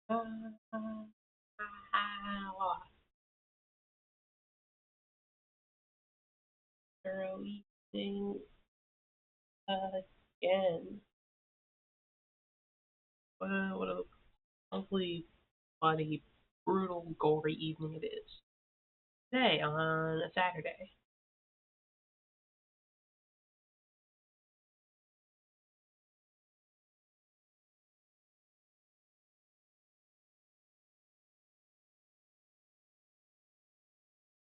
Thorough eating again. What a lovely, bloody, brutal, gory evening it is. Today, on a Saturday.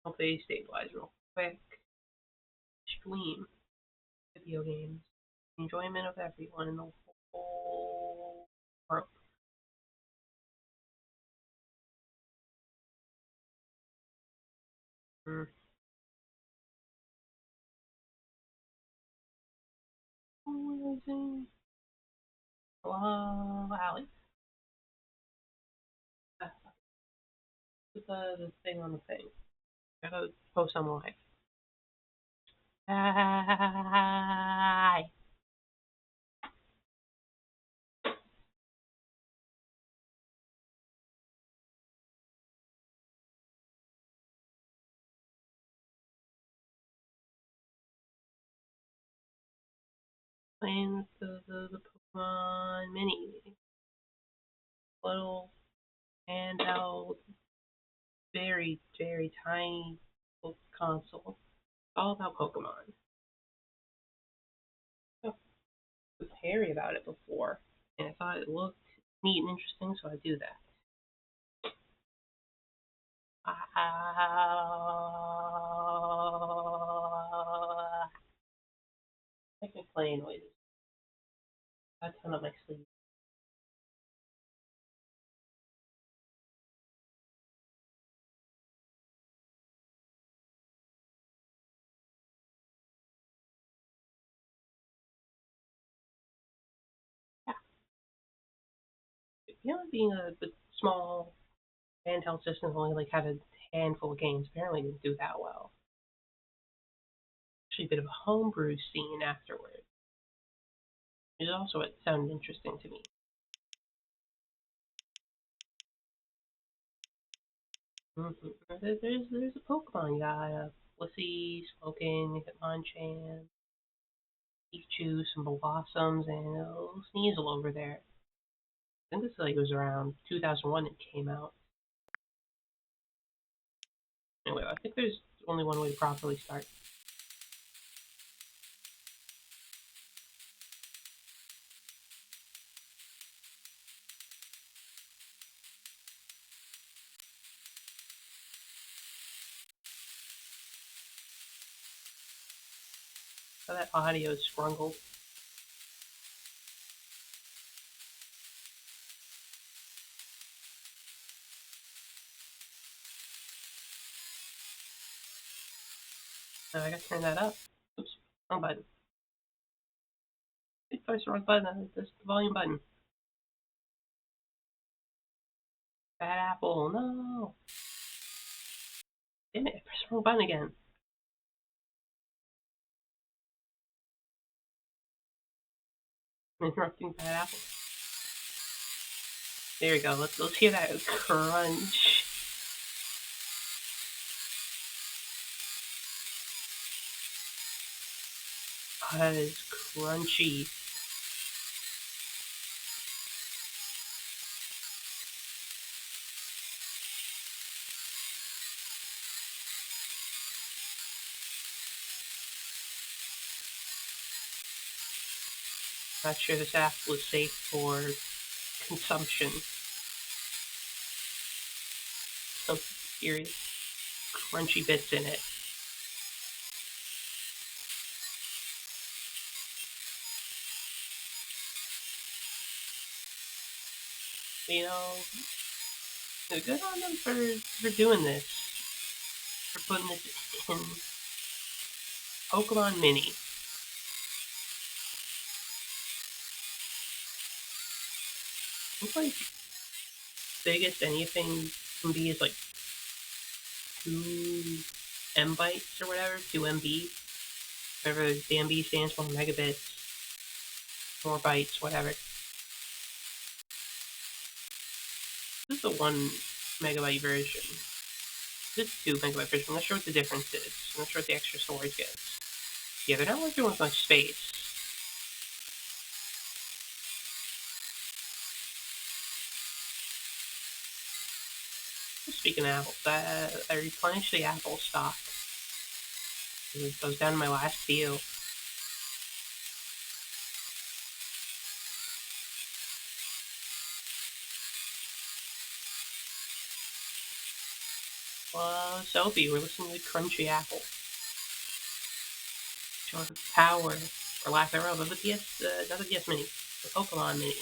Hope they stabilize real quick. Stream video games. Enjoyment of everyone in the whole world. Mm. Hello, Allie. Put the thing on the thing. I gotta post on live. Hi. Playing the Pokemon Mini. Little handheld, very, very tiny console. All about Pokemon. I was hairy about it before, and I thought it looked neat and interesting, so I do that. I can play noises. I got a ton of my sleeve. Yeah. You know, being a small handheld system only like had a handful of games, apparently didn't do that well. Actually, a bit of a homebrew scene afterward, which is also what sounded interesting to me. There's a Pokemon. You got Blissey, Slowking, Hitmonchan, Pichu, some Blossoms, and a little Sneasel over there. I think this was around 2001 it came out. Anyway, I think there's only one way to properly start. So that audio is scrungled. So I gotta turn that up. Oops, wrong button. I pressed the wrong button. This the volume button. Bad apple, no. Damn it, I pressed the wrong button again. I'm interrupting bad apple. There we go. Let's hear that crunch. Oh, that is crunchy. Not sure this apple is safe for consumption. Some serious crunchy bits in it. You know, good on them for doing this. For putting this in Pokemon Mini. Looks like biggest anything can be is like 2 M bytes or whatever, 2 MB. Whatever the MB stands for, megabits, more bytes, whatever. This is the 1 MB version. This is 2 MB version. I'm not sure what the difference is. I'm not sure what the extra storage gets. Yeah, they're not working with much space. Speaking of apples, I replenished the apple stock. It goes down to my last few. Sophie, we're listening to Crunchy Apple. Showing the power, or lack thereof, of the DS, not the DS Mini, the Pokemon Mini.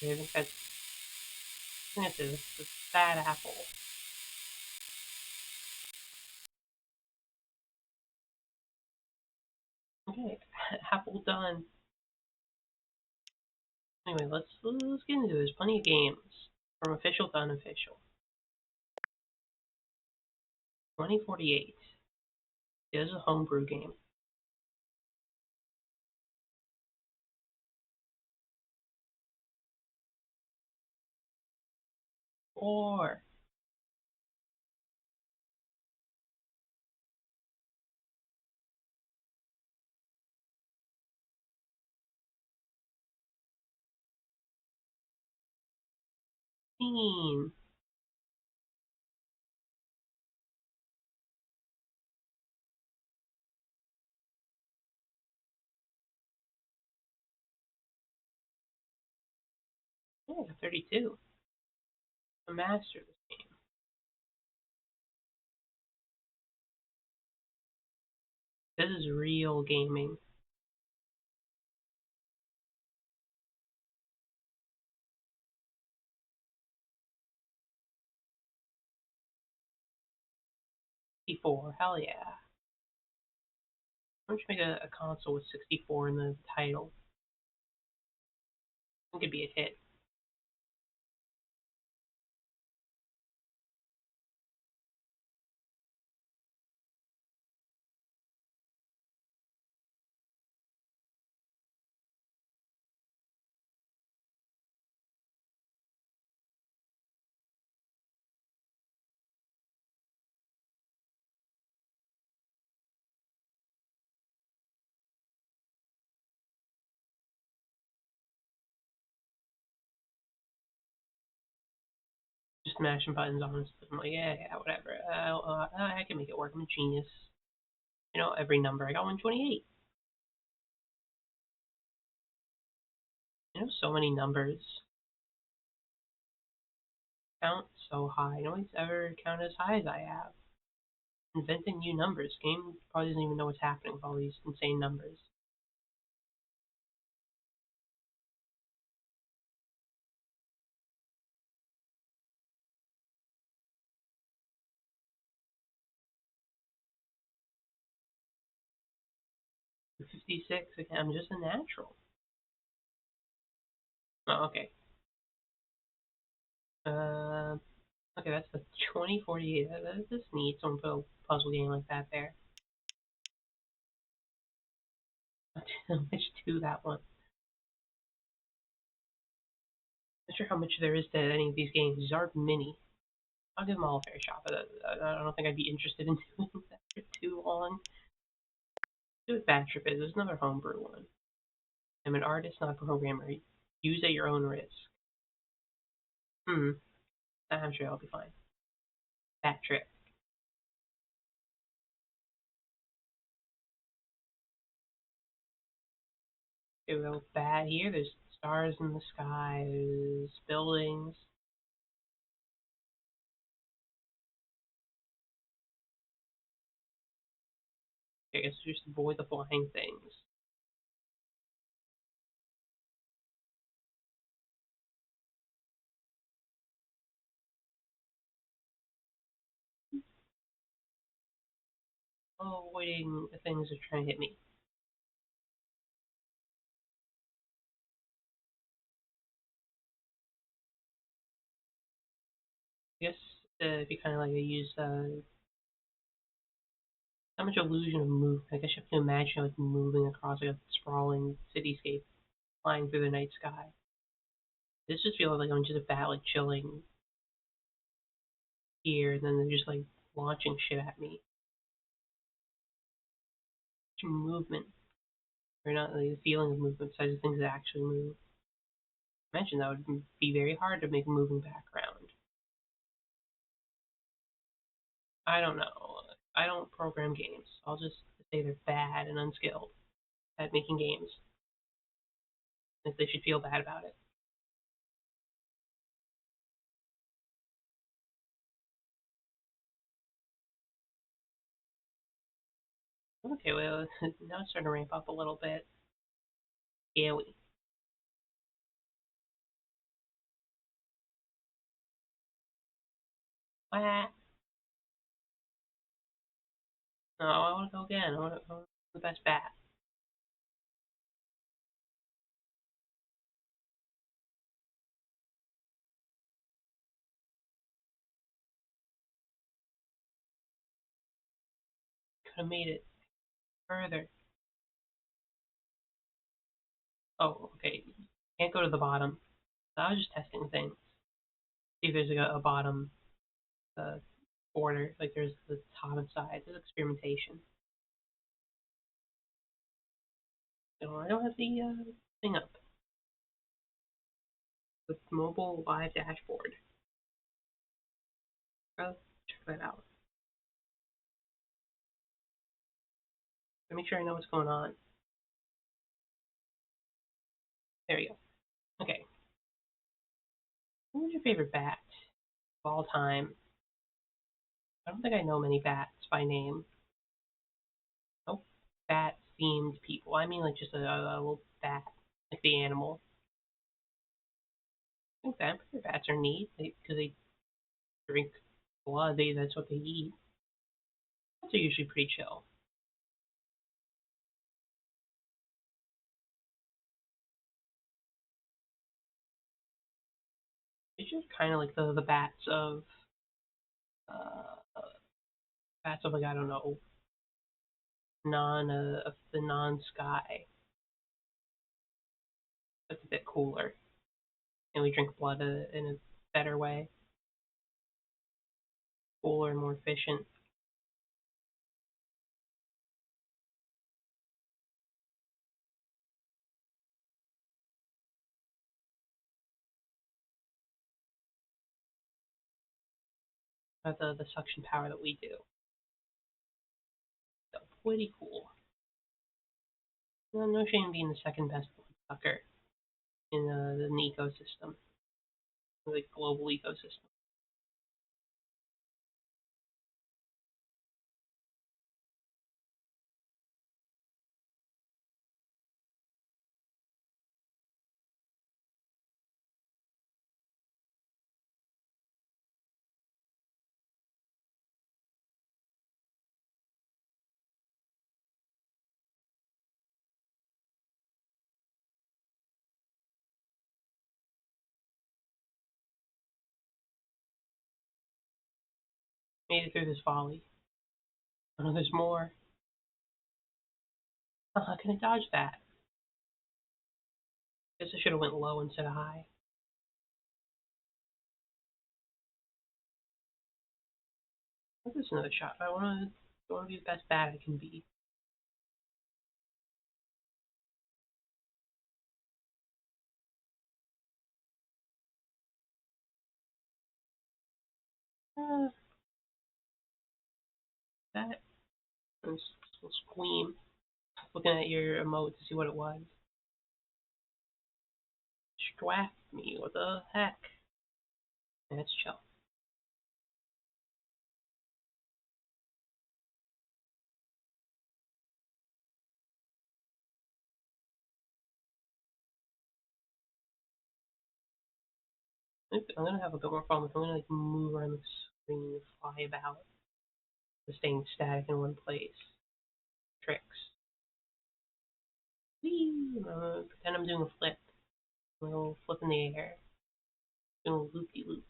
I think that's a bad apple. Okay, apple done. Anyway, let's get into this. Plenty of games, from official to unofficial. 2048 is a homebrew game. Or Team. Yeah, I got 32. A master of this game. This is real gaming. P4, hell yeah. Why don't you make a console with 64 in the title? It could be a hit. Just mashing buttons, honestly. I'm like, yeah, whatever. I can make it work. I'm a genius. You know, every number. I got 128. You know, so many numbers. Count so high. Nobody's ever counted as high as I have. Inventing new numbers. Game probably doesn't even know what's happening with all these insane numbers. The 56, again, I'm just a natural. Oh, okay. Uh, okay, that's the 2048. That's neat. Someone put a puzzle game like that there. Not too much to that one. Not sure how much there is to any of these games. These are mini. I'll give them all a fair shot, but I don't think I'd be interested in doing that for too long. See what Bad Trip is. There's another homebrew one. I'm an artist, not a programmer. Use at your own risk. Hmm. I'm sure I'll be fine. Bad Trip. Here we go. Bad here. There's stars in the sky. There's buildings. I guess just avoid the flying things. Avoiding the things that are trying to hit me. I guess if you kind of like use how much illusion of movement. I guess you have to imagine like moving across like a sprawling cityscape, flying through the night sky. This just feels like I'm just about like chilling here, and then they're just like launching shit at me. Movement, or not like the feeling of movement, besides the things that actually move. I mentioned that would be very hard to make a moving background. I don't know. I don't program games. I'll just say they're bad and unskilled at making games. If they should feel bad about it. Okay, well, now it's starting to ramp up a little bit. Scary. What? No, I want to go again. I want the best bat. Could have made it further. Oh, okay. Can't go to the bottom. I was just testing things. See if there's like a bottom uh, border. Like there's the top and side. There's experimentation. No, I don't have the thing up. The mobile live dashboard. I'll check that out. Let me make sure I know what's going on. There you go. Okay. Who's your favorite bat of all time? I don't think I know many bats by name. Nope. Bat themed people. I mean like just a little bat, like the animal. I think vampire bats are neat because they drink blood. That's what they eat. Bats are usually pretty chill. It's just kind of like the uh, bats of like I don't know of the non sky. That's a bit cooler, and we drink blood in a better way, cooler, more efficient. Not the suction power that we do. So pretty cool. No, no shame being the second best bloodsucker in the ecosystem, the global ecosystem. Made it through this volley. Oh, there's more. How can I dodge that? Guess I should have went low instead of high. I'll give this another shot. I want to be the best bat I can be. Uh, that will scream. Looking at your emote to see what it was. Strapped me. What the heck? That's chill. I'm gonna have a bit more fun with. I'm gonna like move around the screen, fly about, staying static in one place. Tricks. Whee! Pretend I'm doing a flip. A little flip in the air. Doing a loopy loop.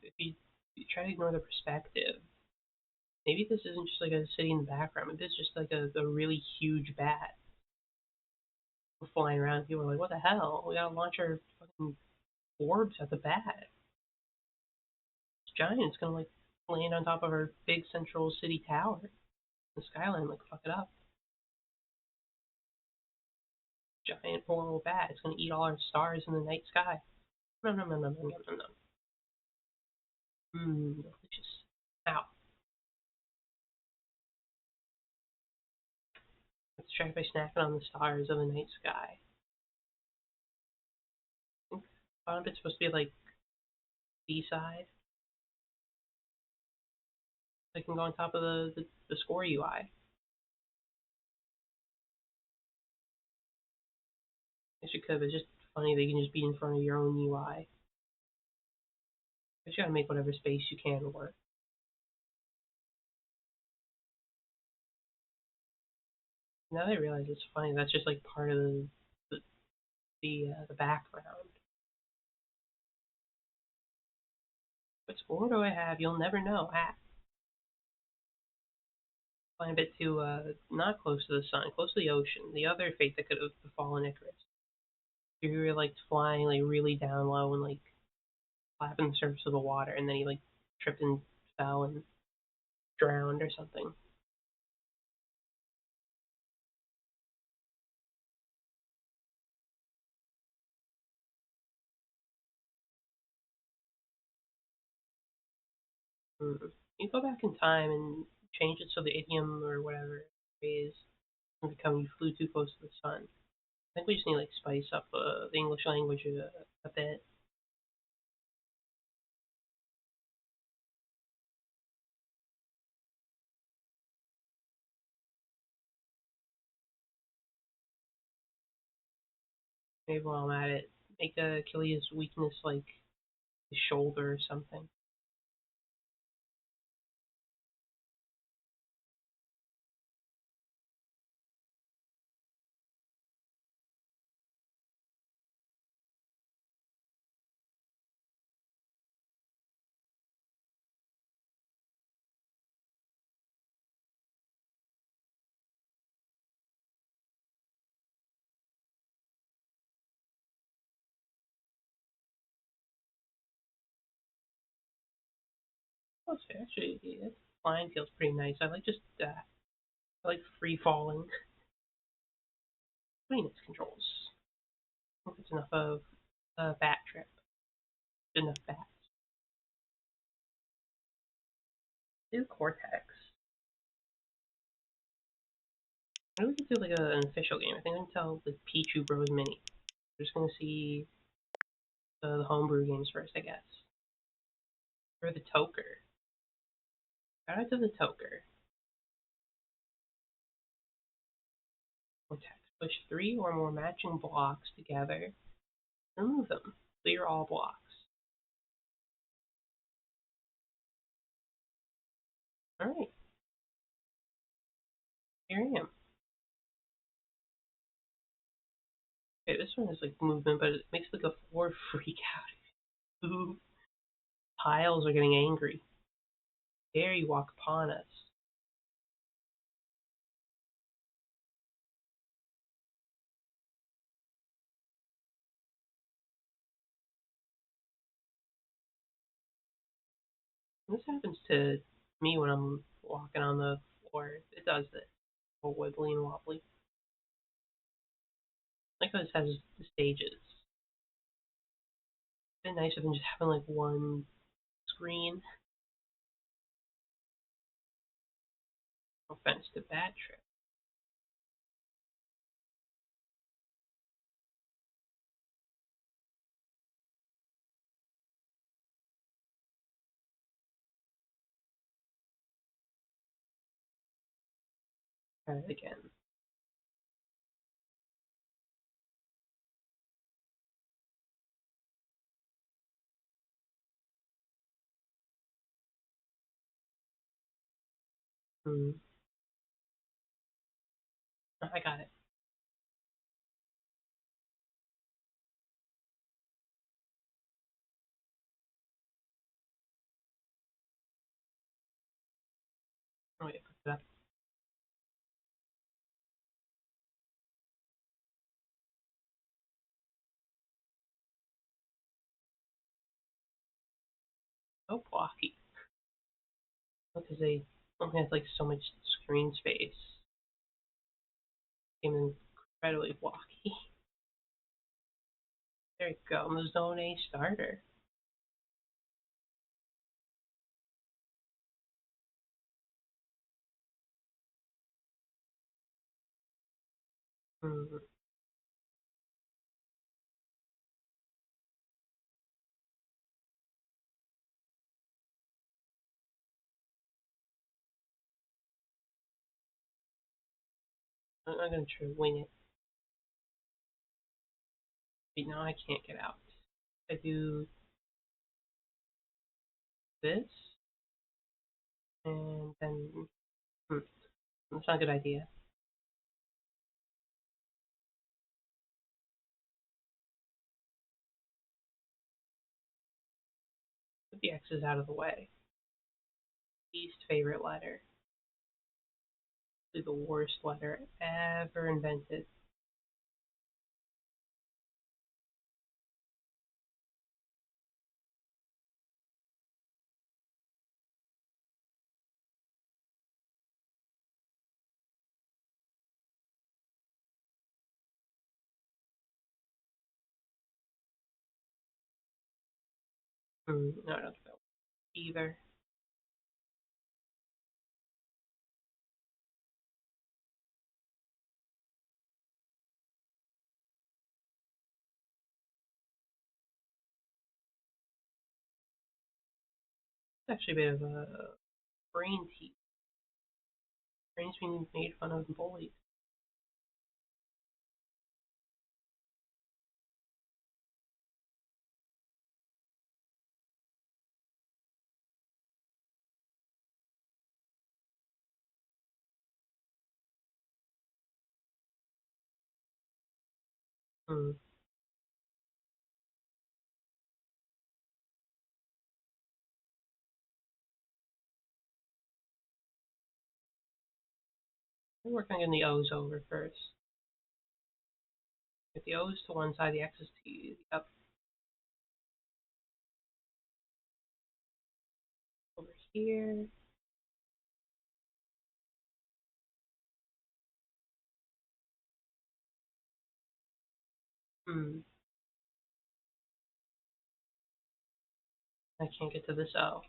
If you try to ignore the perspective, maybe this isn't just like a city in the background. Maybe it's just like a really huge bat flying around. People are like, what the hell? We gotta launch our fucking orbs at the bat. It's giant. It's gonna like land on top of our big central city tower. The skyline, like fuck it up. Giant horrible bat. It's gonna eat all our stars in the night sky. No, no, no, no, no, no, no, no. Delicious. Ow. Let's try by snacking on the stars of the night sky. I think bottom bit's supposed to be like B-side. I can go on top of the score UI. Guess you could, but it's just funny they can just be in front of your own UI. But you gotta make whatever space you can work. Now that I realize it's funny, that's just like part of the background. What score do I have? You'll never know. Flying a bit too not close to the sun, close to the ocean. The other fate that could have befallen Icarus. If you were like flying like really down low and like flapping the surface of the water, and then he like tripped and fell and drowned or something. Mm. You go back in time and change it so the idiom or whatever phrase can become you flew too close to the sun. I think we just need to like spice up the English language a bit. Maybe while I'm at it, make Achilles' weakness like his shoulder or something. Oh, so actually, yeah, flying feels pretty nice. I like just I like free falling. Maintenance controls. I think it's enough of a bat trip. Enough bats. Do Cortex. Maybe we could do like an official game. I think I can tell the Pichu Bros Mini. We're just gonna see the homebrew games first, I guess. Or the Toker. Shout out to the Toker. Cortex. Push 3 or more matching blocks together. Remove them. Clear all blocks. Alright, here I am. Okay, this one is like movement, but it makes like a 4 freak out. Ooh, piles are getting angry. Dare you walk upon us. This happens to me when I'm walking on the floor. It does this. All wibbly and wobbly. Like how this has the stages. It's been nicer than just having like one screen. No offense to Bad Trip. Try it again. Hmm. I got it. Oh, wait, put it up. So blocky. Because they only have like so much screen space. Game incredibly blocky. There you go. Zone A starter. Hmm. I'm gonna try to wing it. But now I can't get out. I do this, and then that's not a good idea. Put the X's out of the way. Least favorite letter. The worst letter ever invented. No, I don't feel either. It's actually a bit of a brain tease. Brain's being made fun of and bullied. Hmm. I'm working on getting the O's over first. Get the O's to one side, the X's to the up over here. Hmm. I can't get to this O.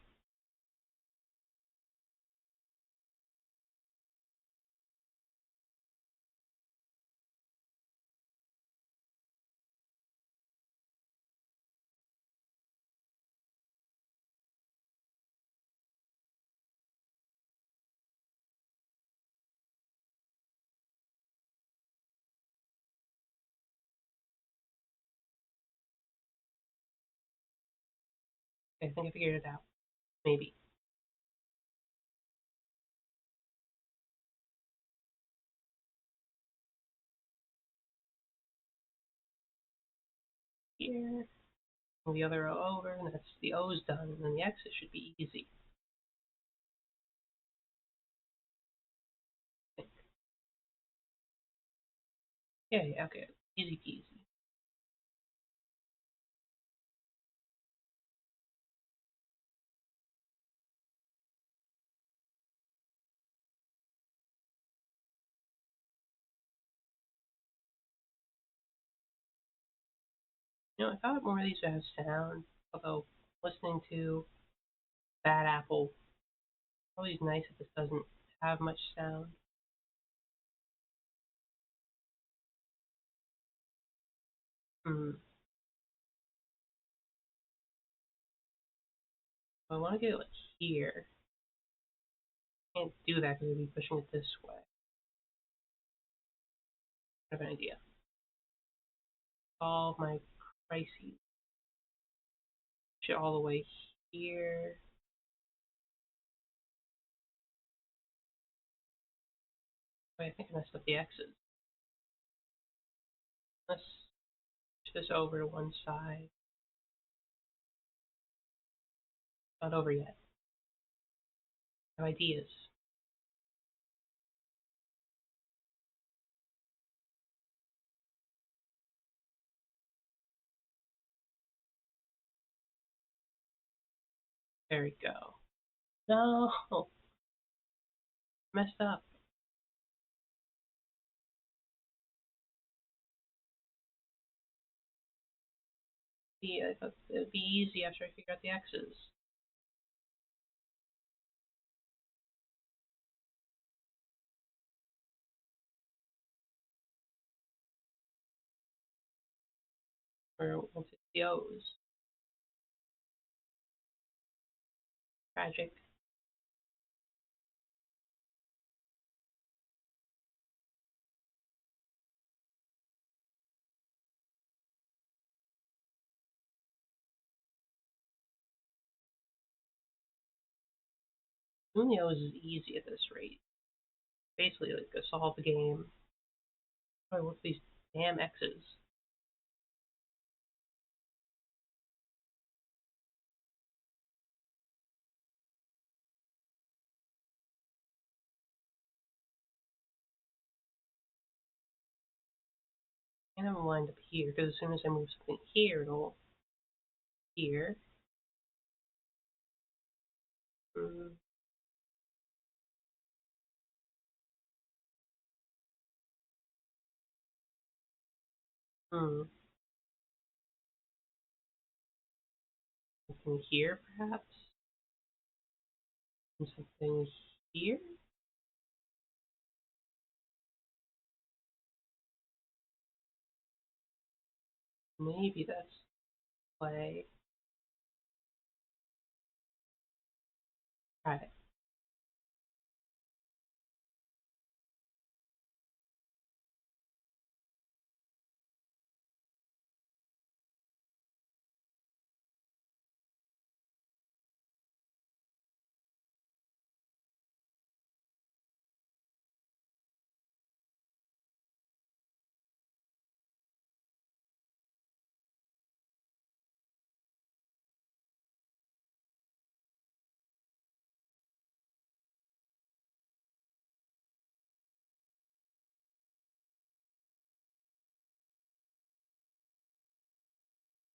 Okay, I think I figured it out. Maybe. Here. Move the other O over, and that's the O's done, and then the X's should be easy. Yeah, okay. Easy peasy. I thought more of these would have sound, although listening to Bad Apple, probably is nice if this doesn't have much sound. Hmm. I want to get it like here. Can't do that because I'd be pushing it this way. I have an idea. Solve my crises. Push it all the way here. Wait, I think I messed up the X's. Let's push this over to one side. Not over yet. I have ideas. There we go. No! Messed up. I thought it'd be easy after I figure out the X's. Or once it's the O's. Tragic. Doing the O's is easy at this rate. Basically, like a solve game. Oh, what's these damn X's? And I'm lined up here, because as soon as I move something here, it'll here. Mm. Hmm. Something here, perhaps? And something here? Maybe that's play. Right.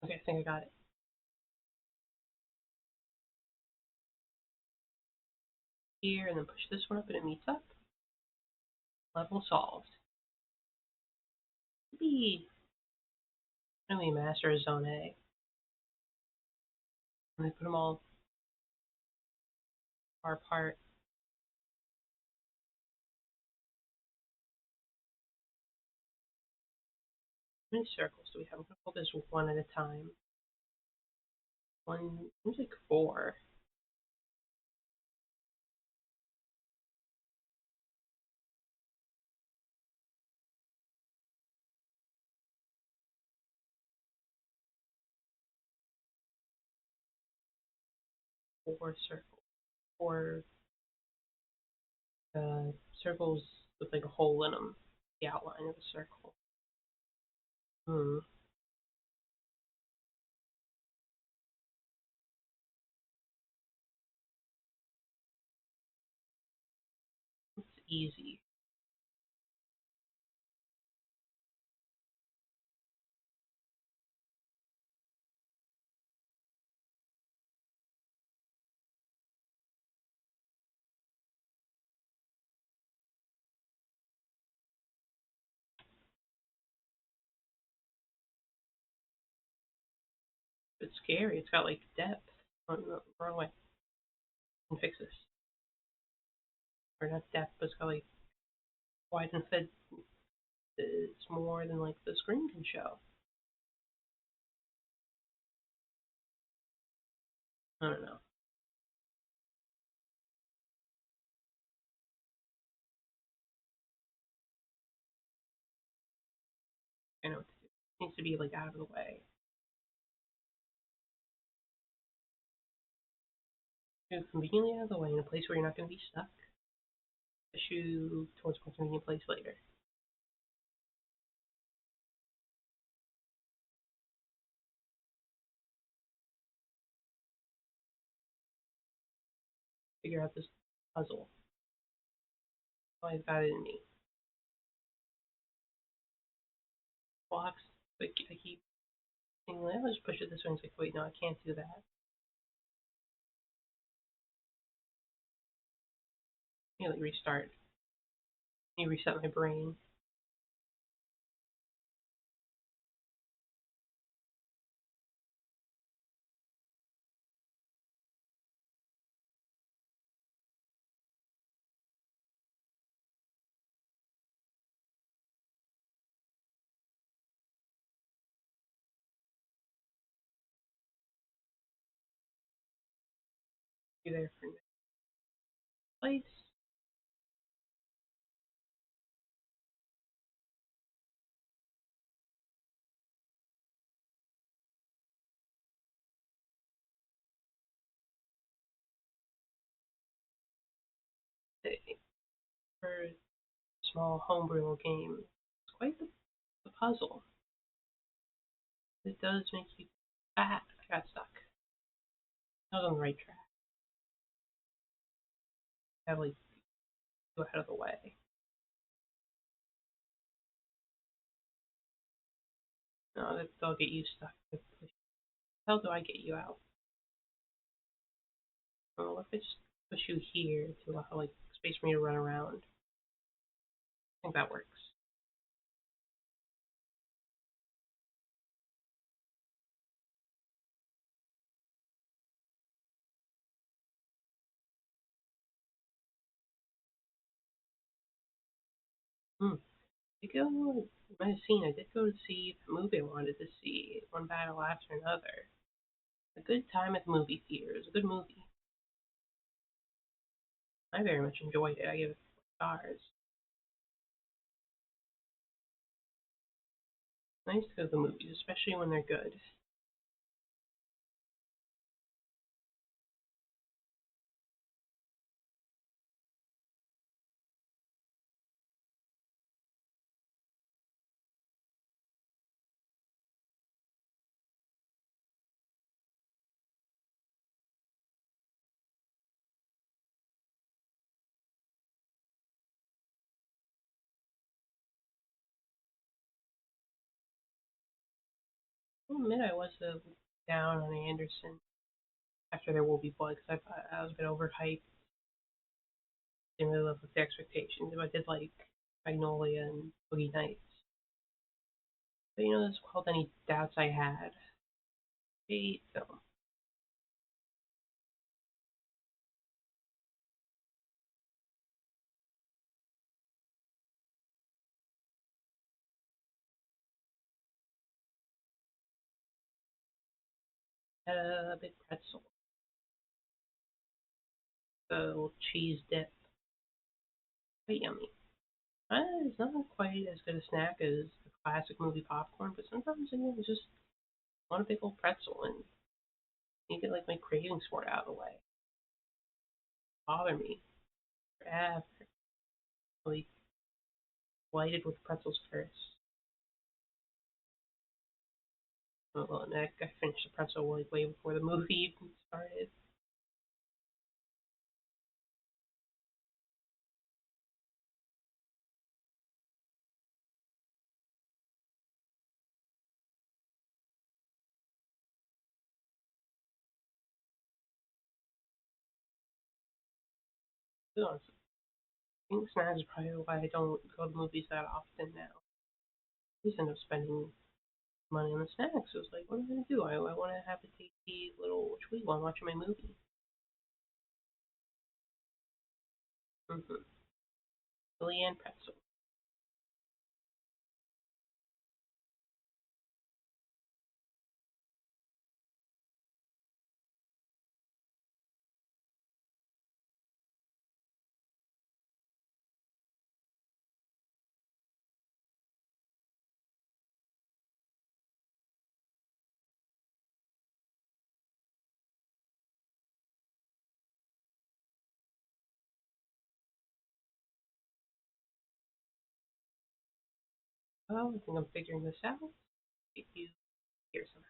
Okay, I think I got it. Here, and then push this one up and it meets up. Level solved. B. Then we master zone A. And I put them all far apart. How many circles do we have? I'm gonna pull this one at a time. One, seems like four. Four circles. Four circles with like a hole in them. The outline of a circle. Hmm. It's easy. It's scary. It's got like depth. Oh, no, wrong way. I can fix this. or not depth, but it's got like wide and fed. It's more than like the screen can show. I don't know. I know what to do. It needs to be like out of the way. You're conveniently out of the way in a place where you're not going to be stuck. Push you towards a more convenient place later. Figure out this puzzle. Oh, I've got it in me. Blocks. Like I keep thinking, I'll just push it this way. And it's like, wait, no, I can't do that. You like restart. You reset my brain. You're there for next place. For a small homebrew little game. It's quite the puzzle. It does make you. Ah, I got stuck. I was on the right track. I had like go ahead of the way. No, they'll get you stuck. How do I get you out? Oh, what if I just push you here to allow like space for me to run around? I think that works. Hmm. I go. You might have seen. I did go to see the movie I wanted to see. One battle after another. A good time at the movie theater. It was a good movie. I very much enjoyed it. I give it 4 stars. Nice to go to the movies, especially when they're good. I'll admit I was down on Anderson after There Will Be Blood because I was a bit overhyped. Didn't really live up to expectations. If I did like Magnolia and Boogie Nights. But this quelled any doubts I had. Great film. Had a big pretzel. The little cheese dip. Quite yummy. It's not quite as good a snack as the classic movie popcorn, but sometimes I just want a big old pretzel and you get like my cravings for it out of the way. Bother me forever. Like lighted with pretzels first. Well, and I finished the pretzel like way before the movie even started. To be honest, I think snacks is probably why I don't go to movies that often now. I just end up spending money on the snacks. So it's like, what am I gonna do? I want to have a tasty little treat while I'm watching my movie. Mm-hmm. Julienne pretzel. Oh, I think I'm figuring this out. If you hear somehow.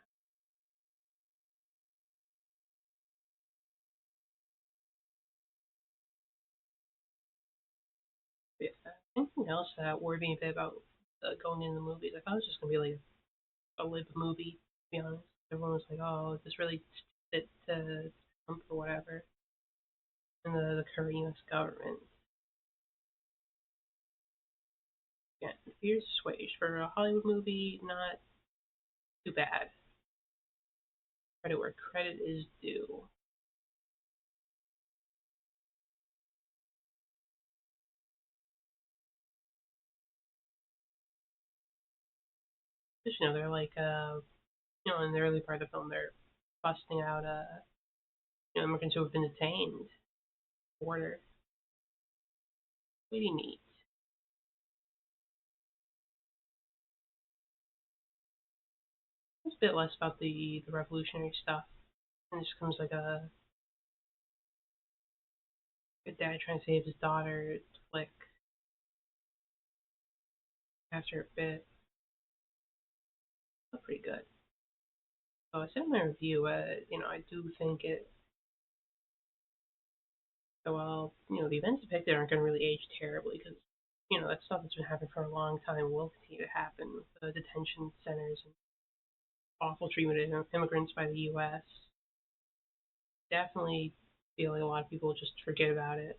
Yeah. Anything else that worried me a bit about going in the movie? I thought it was just gonna be like a lib movie. To be honest, everyone was like, "Oh, this really fit to Trump or whatever," and the current U.S. government. Yeah, here's Swage for a Hollywood movie. Not too bad. Credit where credit is due. Just they're like in the early part of the film, they're busting out immigrants who have been detained. Border. Pretty neat. It's a bit less about the revolutionary stuff, and it just comes like a dad trying to save his daughter. Flick after a bit. But pretty good. So I said in my review, I do think it. Well, the events depicted aren't going to really age terribly because that stuff that's been happening for a long time will continue to happen with the detention centers and awful treatment of immigrants by the U.S. Definitely feel like a lot of people just forget about it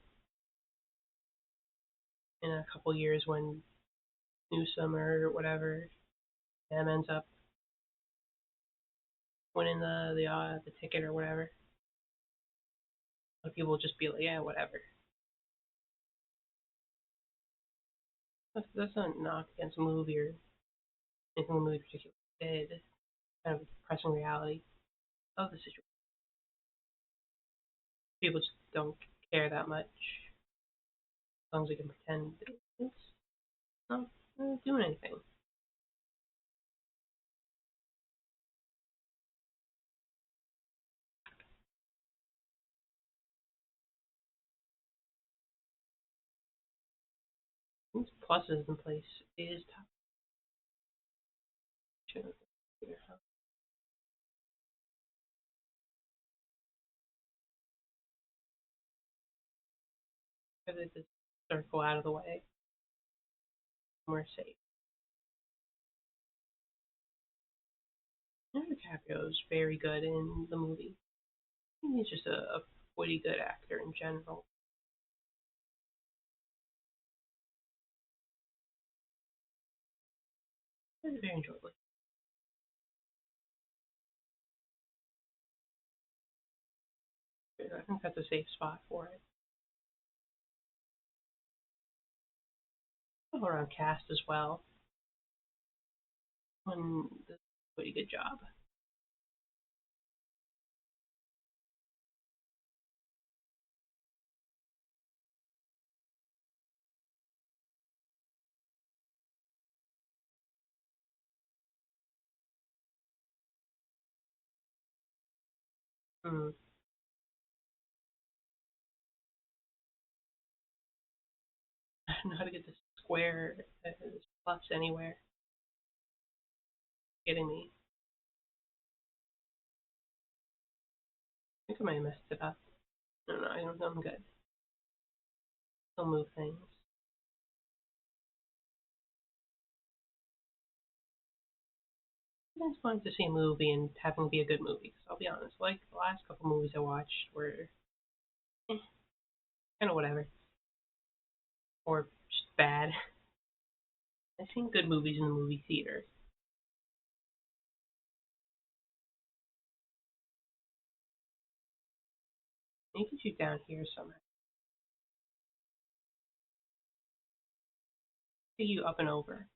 in a couple years when Newsom or whatever them ends up winning the ticket or whatever. A lot of people will just be like, yeah, whatever. That's not a knock against the movie or anything the movie particularly did. Kind of a depressing reality of the situation. People just don't care that much as long as they can pretend it's not doing anything. These pluses in place is tough. Get this circle out of the way. We're safe. Leonardo DiCaprio is very good in the movie. He's just a pretty good actor in general. It's very enjoyable. I think that's a safe spot for it. All around cast as well. One does a pretty good job. Mm. I don't know how to get this square, this plus anywhere. Getting me. I think I might have messed it up. No, no, I don't know. I'm good. I'll move things. I just wanted to see a movie and having it be a good movie. Cause I'll be honest, like the last couple movies I watched were kind of whatever, or just bad. I've seen good movies in the movie theater. Maybe you down here somehow. Take you up and over.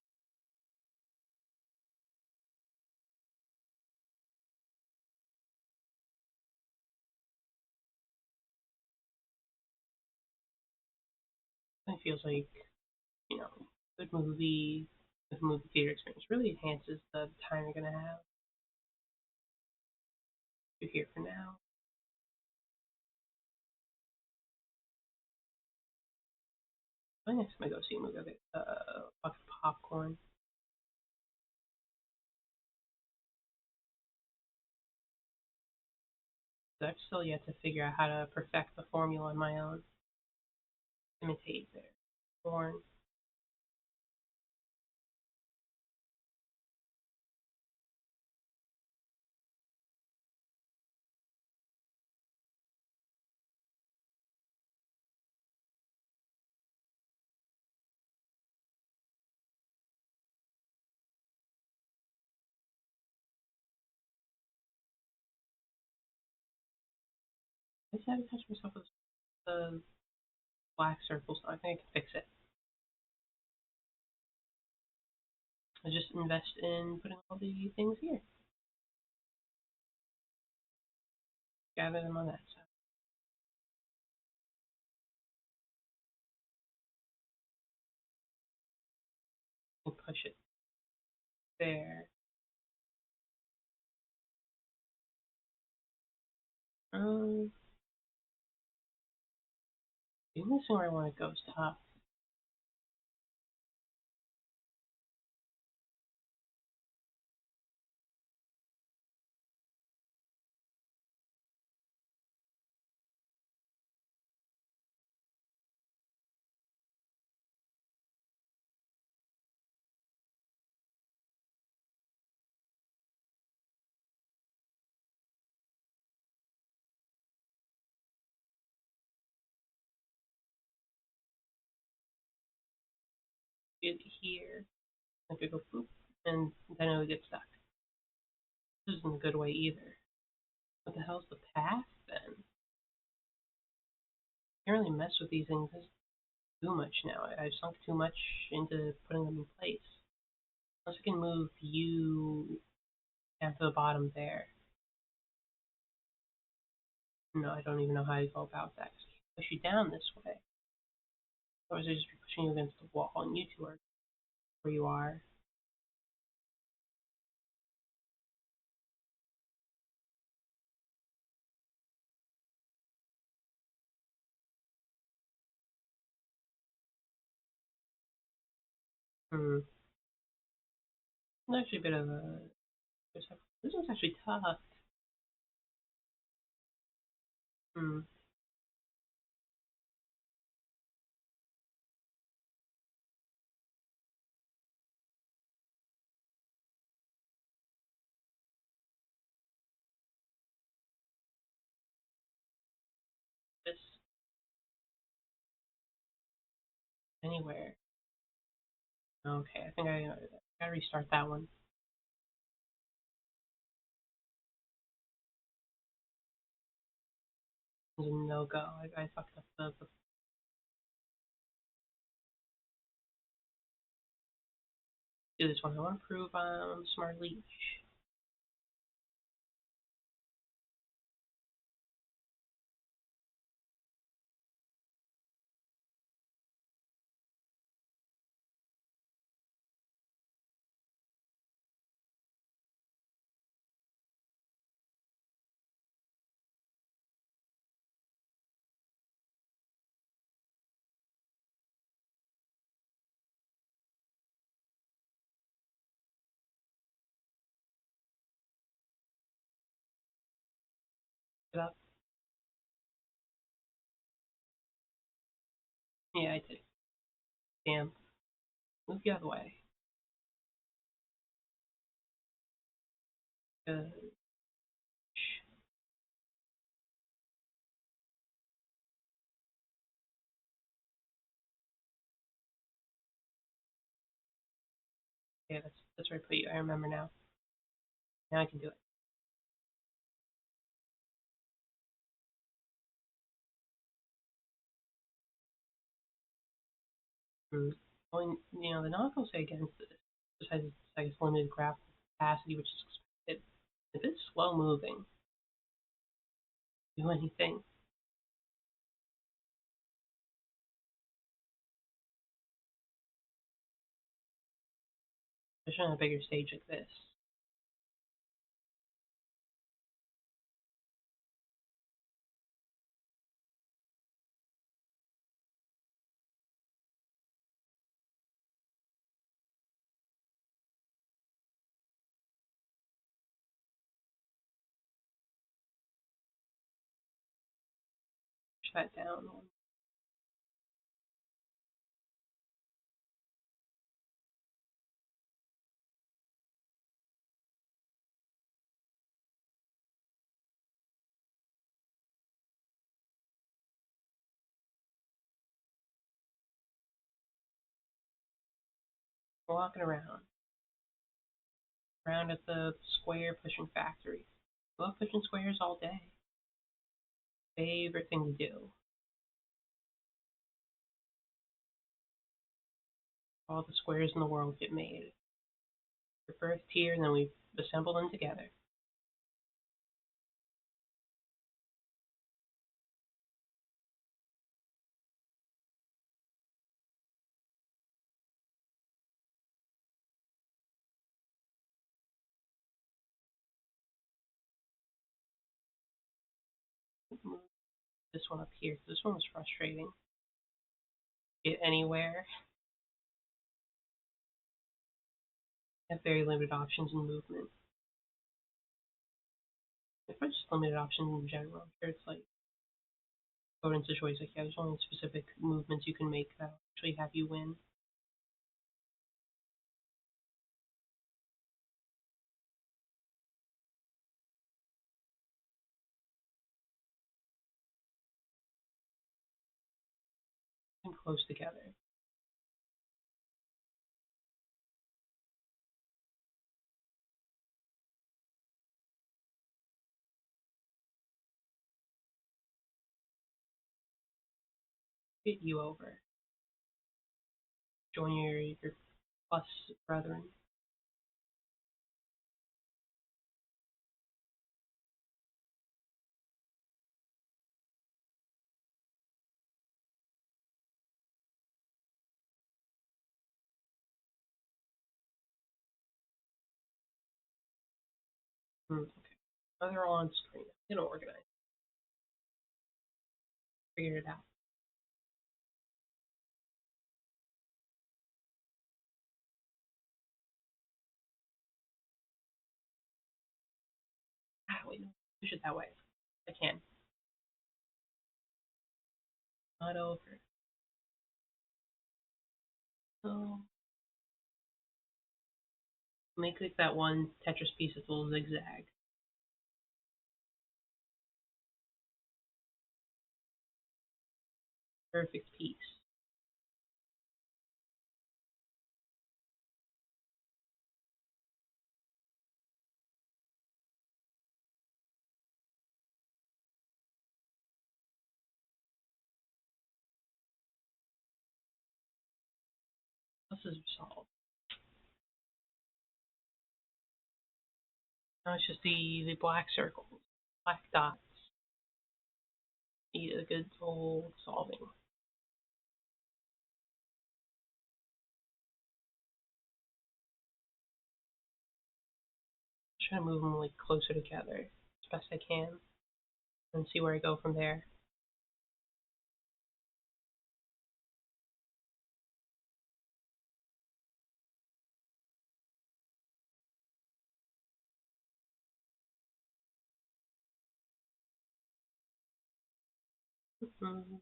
It feels like, you know, good movie, good movie theater experience really enhances the time you're gonna have. You're here for now. I think next time I go see a movie, I'll get a bucket of popcorn. But I've still yet to figure out how to perfect the formula on my own. Imitate their corn. I just haven't touched myself with the black circles, so I think I can fix it. I just invest in putting all the things here. Gather them on that side. And push it there. Um, Even this where I want to go is tough. Get here. I could go boop, and then it would get stuck. This isn't a good way either. What the hell's the path then? Can't really mess with these things too much now. I've sunk too much into putting them in place. Unless I can move you down to the bottom there. No, I don't even know how to go about that. Cause I can't push you down this way. Otherwise, I just be pushing you against the wall, and you two are where you are. Hmm. It's actually a bit of a. This one's actually tough. Hmm. This anywhere. Okay, I think I gotta restart that one. It was a no go. I fucked up the do this one. I want to prove I'm smart leech. Get up. Yeah, I did. Damn. Move the other way. Good. Yeah, that's where I put you. I remember now. Now I can do it. Hmm. Going, the knock I'll say against this, besides its, I guess, limited graphical capacity, which is expected, if it's slow moving, do anything. Especially on a bigger stage like this. Push that down. Walking around at the square pushing factory. Love pushing squares all day. Favorite thing to do. All the squares in the world get made. They're first here, and then we assemble them together. Move this one up here, because this one was frustrating. Get anywhere. Have very limited options in movement. If I just limited options in general, I'm sure it's like go into choice like yeah, there's only specific movements you can make that actually have you win. And close together. Get you over. Join your plus brethren. Okay. Oh, they're all on screen. I'm gonna organize. Figure it out. Ah, wait, no. Push it that way. I can. Not over. So make like that one Tetris piece that's a little zigzag. Perfect piece. This is solved. Now it's just the black circles, black dots. Need a good old solving. Try to move them like closer together as best I can, and see where I go from there. Mm-hmm.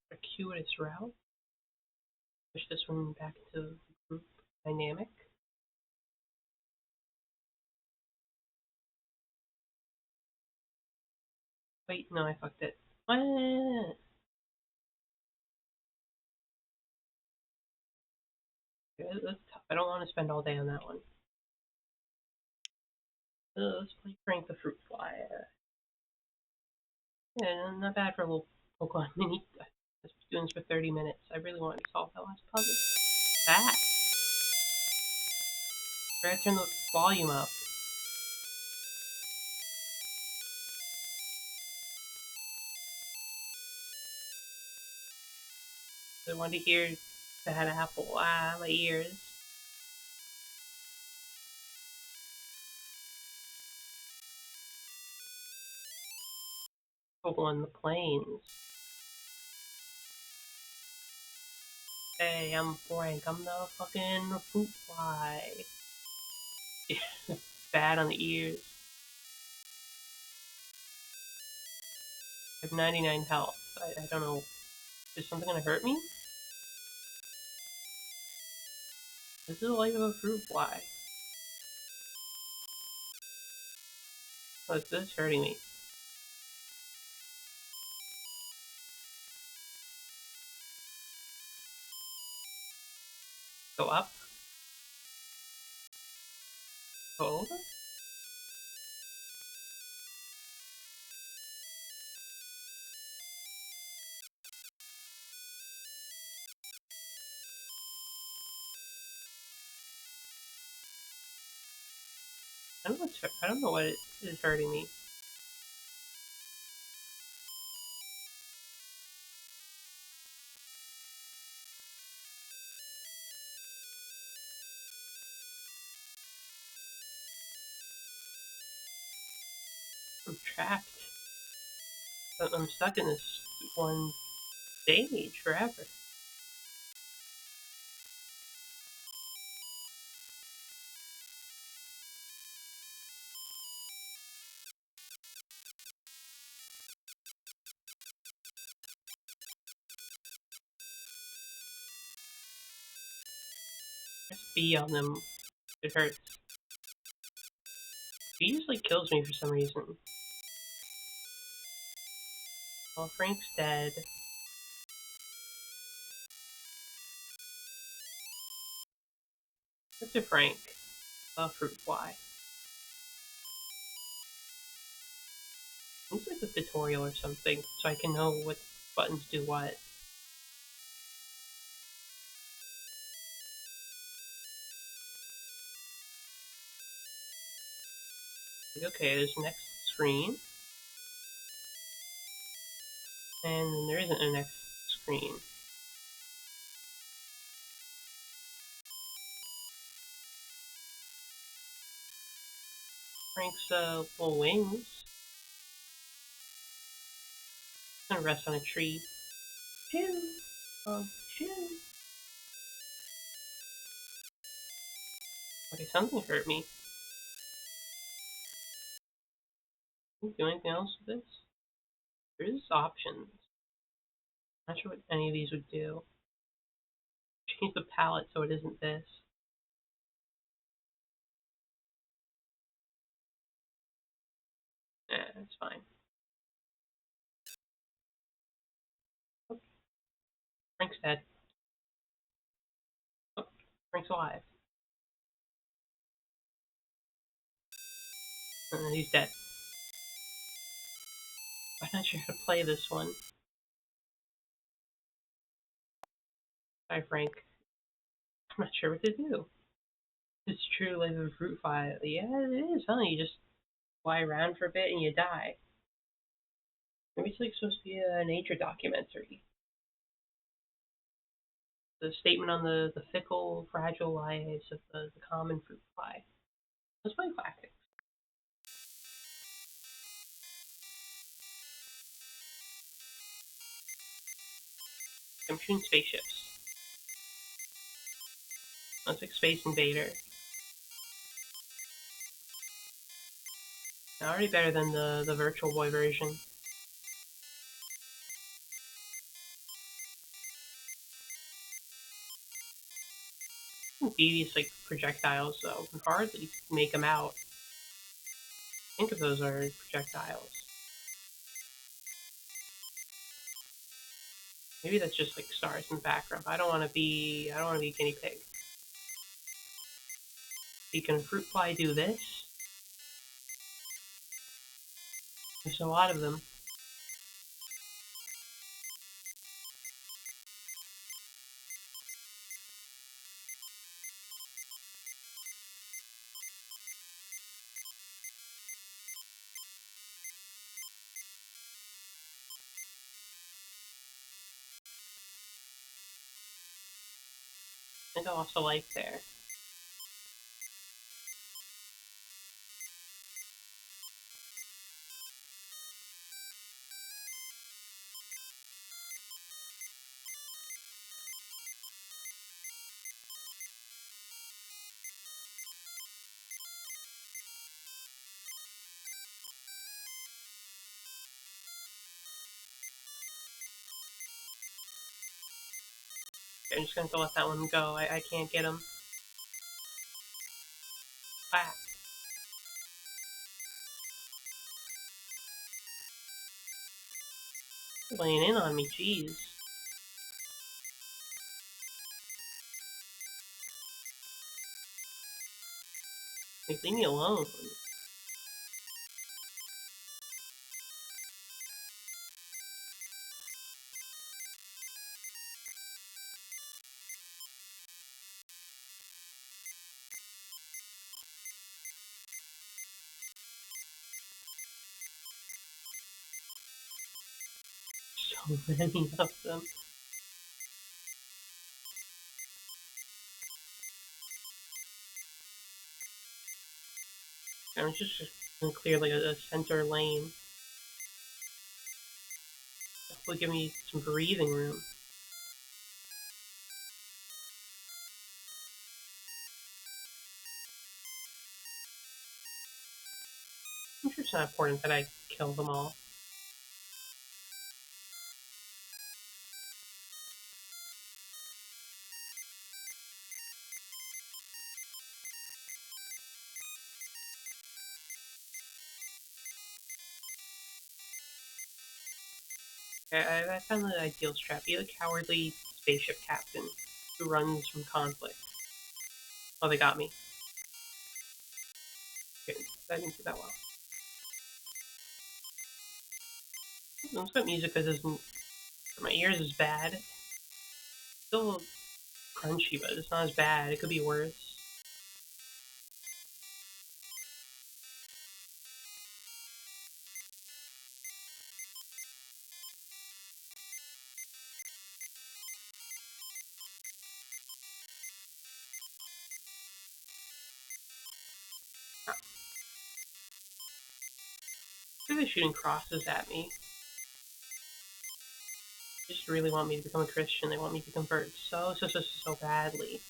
Circuitous route. Push this one back into the group dynamic. Wait, no, I fucked it. What? That's tough. I don't want to spend all day on that one. Let's play Frank the Fruit Fly. Yeah, not bad for a little Pokemon mini. I was doing this for 30 minutes. I really wanted to solve that last puzzle. Ah! I gotta turn the volume up. I wanted to hear Bad Apple. Ah, my ears. Pokemon in the plains. Hey, I'm Frank. I'm the fucking fruit fly. Bad on the ears. I have 99 health. I don't know. Is something gonna hurt me? This is the life of a fruit fly. Oh, this is hurting me. Go up. Go over. I don't know what it is hurting me. I'm trapped. I'm stuck in this one stage forever. Press B on them. It hurts. B just like kills me for some reason. Well, Frank's dead. What's a Frank? A fruit fly. Looks like a tutorial or something, so I can know what buttons do what. Okay, there's next screen. And then there isn't a next screen. Frank's little wings. I'm gonna rest on a tree. Shoo! Shoo! Okay, something hurt me. Can we do anything else with this? There's options. Not sure what any of these would do. Change the palette so it isn't this. It's fine. Oh, Frank's dead. Oh, Frank's alive. He's dead. I'm not sure how to play this one. Hi, Frank. I'm not sure what to do. It's true life of a fruit fly. Yeah, it is, huh? You just fly around for a bit and you die. Maybe it's like supposed to be a nature documentary. The statement on the fickle, fragile lives of the common fruit fly. Let's play classic. I'm shooting spaceships. Let's like Space Invader. Already better than the Virtual Boy version. Devious like projectiles though. And hardly make them out. Think of those are projectiles. Maybe that's just like stars in the background. I don't want to be a guinea pig. You can fruit fly do this. There's a lot of them. I think I lost a life there. Okay, I'm just gonna have to let that one go. I can't get him. Ah, laying in on me, jeez. Like, leave me alone. So many of them. I'm just gonna clear like a center lane. Will give me some breathing room. I'm sure it's not important that I kill them all. I found the ideal strat. Be the cowardly spaceship captain who runs from conflict. Oh, they got me. Okay, that didn't do that well. It's got music that doesn't, for my ears, is bad. Still crunchy, but it's not as bad. It could be worse. Ah, they're shooting crosses at me. They just really want me to become a Christian. They want me to convert so badly.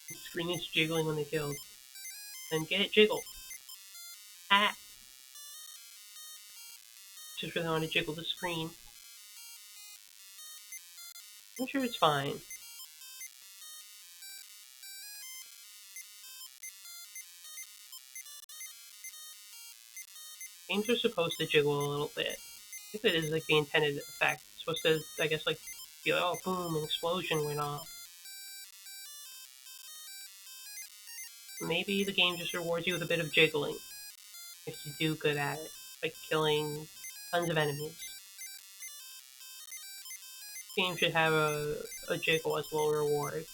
The screen is jiggling when they killed. Then get it, jiggle. Ah! Just really want to jiggle the screen. I'm sure it's fine. Games are supposed to jiggle a little bit. If it is like the intended effect, it's supposed to, I guess, like be like, oh, boom, an explosion went off. Maybe the game just rewards you with a bit of jiggling if you do good at it, like killing tons of enemies. Game should have a jiggle as a little reward.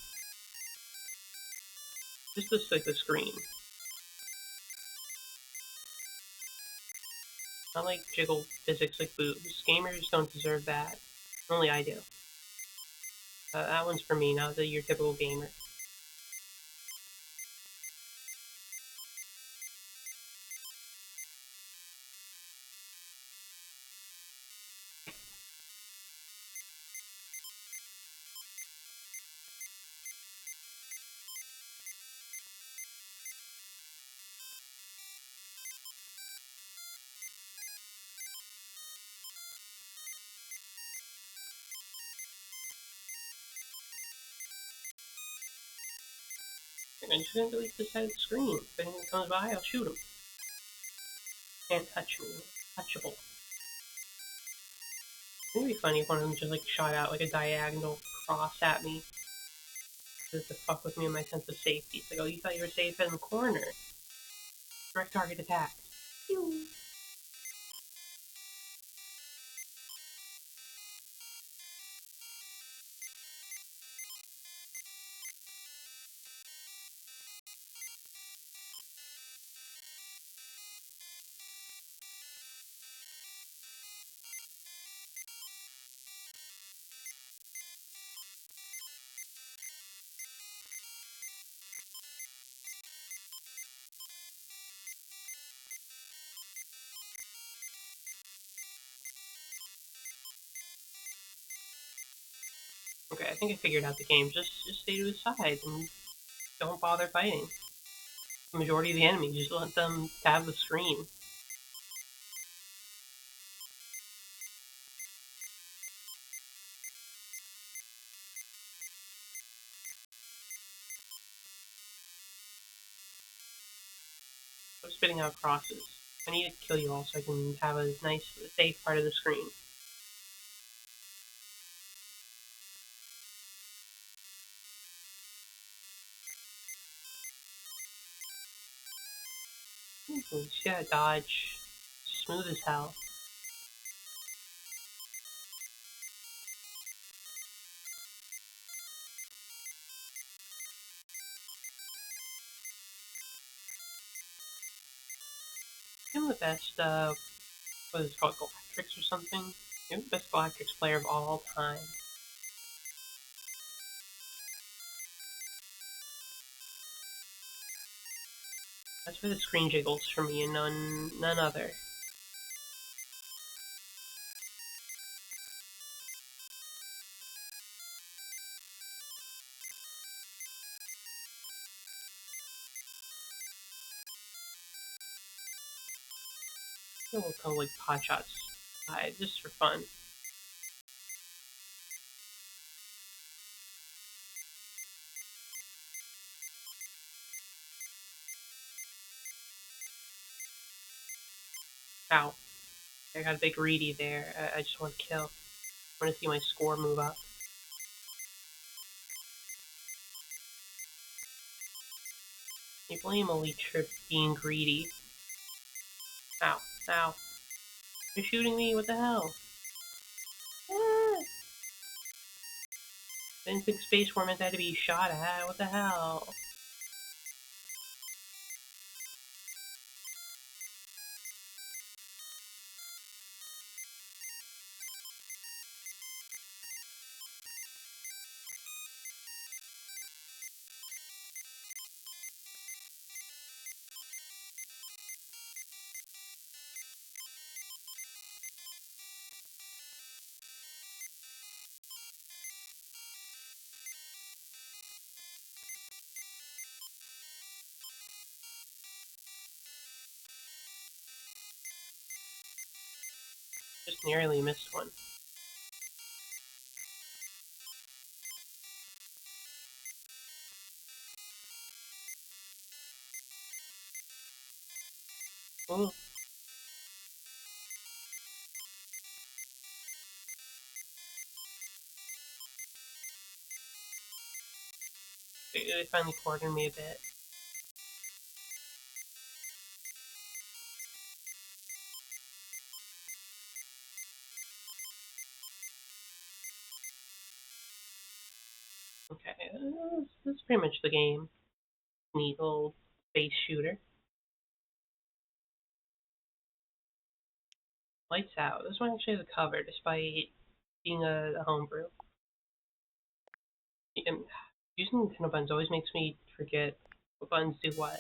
Just like the screen. Not like jiggle physics like boobs. Gamers don't deserve that. Only I do. That one's for me, not your typical gamer. I'm just gonna delete this side of the screen. If anything comes by, I'll shoot him. Can't touch me. Touchable. It'd be funny if one of them just like shot out like a diagonal cross at me. Just to fuck with me and my sense of safety. It's like, oh, you thought you were safe in the corner. Direct target attack. Pew. Okay, I think I figured out the game. Just stay to his side and don't bother fighting. The majority of the enemy, just let them have the screen. I'm spitting out crosses. I need to kill you all so I can have a nice, safe part of the screen. You just gotta dodge. Smooth as hell. I'm the best, what is it called, Galactrix or something? I'm the best Galactrix player of all time. That's where the screen jiggles for me and none other. We'll call like pot shots just for fun. Ow. I got a big greedy there. I just want to kill. I want to see my score move up. You blame Elite for being greedy. Ow. Ow. You're shooting me? What the hell? Ah! I didn't think Space War meant I had to be shot at. What the hell? Just narrowly missed one. Ooh. They finally cornered me a bit. Okay, that's pretty much the game. Neat little space shooter. Lights out. This one actually has a cover, despite being a homebrew. Using Nintendo buttons always makes me forget what buttons do what.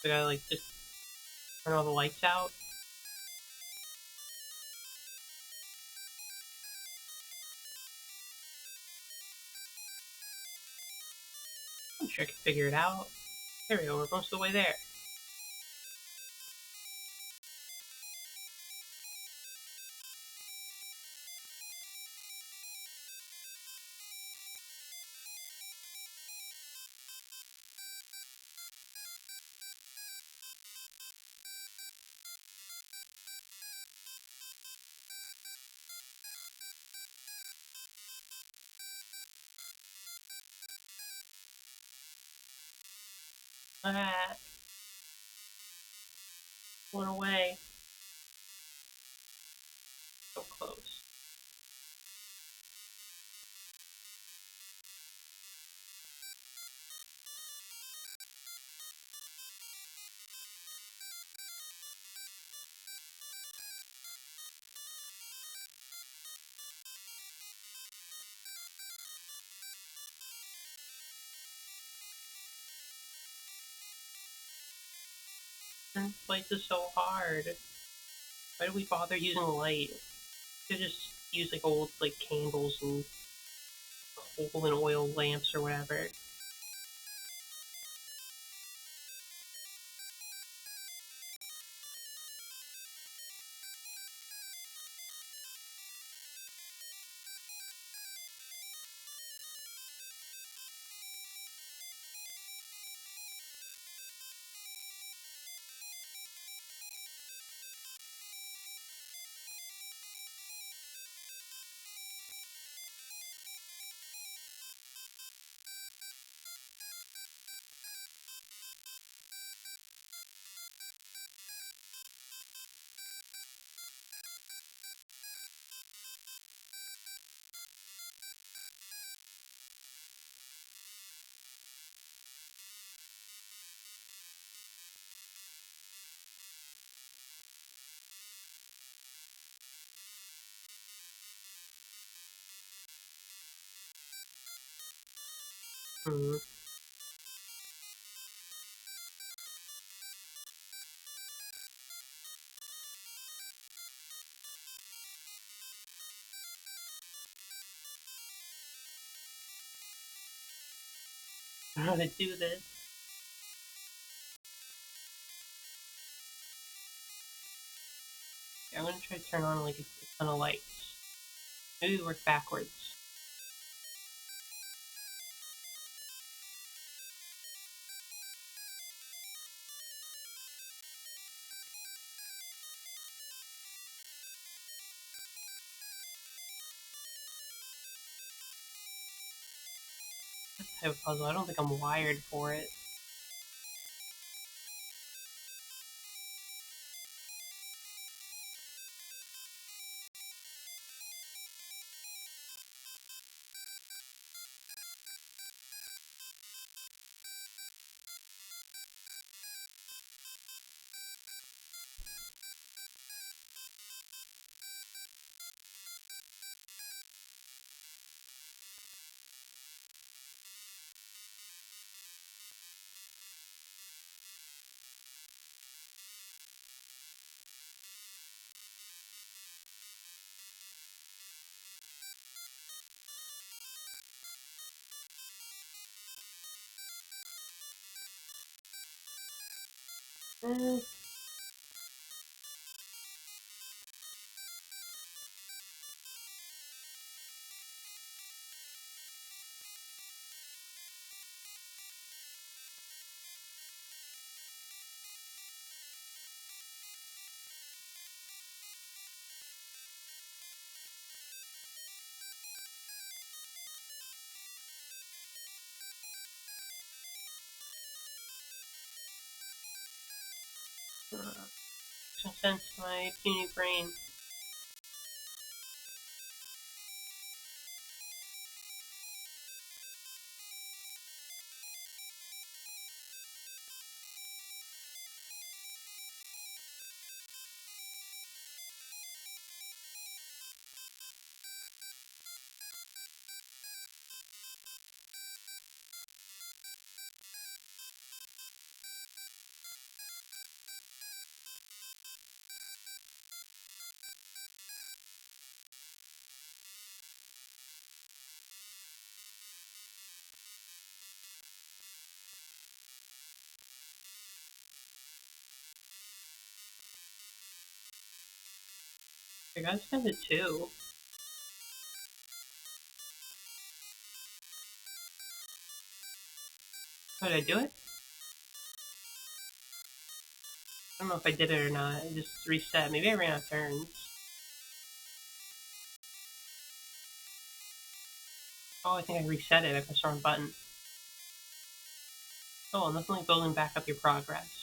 So I gotta like just turn all the lights out. sure I can figure it out. There we go, we're most of the way there. Ah, went away. So close. This place is so hard. Why do we bother using light? We could just use like old like candles and coal and oil lamps or whatever. Hmm. I don't know how to do this. Okay, I'm gonna try to turn on like a ton of lights. Maybe work backwards. This type of puzzle, I don't think I'm wired for it. Eh, Makes no sense to my puny brain. I gotta spend it too. How did I do it? I don't know if I did it or not. I just reset. Maybe I ran out of turns. Oh, I think I reset it. I pressed the wrong button. Oh, nothing like building back up your progress.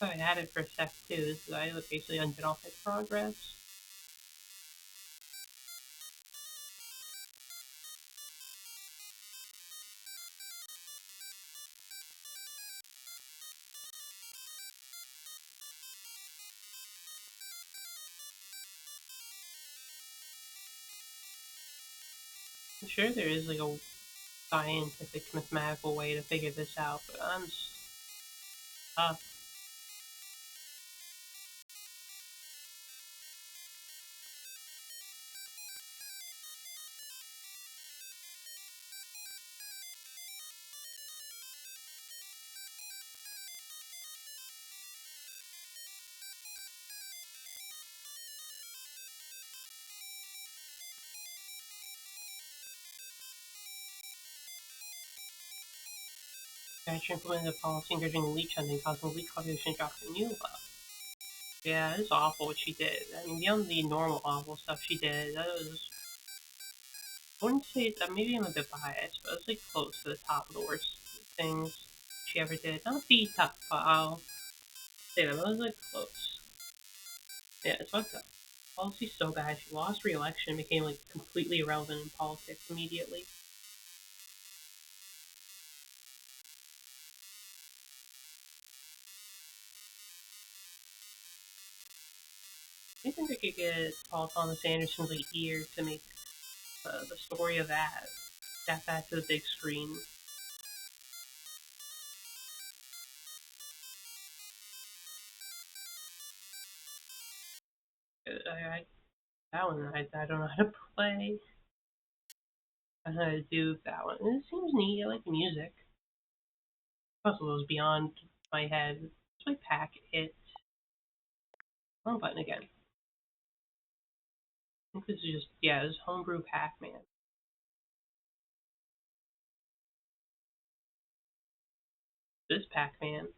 So I had it for a sec too, so I basically undid all my progress. I'm sure there is like a scientific, mathematical way to figure this out, but I'm stuck. Actually implemented a policy encouraging leech hunting, causing leech population to drop to new low. Yeah, it's awful what she did. I mean, beyond the normal awful stuff she did, that was. I wouldn't say that. Maybe I'm a bit biased, but it's like close to the top of the worst things she ever did. Not the top, but I'll say that. It was like close. Yeah, it's fucked up. Policy's so bad. She lost re-election, became like completely irrelevant in politics immediately. I think I could get Paul Thomas Anderson's like ear to make the story of that to the big screen. I that one I don't know how to play. I don't know how to do that one. It seems neat. I like the music. Puzzle was beyond my head. It's like pack it. Wrong button again. I think this is just yeah, this is homebrew Pac-Man. This Pac-Man.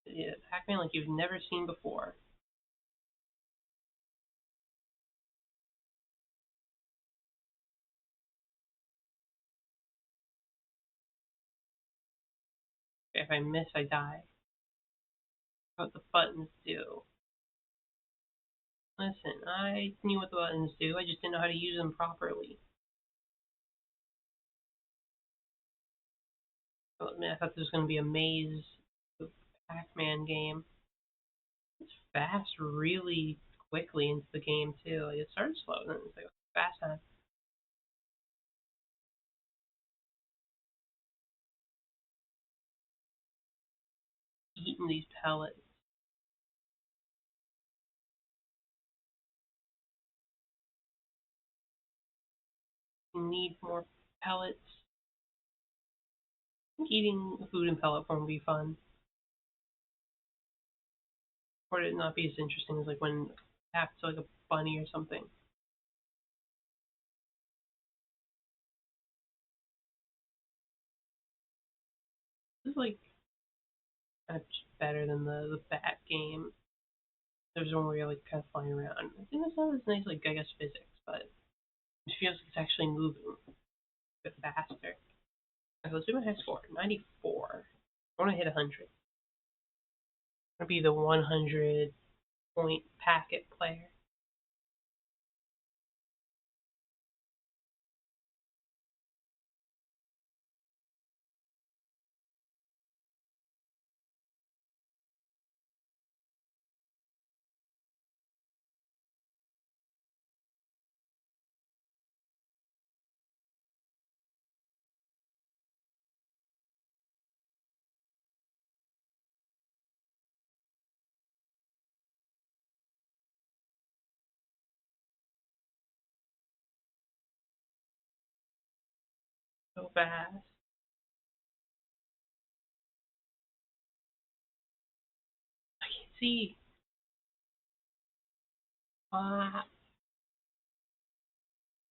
Yeah, Pac-Man like you've never seen before. If I miss, I die. What the buttons do. Listen, I knew what the buttons do, I just didn't know how to use them properly. I mean, I thought this was going to be a maze Pac-Man game. It's fast really quickly into the game, too. Like, it started slow, then it's like fast time. Eating these pellets. You need more pellets. I think eating food in pellet form would be fun. Or it not be as interesting as like when tapped to like a bunny or something. This is like kind of better than the Bat game. There's one where you're like kind of flying around. I think this has nice, like, I guess, physics, but it feels like it's actually moving a bit faster. Okay, let's do my high score. 94. I want to hit 100. I'm going to be the 100 point packet player. So fast. I can't see. Ah,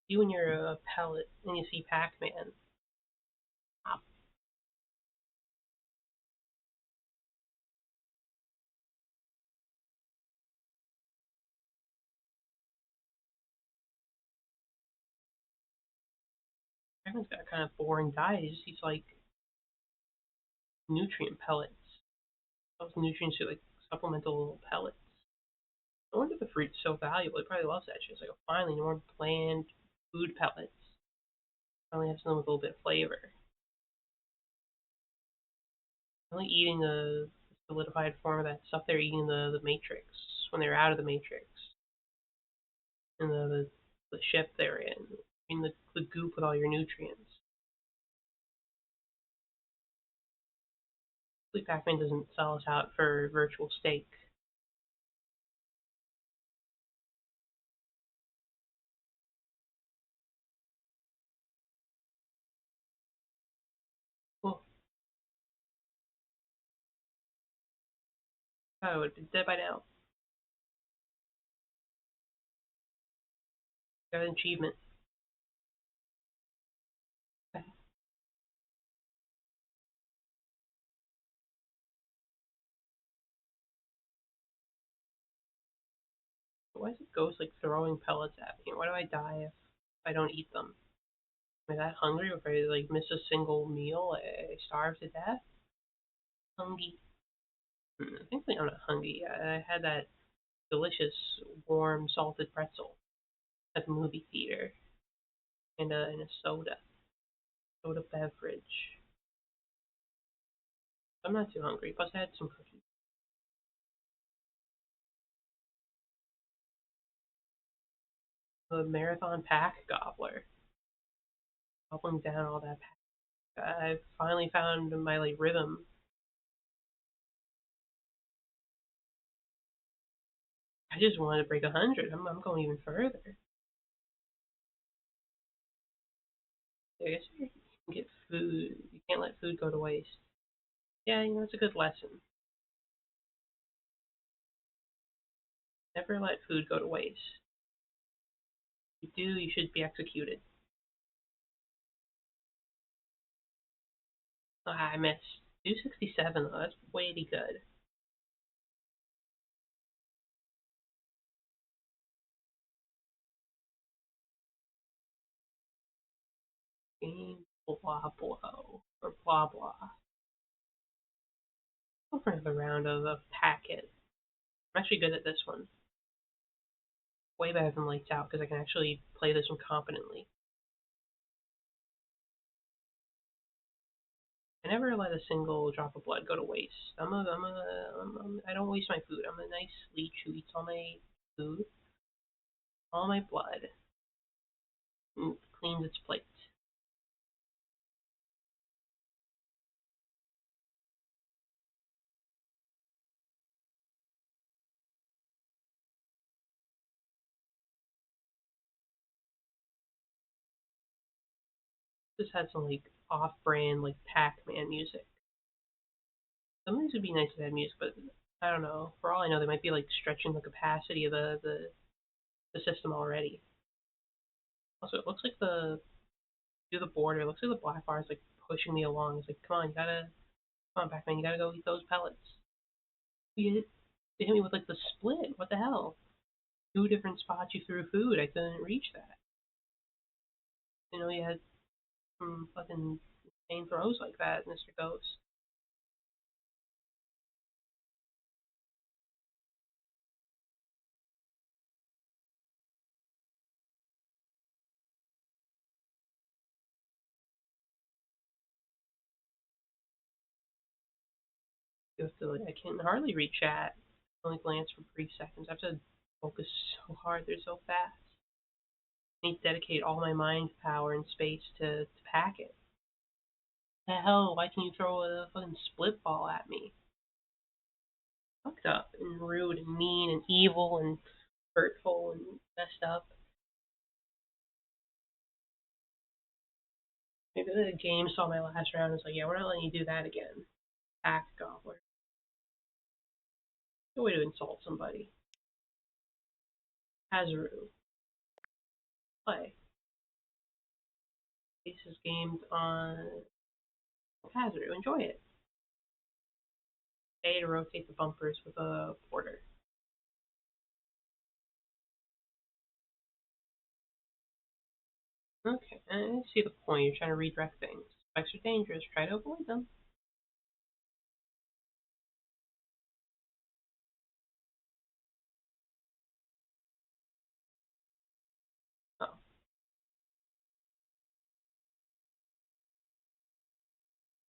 you when you're a pellet and you see Pac-Man. Ah, Pac-Man's got kind of boring diet. He's like nutrient pellets. Those nutrients are like supplemental little pellets. No wonder the fruit's so valuable. He probably loves that shit. It's like, oh, finally, no more bland food pellets. Finally have something with a little bit of flavor. Only eating a solidified form of that stuff they're eating the Matrix when they're out of the Matrix. In the ship they're in. In the goop with all your nutrients. Hopefully Pac-Man doesn't sell us out for virtual steak. Well, I would have been dead by now. Got an achievement. Why is it Ghost like throwing pellets at me? Why do I die if I don't eat them? Am I that hungry? If I like miss a single meal, I starve to death? Hungry. I think I'm not hungry. I had that delicious, warm, salted pretzel at the movie theater and a soda beverage. I'm not too hungry. Plus, I had some cookies. The marathon pack gobbler, gobbling down all that pack. I finally found my like rhythm. I just wanted to break 100. I'm going even further. I guess you can get food. You can't let food go to waste. Yeah, it's a good lesson. Never let food go to waste. If you do, you should be executed. I missed. 267 though. That's way too good. Game blah blah or blah blah. Go for another round of packet. I'm actually good at this one. Way better than Lights Out because I can actually play this one competently. I never let a single drop of blood go to waste. I don't waste my food. I'm a nice leech who eats all my food, all my blood, and cleans its plate. This had some like off-brand like Pac-Man music. Some of these would be nice to have music, but I don't know. For all I know, they might be like stretching the capacity of the system already. Also, it looks like through the border, it looks like the black bar is like pushing me along. It's like, come on, Pac-Man, you gotta go eat those pellets. Eat it. They hit me with like the split. What the hell? Two different spots you threw food. I couldn't reach that. You know, you had some fucking insane throws like that, Mr. Ghost. You have to, like, I can hardly read chat. I only glance for brief seconds. I have to focus so hard. They're so fast. I need to dedicate all my mind power and space to pack it. The hell? Why can you throw a fucking split ball at me? Fucked up and rude and mean and evil and hurtful and messed up. Maybe the game saw my last round and was like, yeah, we're not letting you do that again. Pack gobbler. No way to insult somebody. Hazaru. Play. Aces gamed on Hazaru. Enjoy it. A to rotate the bumpers with a porter. Okay, I see the point. You're trying to redirect things. Spikes are dangerous. Try to avoid them. Oh,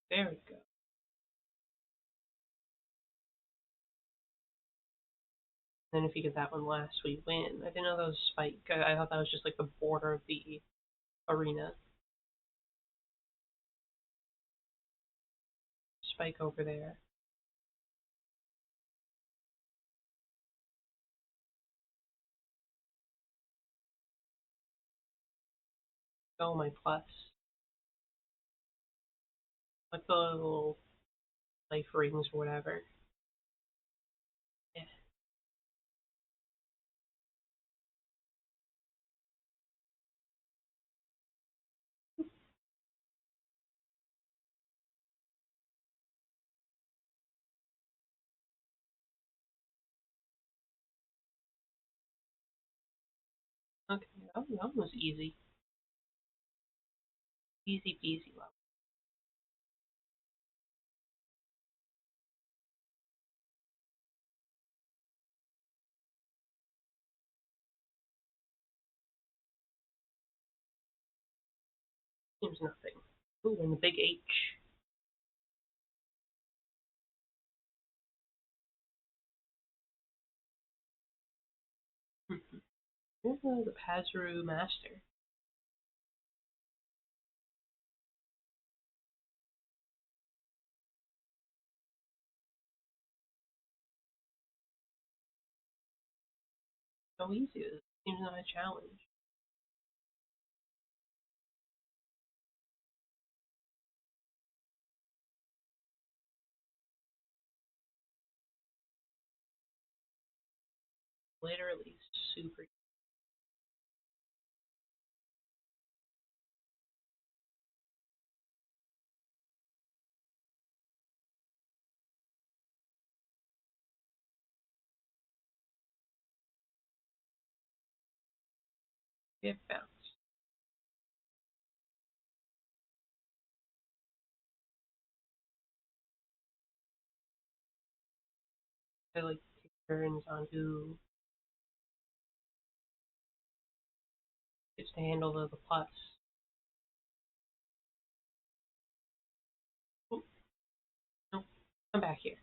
there we go. Then if you get that one last, we win. I didn't know that was a spike. I thought that was just like the border of the arena. Spike over there. Oh, my plus. Like the little life rings or whatever. Yeah. Okay, that was easy. Easy peasy level. Seems nothing. Ooh, and the big H. Here's the Pazaru Master. So easy. It seems not a challenge. Literally super. Get bounce. I like take turns on who gets to handle the plus. Oh, no, come back here.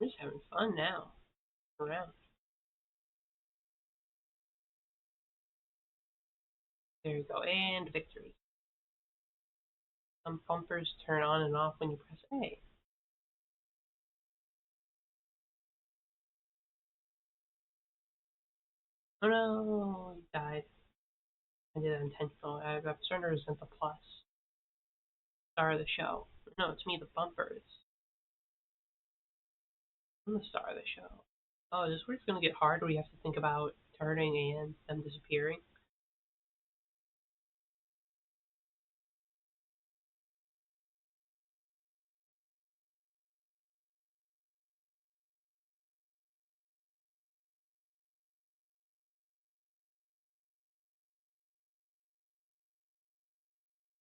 We're just having fun now. Around. There you go. And victory. Some bumpers turn on and off when you press A. Oh no, you died. I did that intentionally. I'm starting to resent the plus. Star of the show. No, it's me, the bumpers. I'm the star of the show. Oh, this is where it's gonna get hard where you have to think about turning and them disappearing.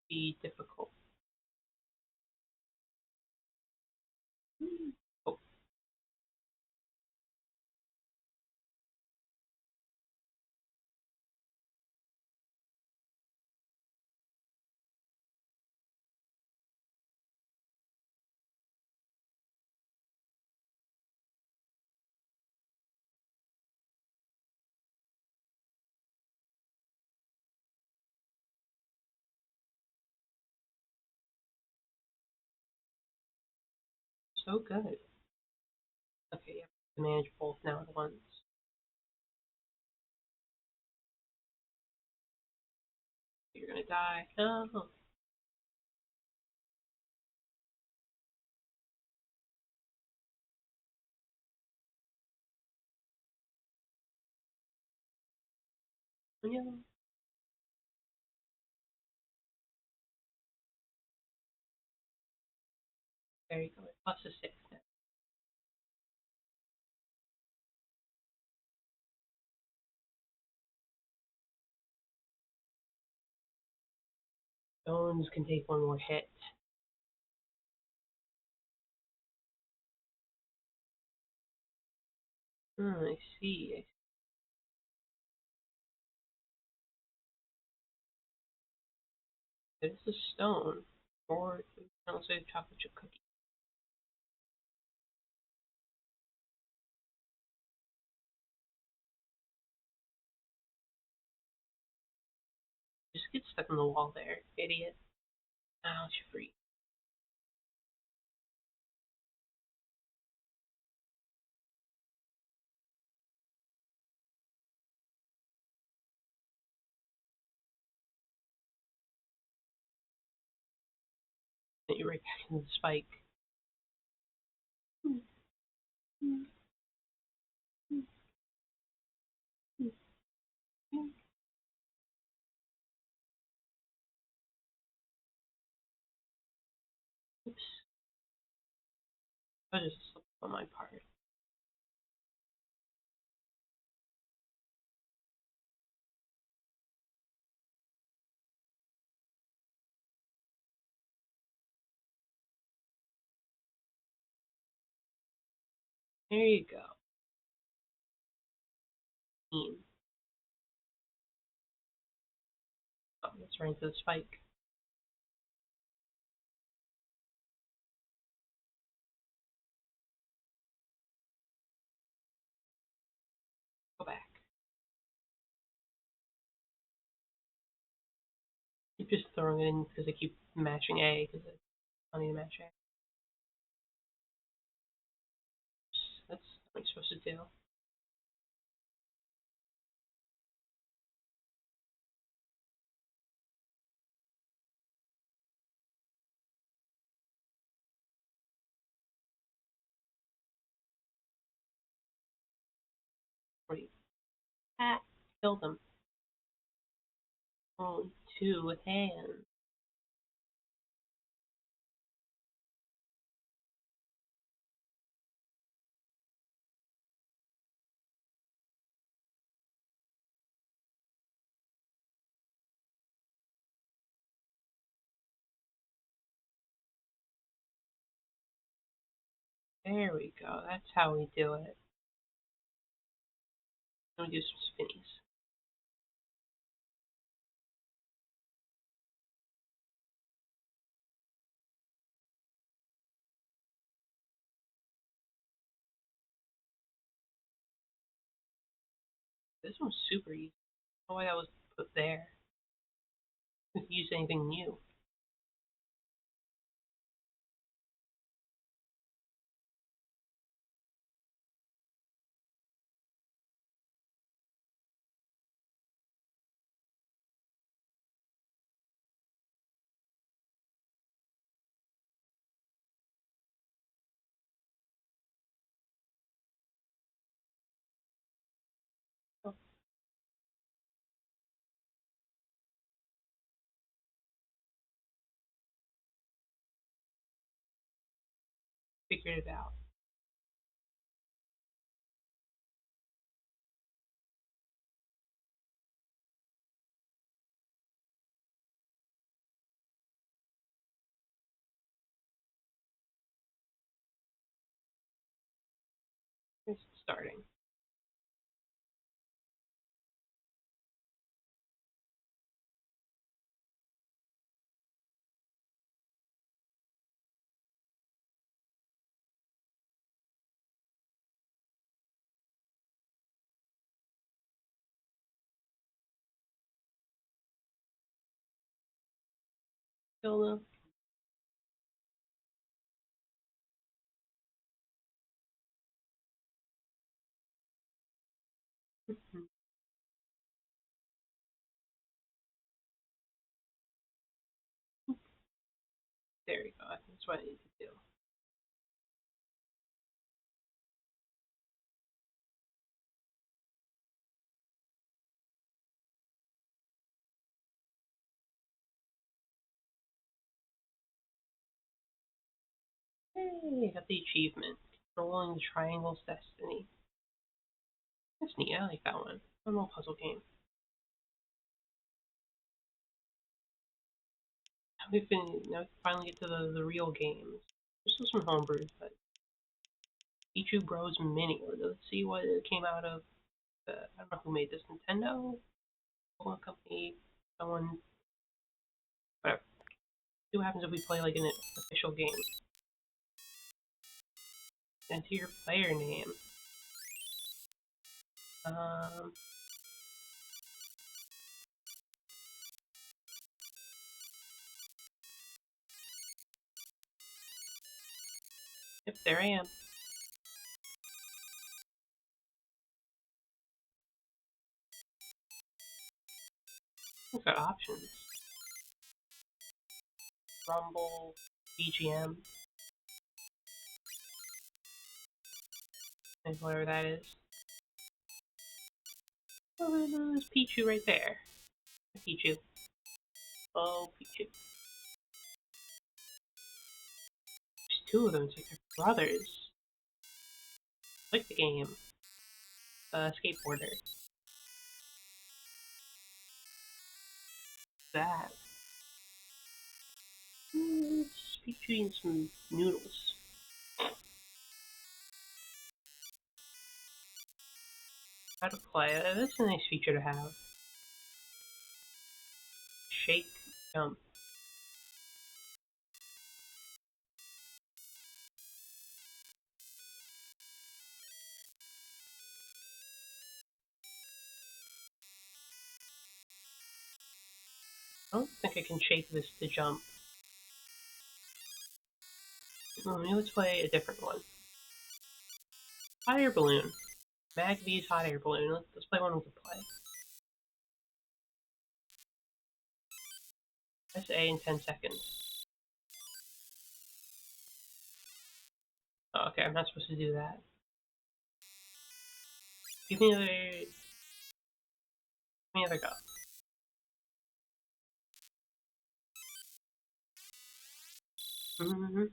Be difficult. Oh, so good. Okay, you have to manage both now at once. You're gonna die. No. No. There you go. Plus a 6 now. Stones can take one more hit. I see. It's a stone. Or I'll say chocolate chip cookie. Just get stuck in the wall there, idiot. Ouch, free. Hit you right back in the spike. Oops. I just slipped on my part. There you go. Team. Oh, that's right into the spike. Go back. Keep just throwing it in because I keep mashing A because I need to mash A. That's what you're supposed to do. Wait. Ah, kill them. Oh, two hands. There we go. That's how we do it. Let me do some spinnies. This one's super easy. Oh, why that was put there. Didn't use anything new. figured it out. It's starting. Still no. There we go. That's what I need to do. Hey, got the achievement. Controlling the Triangle's Destiny. That's neat. I like that one. Fun little puzzle game. We've been now we can finally get to the real games. There's still some homebrews, but Pichu Bros Mini. Let's see what it came out of. I don't know who made this. Nintendo, Pokemon Company, someone. Whatever. See what happens if we play like an official game. Enter your player name. Um. Yep, there I am. We've got options. Rumble, BGM, and whatever that is. Oh, there's Pichu right there. Pichu. Oh, Pichu. There's two of them. It's like they're brothers. Like the game. Skateboarder. That. It's Pichu eating some noodles. How to play. That's a nice feature to have. Shake, jump. I don't think I can shake this to jump. Let's play a different one. Hot air balloon. Magby's hot air balloon. Let's play one we can play. Press A in 10 seconds. Oh, okay, I'm not supposed to do that. Give me another go. Mm-hmm.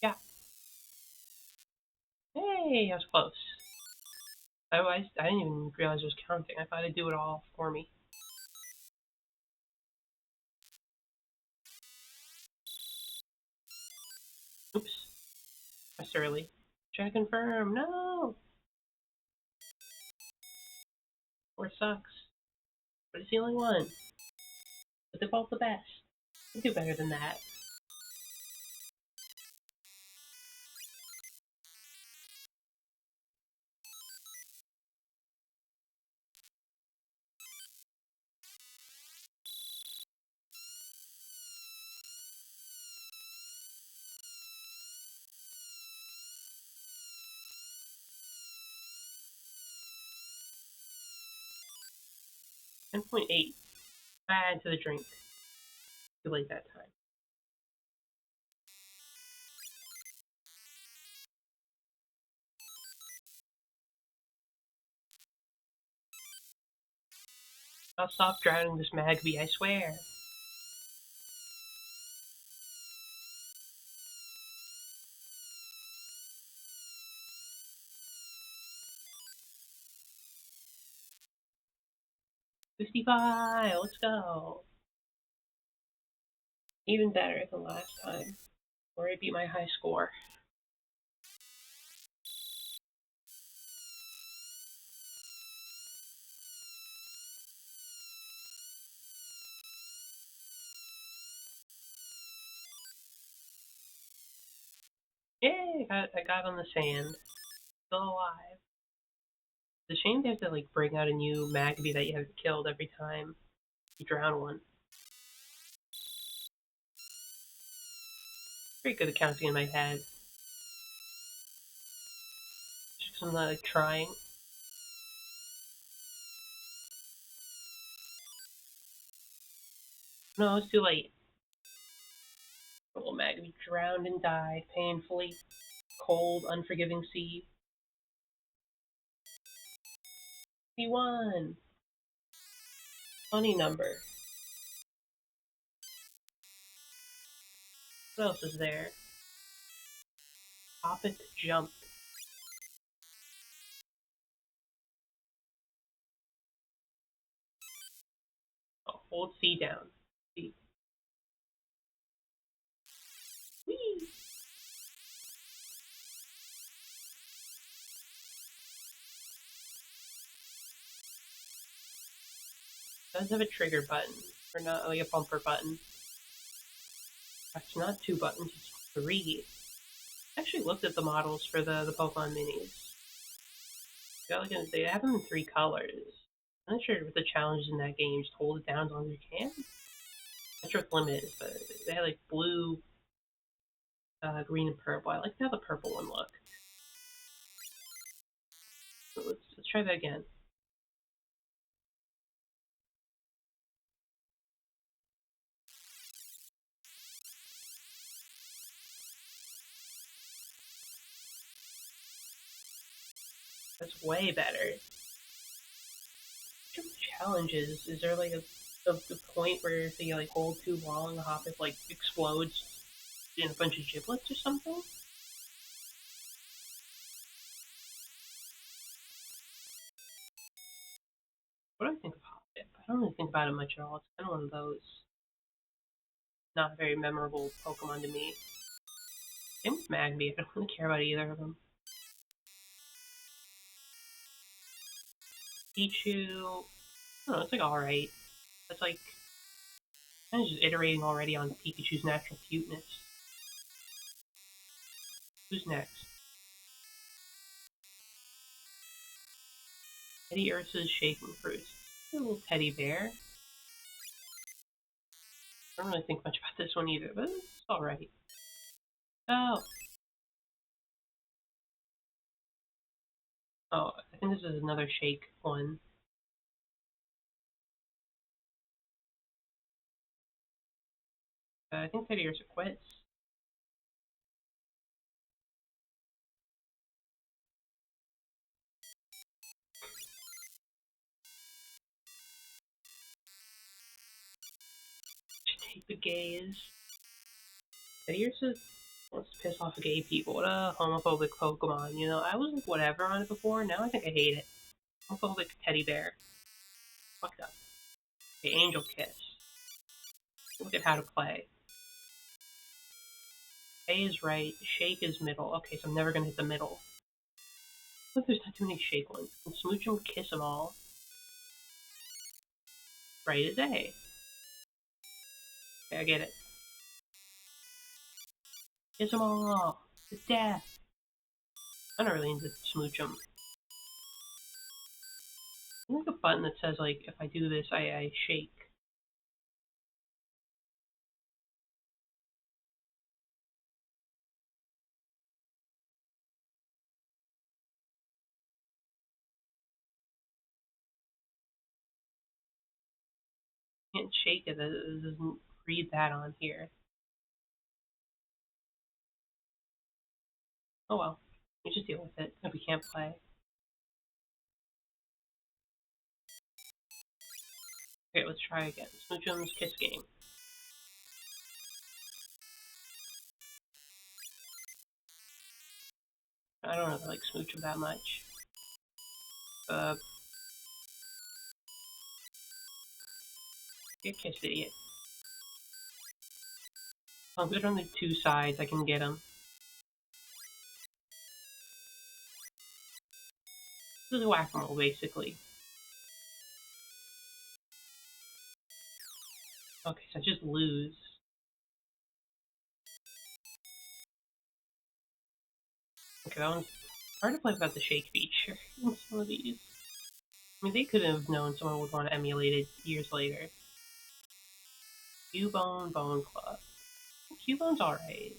Yeah. Hey, I was close. I didn't even realize it was counting. I thought it'd do it all for me. Oops. Pressed early. Try to confirm. No! Or sucks. But it's the only one. But they're both the best. We do better than that. $10.8. Add to the drink. Too late that time. I'll stop drowning this Magby, I swear. $55, let's go. Even better than last time, where I beat my high score. Yay, I got on the sand. Still alive. It's a shame they have to like bring out a new Magby that you have killed every time you drown one. Pretty good at counting in my head. Just 'cause I'm not like trying. No, it's too late. Little Magby drowned and died painfully. Cold, unforgiving sea. He won! Funny number. What else is there? Hoppet jump. Oh, hold C down. C. Whee! It does have a trigger button, or not like a bumper button. It's not 2 buttons, it's 3. I actually looked at the models for the Pokemon minis. They have them in 3 colors. I'm not sure what the challenge in that game, just hold it down as long as you can. I'm not sure what the limit is, but they had like blue, green, and purple. I like how the purple one looked. So let's try that again. That's way better. Challenges. Is there like a point where if you like hold too long, the Hoppip like explodes in a bunch of giblets or something? What do I think of Hoppip? I don't really think about it much at all. It's kind of one of those not very memorable Pokemon to me. Same with Magby. I don't really care about either of them. Pichu, I don't know. It's like alright. It's like kind of just iterating already on Pikachu's natural cuteness. Who's next? Teddiursa's Shaking Fruit. A little teddy bear. I don't really think much about this one either, but it's alright. Oh! Oh, I think this is another Shake one. I think Teddiursa quits. Take the gaze. Teddiursa wants to piss off gay people. What a homophobic Pokemon. You know, I was like whatever on it before, now I think I hate it. Homophobic teddy bear. Fucked up. Okay, Angel Kiss. Look at how to play. A is right, Shake is middle. Okay, so I'm never gonna hit the middle. Look, there's not too many Shake ones. And Smooch them, kiss them all. Right is A. Okay, I get it. Kiss them all! To death! I'm not really into Smooch them. I like a button that says, like, if I do this, I shake. Can't shake it, it doesn't read that on here. Oh well, we just deal with it if we can't play. Okay, let's try again. Smoochum's Kiss Game. I don't really like Smoochum that much. Get Kiss, idiot. I'm good on the two sides, I can get him. This is whack-a-mole, basically. Okay, so I just lose. Okay, that one's hard to play without the shake feature in some of these. I mean, they could have known someone would want to emulate it years later. Cubone, Bone Club. Cubone's alright.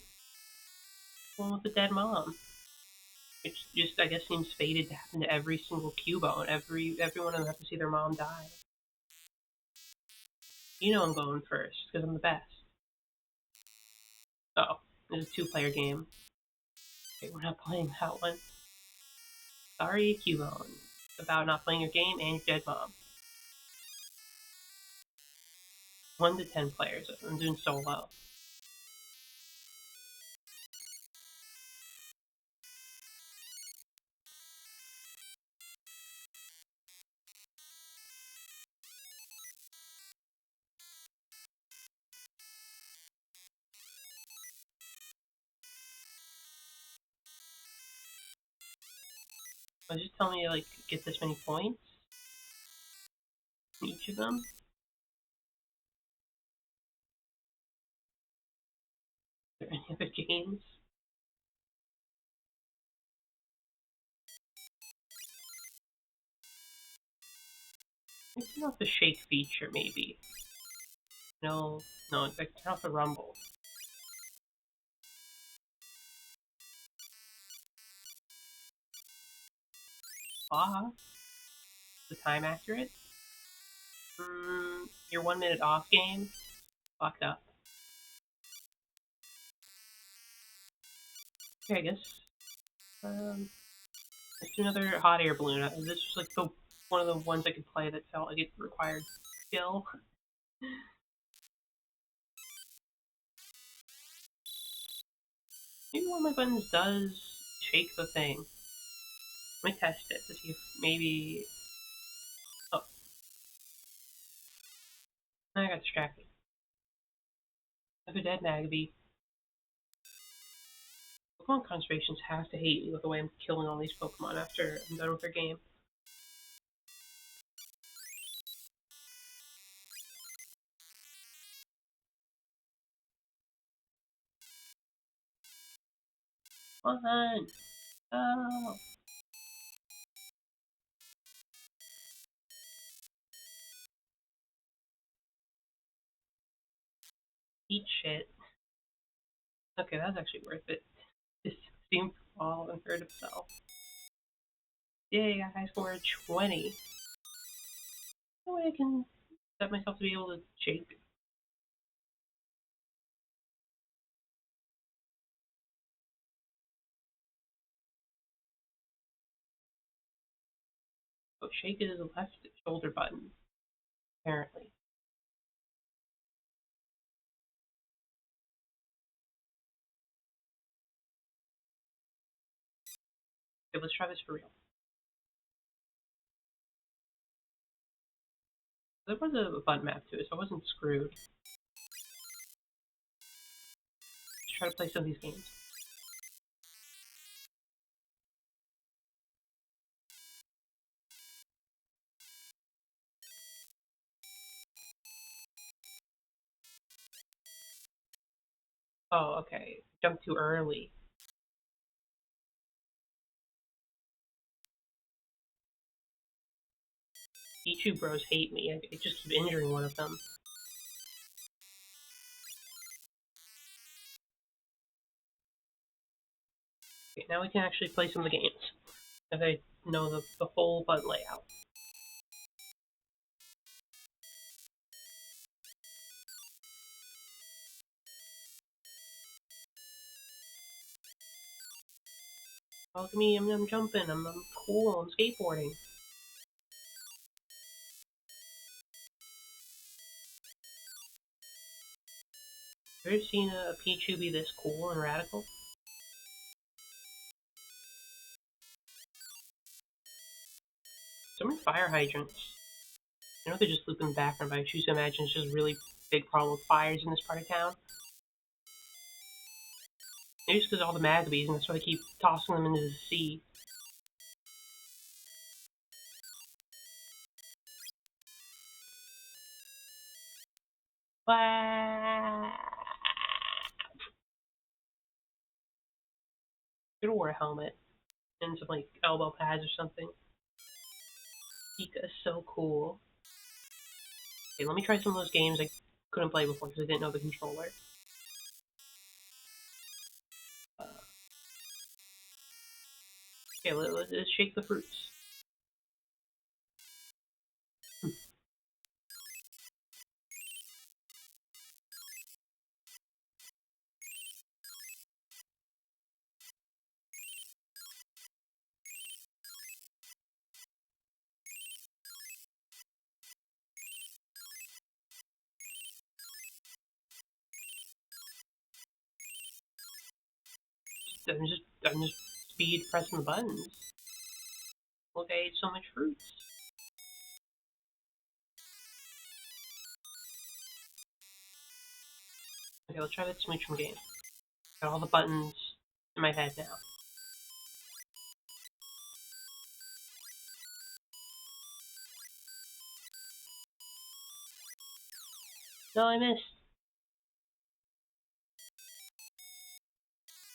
One with the dead mom. It just, I guess, seems fated to happen to every single Cubone. Every one of them has to see their mom die. You know I'm going first, because I'm the best. Oh, this is a two-player game. Okay, we're not playing that one. Sorry, Cubone. It's about not playing your game and your dead mom. 1 to 10 players. I'm doing so well. Was just telling me to, like, get this many points in each of them. Are there any other games? Maybe turn off the shake feature, maybe. No, in fact, turn off the rumble. Ah, the time accurate? Your 1 minute off game? Fucked up. Okay, I guess. Let's do another hot air balloon. This was like one of the ones I could play that felt like it required skill. Maybe one of my buttons does shake the thing. Let me test it to see if maybe... Oh, I got distracted. Another dead Magby. Pokemon conservations have to hate me with the way I'm killing all these Pokemon after I'm done with their game. Come on! Oh! Eat shit. Okay, that's actually worth it. This seemed to fall and hurt itself. Yay, I high score 20. No way I can set myself to be able to shake. Oh, shake is the left shoulder button, apparently. Okay, let's try this for real. There was a button map to it, so I wasn't screwed. Let's try to play some of these games. Oh, okay. Jumped too early. Pichu bros hate me. I just keep injuring one of them. Okay, now we can actually play some of the games. If I know the whole button layout. Oh, look at me, I'm jumping, I'm cool, I'm skateboarding. You ever seen a Pichu be this cool and radical? So many fire hydrants. I know they just loop in the background, but I choose to imagine it's just a really big problem with fires in this part of town. Maybe it's because of all the Magbies, and that's why I keep tossing them into the sea. Wow. Should have wore a helmet and some like elbow pads or something. Pika is so cool. Okay, let me try some of those games I couldn't play before because I didn't know the controller. Okay, let's shake the fruits. I'm just speed pressing the buttons. Look, I ate so much fruits. Okay, let's try that Smoochum game. Got all the buttons in my head now. No, I missed.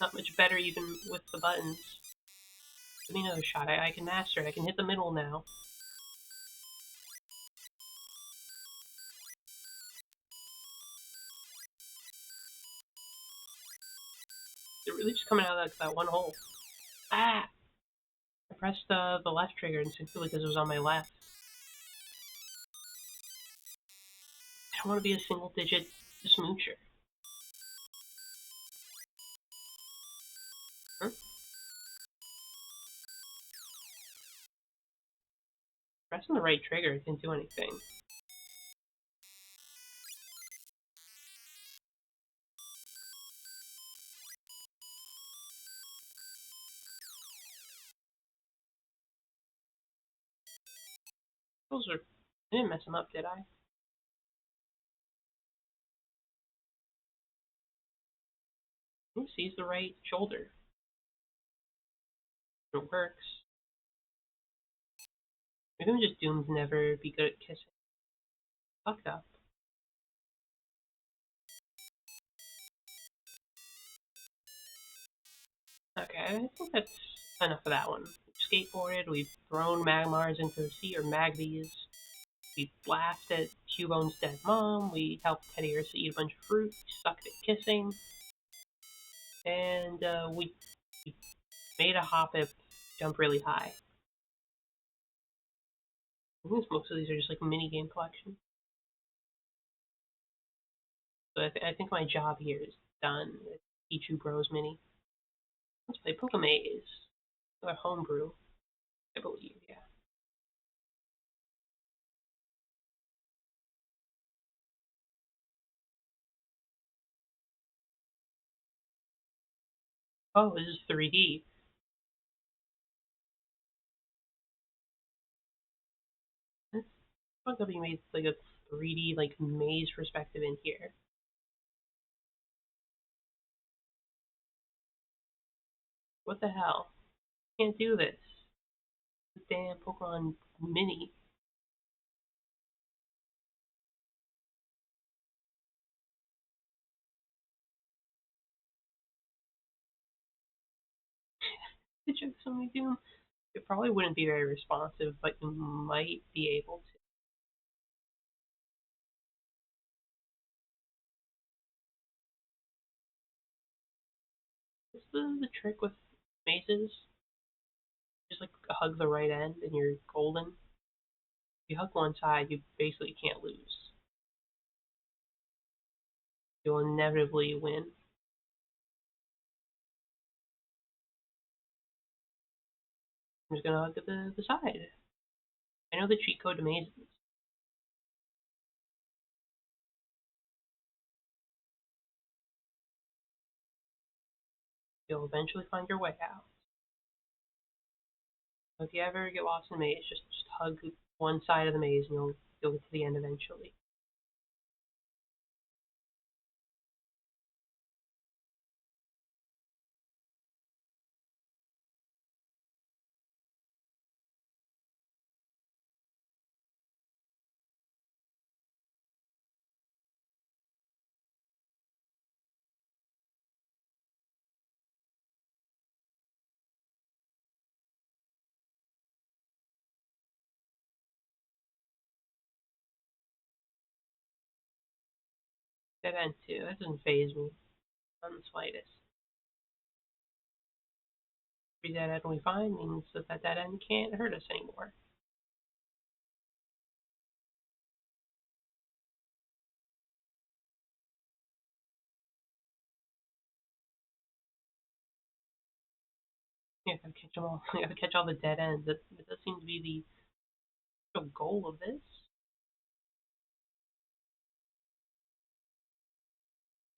Not much better even with the buttons. Give me another shot. I can master it. I can hit the middle now. They're really just coming out of that one hole. Ah! I pressed the left trigger instinctively because it was on my left. I don't want to be a single digit smoocher. Huh? Pressing the right trigger didn't do anything. Those are... I didn't mess them up, did I? Who sees the right shoulder? It works. Maybe I'm just doomed to never be good at kissing. Fucked up. Okay, I think that's enough of that one. We've skateboarded, we've thrown Magmars into the sea, or Magbies. We laughed at Cubone's dead mom, we helped Teddiursa eat a bunch of fruit, we sucked at kissing, and we made a Hoppip jump really high. I think most of these are just like mini game collections. So I think my job here is done. Pichu Bros Mini. Let's play Pokemaze. Or Homebrew, I believe, yeah. Oh, this is 3D. That's fucked up. You made like a 3D like maze perspective in here. What the hell? Can't do this. The damn Pokemon Mini. The joke's on me, Doom. It probably wouldn't be very responsive, but you might be able to. What's the trick with mazes? Just like hug the right end and you're golden. If you hug one side, you basically can't lose. You'll inevitably win. I'm just gonna hug the side. I know the cheat code to mazes. You'll eventually find your way out. So if you ever get lost in a maze, just hug one side of the maze and you'll get to the end eventually. Dead end too. That doesn't phase me on the slightest. Every dead end we find means that dead end can't hurt us anymore. Yeah, gotta catch them all. Gotta catch all the dead ends. That does seem to be the goal of this,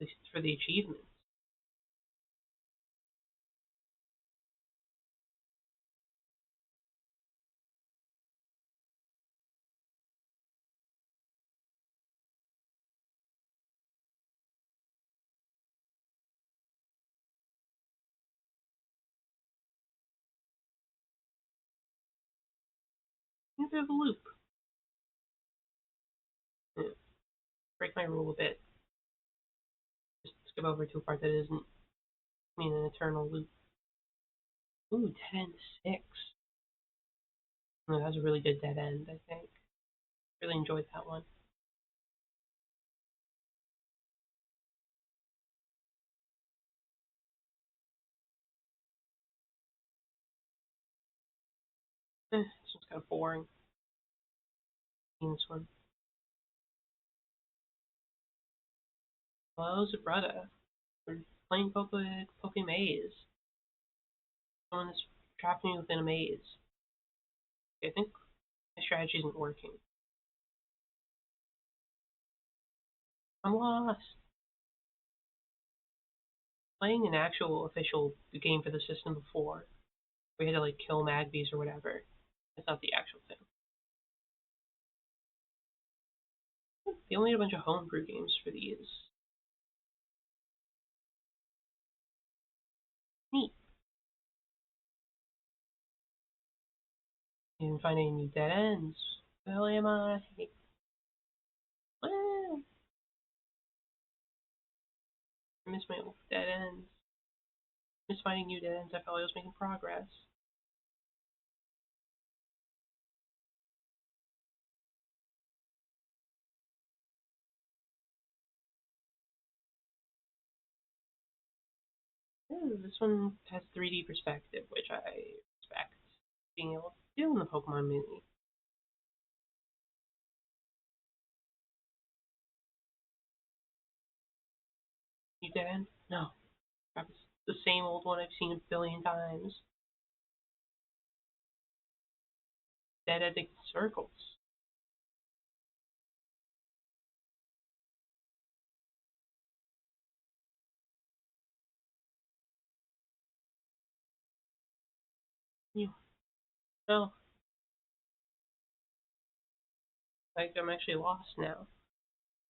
at least for the achievements. A bit of a loop. Yeah, break my rule a bit. Just skip over to a part that isn't mean an eternal loop. Ooh, dead end 6. Oh, that was a really good dead end, I think. Really enjoyed that one. This one's kind of boring. This one. Hello, Zabrutta. We're playing Poke Maze. Someone is trapped me within a maze. I think my strategy isn't working. I'm lost. Playing an actual official game for the system before, we had to like kill Magbies or whatever. That's not the actual thing. They only had a bunch of homebrew games for these. Neat. Didn't find any new dead ends. Where the hell am I? Well, I miss my old dead ends. I miss finding new dead ends. I felt like I was making progress. Ooh, this one has 3D perspective, which I respect being able to do in the Pokemon Mini. New dead end? No. It's the same old one I've seen a billion times. Dead ending circles. You no, like I'm actually lost now.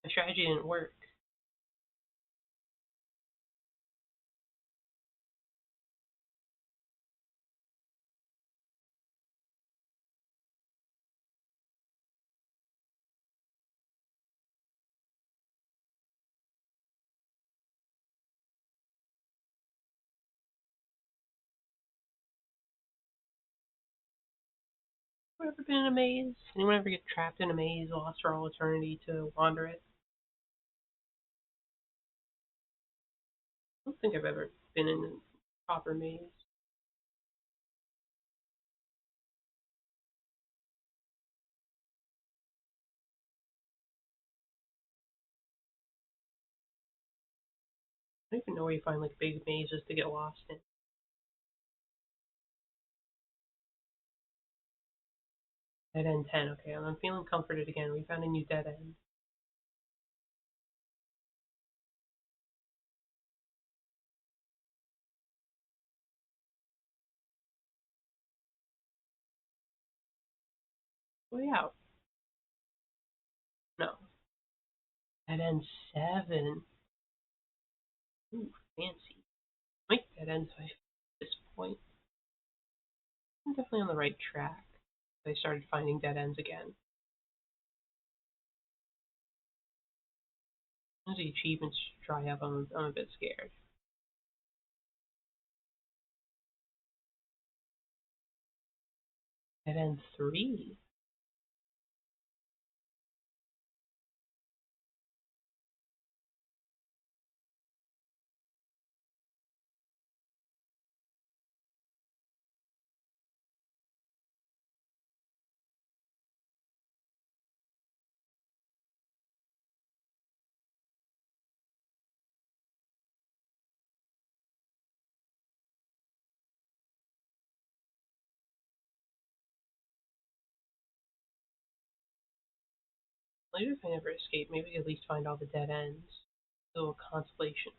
My strategy didn't work. Have ever been in a maze? Anyone ever get trapped in a maze, lost for all eternity to wander it? I don't think I've ever been in a proper maze. I don't even know where you find like big mazes to get lost in. Dead end 10. Okay, I'm feeling comforted again. We found a new dead end. Way out. No. Dead end 7. Ooh, fancy. Make dead ends at this point. I'm definitely on the right track. I started finding dead ends again. As the achievements dry up, I'm a bit scared. Dead end 3. Later, if I never escape, maybe at least find all the dead ends. A little consolation.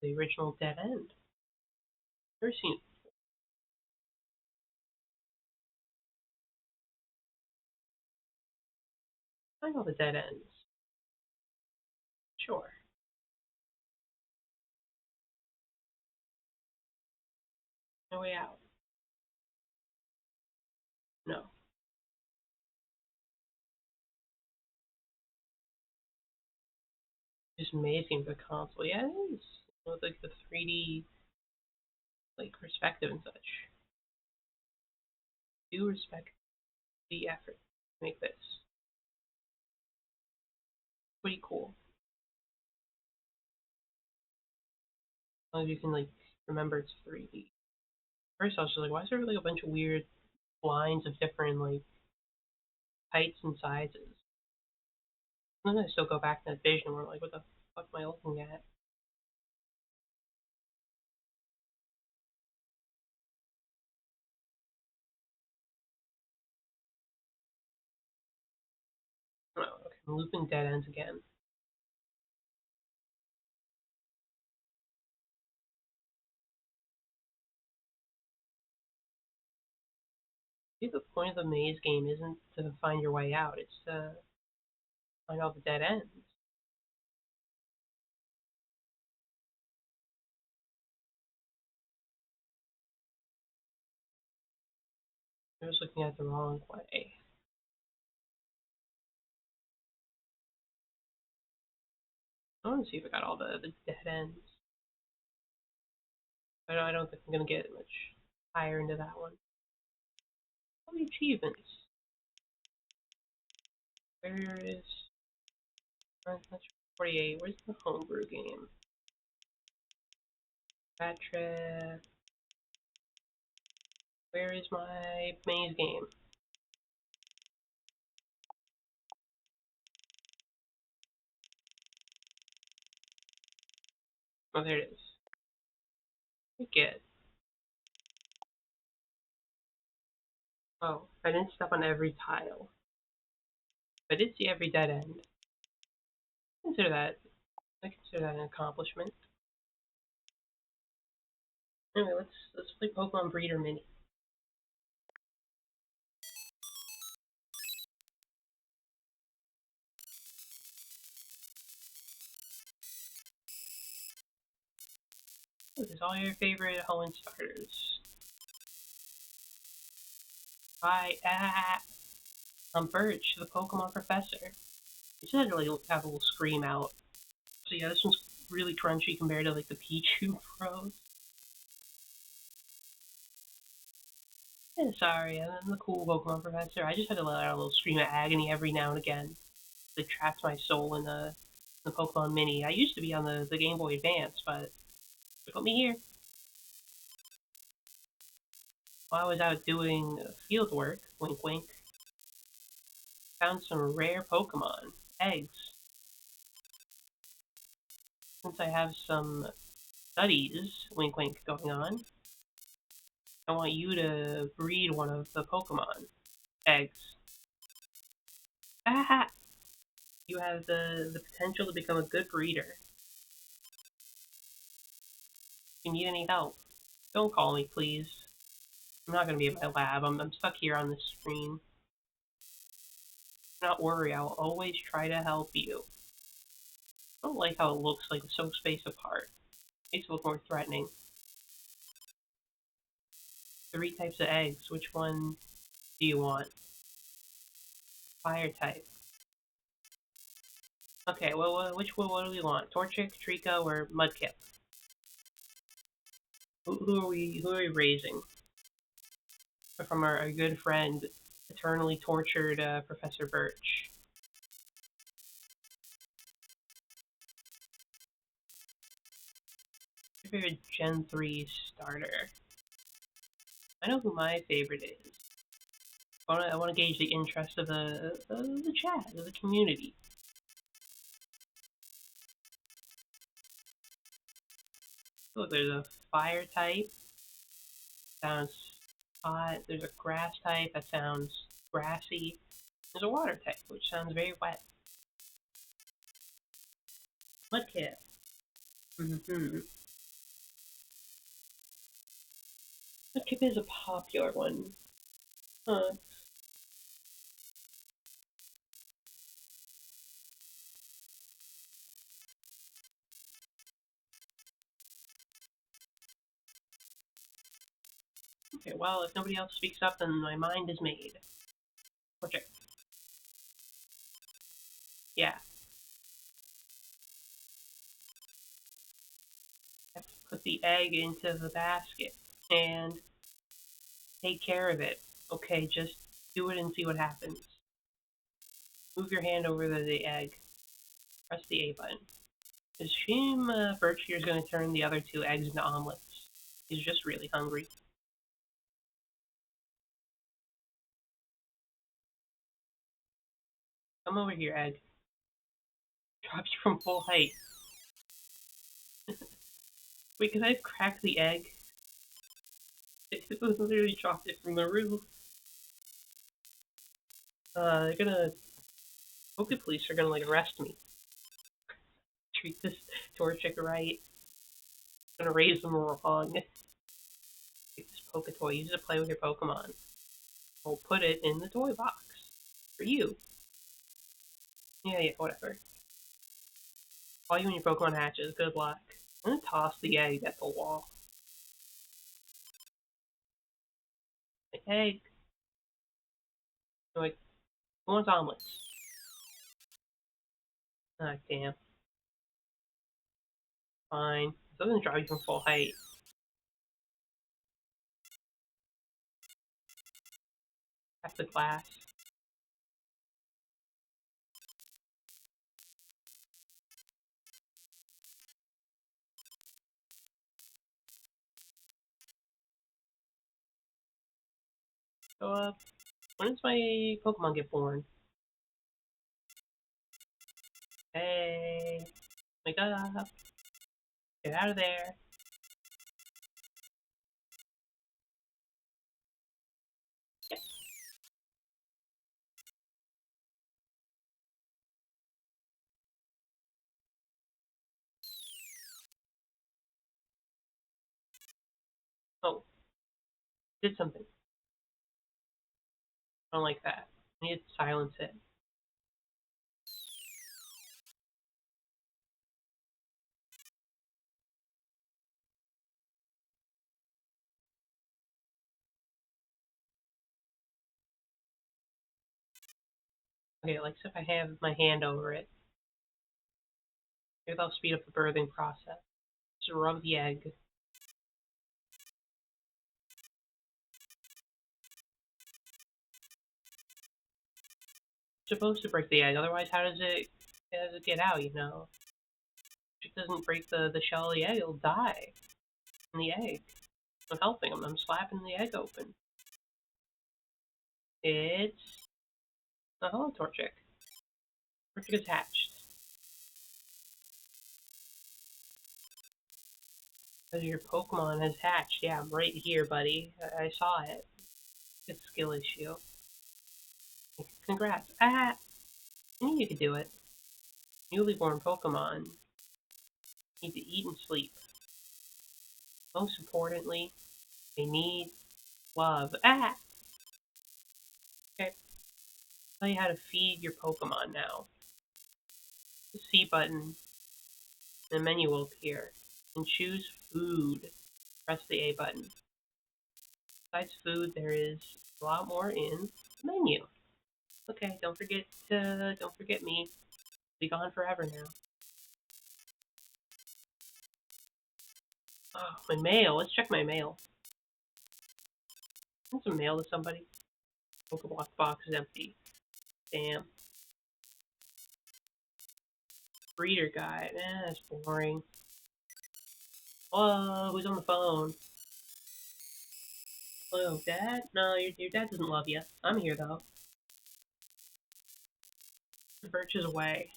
The original dead end. Never seen it. Find all the dead ends. Sure. No way out. No. Just amazing the console. Yeah, it is. With like the 3D like perspective and such. Do respect the effort to make this. Pretty cool. As long as you can like remember it's 3D. First I was just like, why is there like a bunch of weird lines of different like heights and sizes? And then I still go back to that vision where I'm like, what the fuck am I looking at? Oh, okay, I'm looping dead ends again. See, the point of the maze game isn't to find your way out, it's to find all the dead ends. I was looking at it the wrong way. I want to see if I got all the dead ends. But I don't think I'm going to get much higher into that one. All the achievements. Where is... 48. Where's the homebrew game? Bad Trip. Where is my maze game? Oh, there it is. Get. Oh, I didn't step on every tile. I did see every dead end. Consider that. I consider that an accomplishment. Anyway, let's play Pokemon Breeder Mini. This is all your favorite Hoenn starters. I'm Birch, the Pokemon Professor. I just had to like have a little scream out. So yeah, this one's really crunchy compared to like the Pichu Pros. Yeah, sorry, I'm the cool Pokemon Professor. I just had to let out a little scream of agony every now and again. It trapped my soul in the Pokemon Mini. I used to be on the Game Boy Advance, but they put me here. While I was out doing field work, wink wink, found some rare Pokemon, eggs. Since I have some studies, wink wink, going on. I want you to breed one of the Pokemon. Eggs. Ah! You have the potential to become a good breeder. If you need any help, don't call me, please. I'm not going to be at my lab. I'm stuck here on this screen. Do not worry, I'll always try to help you. I don't like how it looks like it's so spaced apart. It makes it look more threatening. 3 types of eggs. Which one do you want? Fire type. Okay, well, what do we want? Torchic, Trico, or Mudkip? Who are we raising? From our good friend, eternally tortured Professor Birch. Your favorite Gen 3 starter? I know who my favorite is. I want to gauge the interest of the chat, of the community. Look, there's a fire type. Sounds hot. There's a grass type that sounds grassy. There's a water type, which sounds very wet. Mudkip. Mm-hmm. Mudkip is a popular one. Huh. Okay, well, if nobody else speaks up, then my mind is made. Okay. Yeah. I have to put the egg into the basket and take care of it. Okay, just do it and see what happens. Move your hand over the egg. Press the A button. Assume Birch here is going to turn the other 2 eggs into omelets. He's just really hungry. Come over here, egg. Drops you from full height. Wait, can I crack the egg? It literally dropped it from the roof. They're gonna... Poke Police are gonna, like, arrest me. Treat this Torchic right. I'm gonna raise them wrong. Take this Poke Toy. Use it to play with your Pokemon. We'll put it in the toy box. For you. Yeah, whatever. Call you when your Pokemon hatches. Good luck. I'm gonna toss the egg at the wall. Like, egg. Like, who wants omelets? Ah, damn. Fine. It doesn't drop you from full height. That's the glass. So, when does my Pokemon get born? Hey, wake up. Get out of there. Yeah. Oh, did something. I don't like that. I need to silence it. Okay, like if I have my hand over it. Maybe that'll speed up the birthing process. Just rub the egg. It's supposed to break the egg, otherwise how does it get out, you know? If it doesn't break the shell of the egg, it'll die in the egg. I'm helping him, I'm slapping the egg open. It's a hello Torchic. Torchic is hatched. Because your Pokemon has hatched. Yeah, I'm right here, buddy. I saw it. Good skill issue. Congrats. Ah! I knew you could do it. Newly born Pokemon need to eat and sleep. Most importantly, they need love. Ah! Okay. Tell you how to feed your Pokemon now. The C button, the menu will appear. And choose food. Press the A button. Besides food, there is a lot more in the menu. Okay, don't forget me. Be gone forever now. Oh, my mail. Let's check my mail. Send some mail to somebody. Pokeblock box is empty. Damn. Breeder guide. That's boring. Whoa, who's on the phone? Hello, Dad? No, your dad doesn't love you. I'm here, though. Birch is away.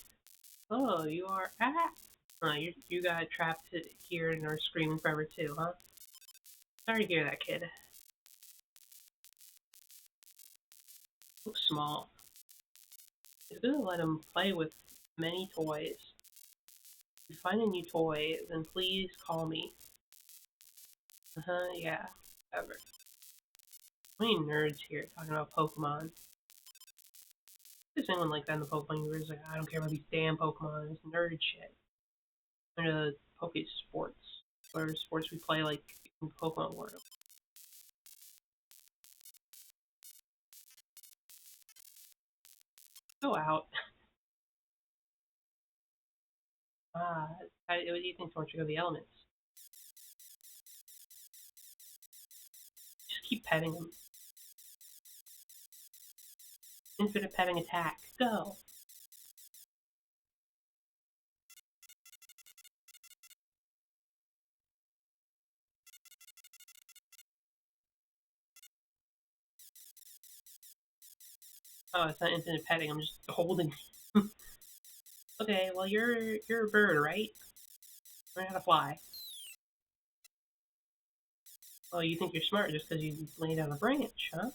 Oh, you are... Ah! Oh, you got trapped here and are screaming forever, too, huh? Sorry to hear that, kid. Looks small. It's good to let him play with many toys. If you find a new toy, then please call me. Yeah. Ever. How many nerds here talking about Pokemon? There's anyone like that in the Pokemon universe, like, I don't care about these damn Pokemon, it's nerd shit. Under the Poke Sports, or sports we play like in Pokemon World. Go out. What do you think Torchic of the elements? Just keep petting him. Infinite petting attack. Go! Oh, it's not infinite petting, I'm just holding. Okay, well you're a bird, right? Learn how to fly. Oh, you think you're smart just because you laid on a branch, huh?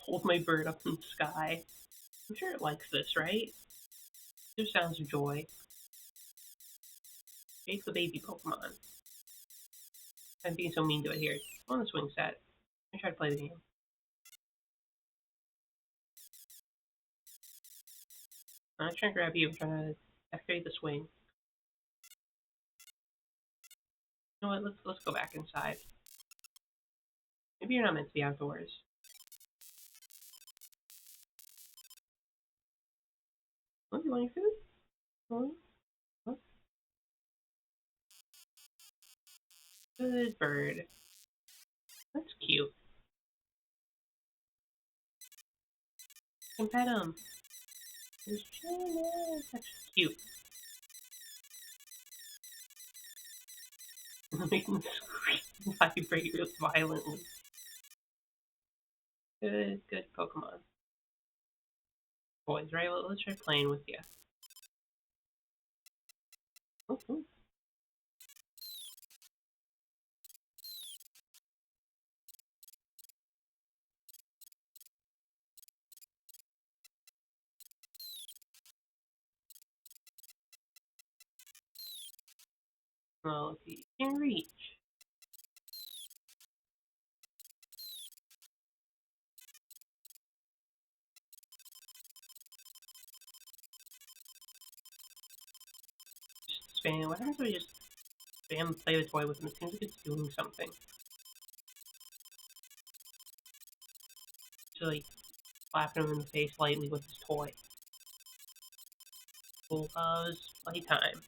Hold my bird up in the sky. I'm sure it likes this, right? There's sounds of joy. Jake the baby Pokemon. I'm being so mean to it here. On the swing set. I try to play the game. I'm not trying to grab you, I'm trying to activate the swing. You know what, let's go back inside. Maybe you're not meant to be outdoors. Oh, you want your food? Oh, oh. Good bird. That's cute. You can pet him. That's cute. Make him scream, vibrate real violently. Good Pokemon. Boys, right? Let's try playing with you. Oh. Well, if you can reach. Just spam. What happens if we just spam play the toy with him? It seems like it's doing something. So, like, slapping him in the face lightly with his toy. Loves playtime.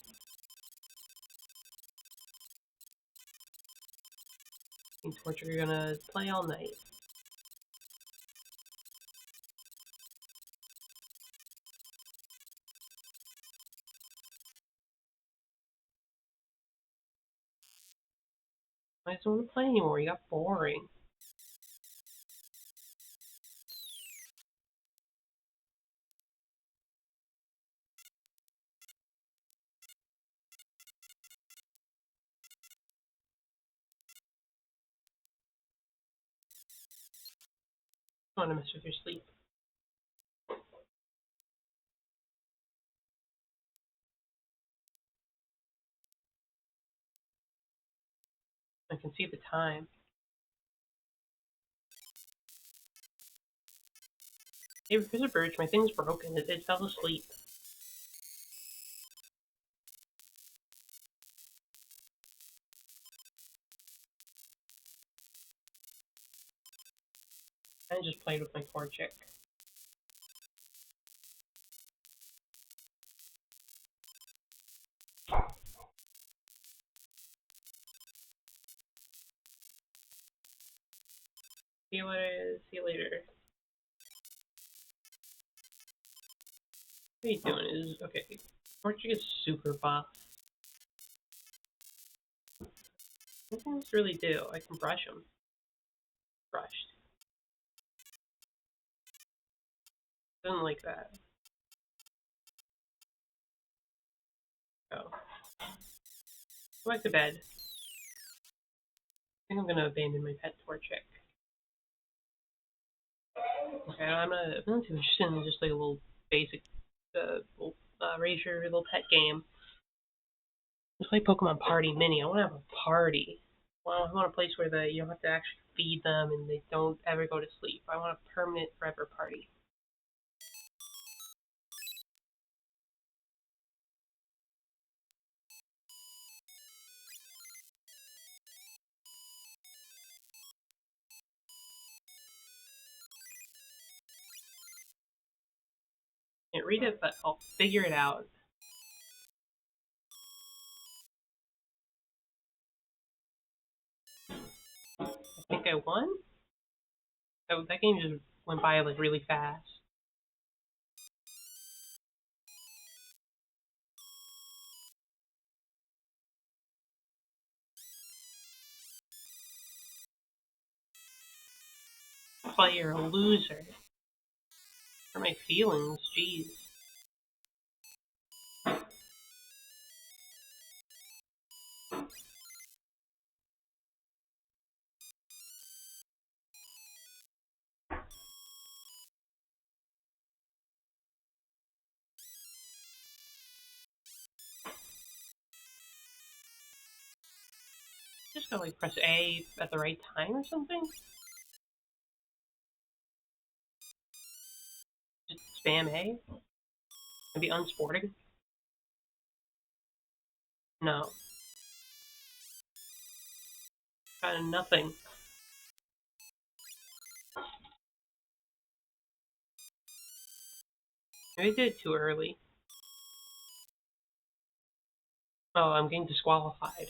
And Torchic are gonna play all night. I just don't want to play anymore. You got boring. want to mess with your sleep. I can see the time. Hey, Professor Birch, my thing's broken. It fell asleep. I just played with my Torchic. See you later. What you doing is, okay, Torchic is super buff. What can this really do? I can brush him. Brushed. Doesn't like that. Oh. Go back to bed. I think I'm gonna abandon my pet Torchic. Okay, I'm not too interested in just like a little basic, little pet game. Let's play Pokemon Party Mini. I want to have a party. Well, I want a place where you don't have to actually feed them and they don't ever go to sleep. I want a permanent forever party. Can't read it, but I'll figure it out. I think I won? Oh, that game just went by like really fast. But you're a loser. For my feelings, jeez. Just gotta like press A at the right time or something? Just spam A? And be unsporting? No. Got nothing. Maybe I did it too early. Oh, I'm getting disqualified.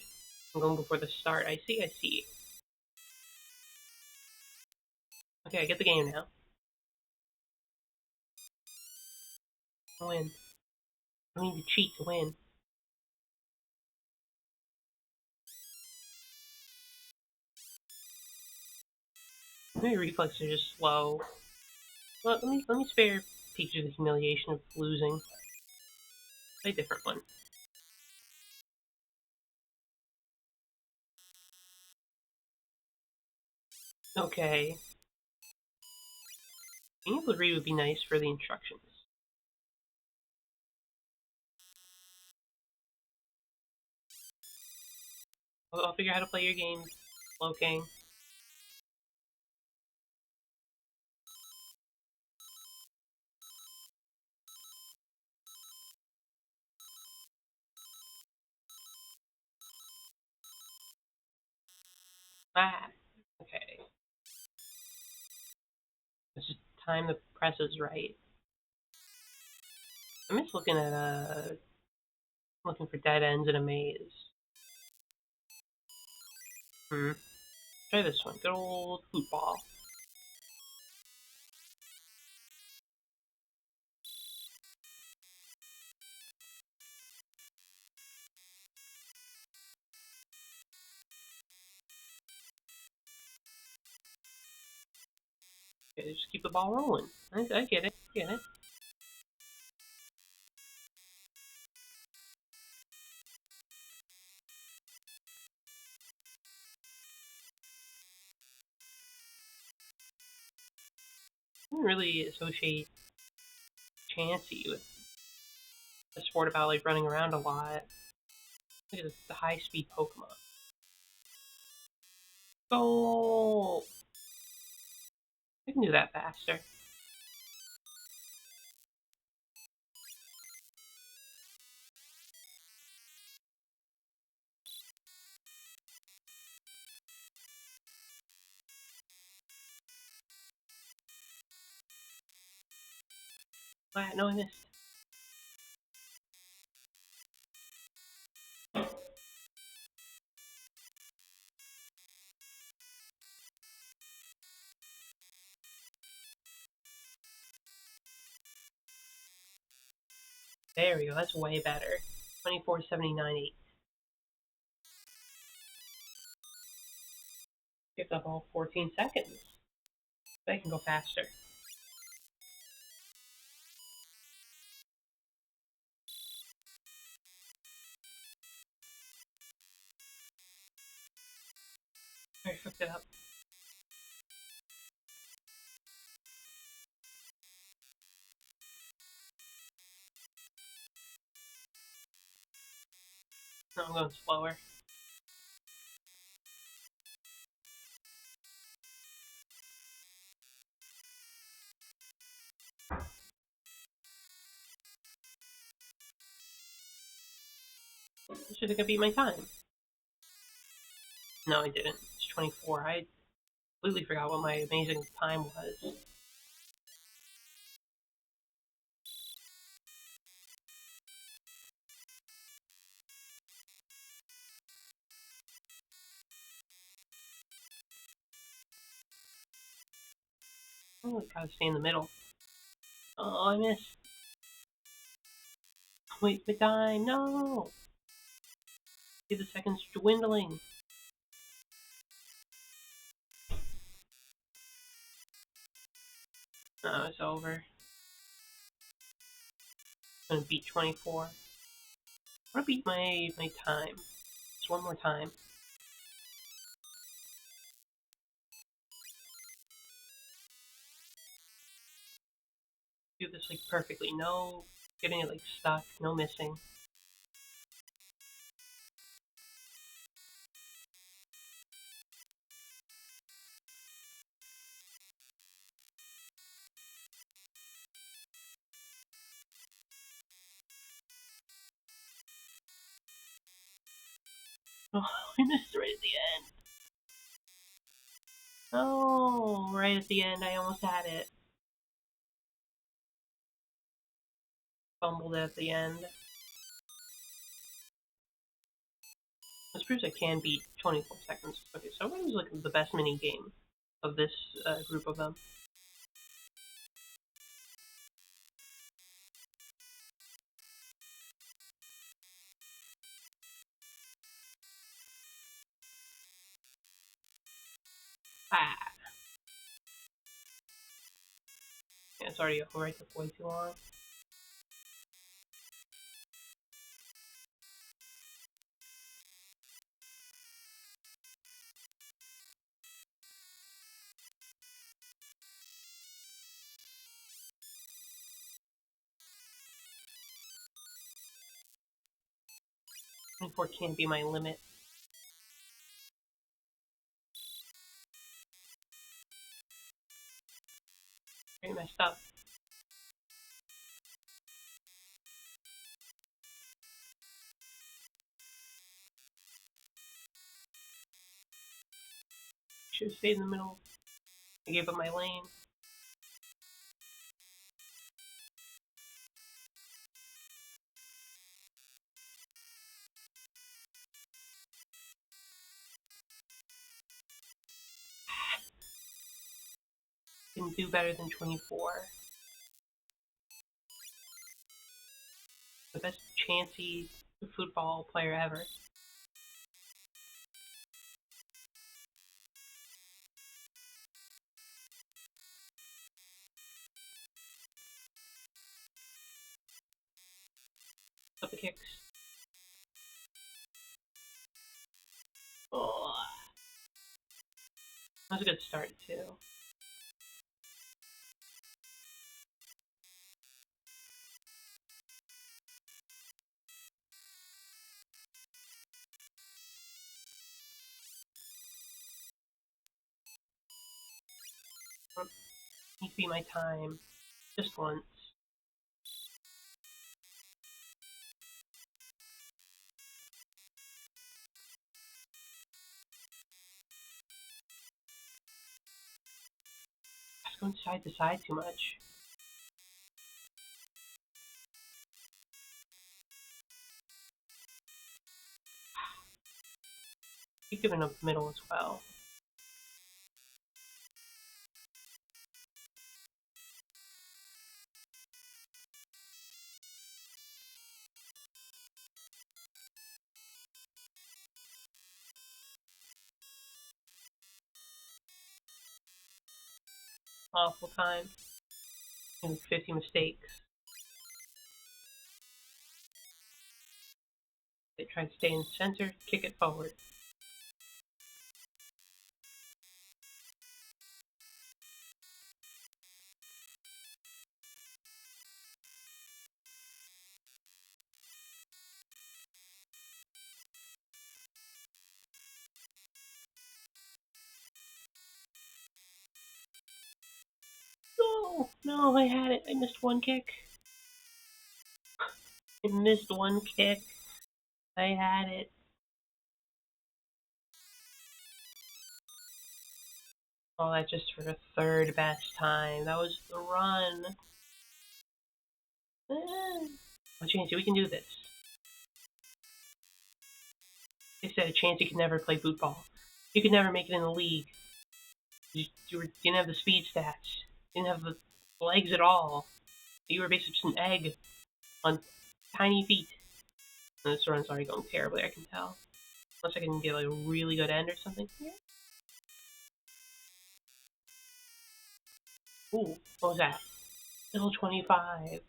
I'm going before the start. I see, I see. Okay, I get the game now. I win. I need to cheat to win. My reflexes are just slow. Well, let me spare Pikachu the humiliation of losing. Play a different one. Okay. Being able to read would be nice for the instructions. I'll figure out how to play your game, Slowking. Ah, okay. It's just time the press is right. I'm just looking at looking for dead ends in a maze. Try this one. Good old football. Okay, just keep the ball rolling. I get it. Get it. really associate Chansey with a sport about like running around a lot. Look at the high-speed Pokemon. Go! I can do that faster. No, I missed. There we go, that's way better. 24.79.8. Skipped up all 14 seconds. But I can go faster. I fucked it up. No, I'm going slower. I should have beat my time. No, I didn't. It's 24. I completely forgot what my amazing time was. Oh, I gotta stay in the middle. Oh, I missed. Wait for time. No! See the seconds dwindling. Oh, it's over. I'm gonna beat 24. I'm gonna beat my time. Just one more time. Do this like perfectly. No getting it like stuck. No missing. Oh, I missed right at the end. Oh, right at the end, I almost had it. Fumbled at the end. This proves I can beat 24 seconds. Okay, so what was like the best mini game of this group of them? Ah! Yeah, it's already over. I took way too long. Twenty-four can't be my limit. Very messed up. Should have stayed in the middle. I gave up my lane. Didn't do better than 24. The best Chansey football player ever. Up the kicks. Oh, that was a good start too. be my time. Just once. I was going side to side too much. Keep giving up middle as well. Awful time. And 50 mistakes. They try to stay in the center, kick it forward. No! No, I had it. I missed one kick. I missed one kick. I had it. Oh, that's just for the third best time. That was the run. Oh, Chansey, we can do this. They said Chansey could never play football. You could never make it in the league. You didn't have the speed stats. You didn't have the legs at all. You were basically just an egg on tiny feet. And this run's already going terribly, I can tell. Unless I can get like a really good end or something. Yeah. Ooh, what was that? Level 25. I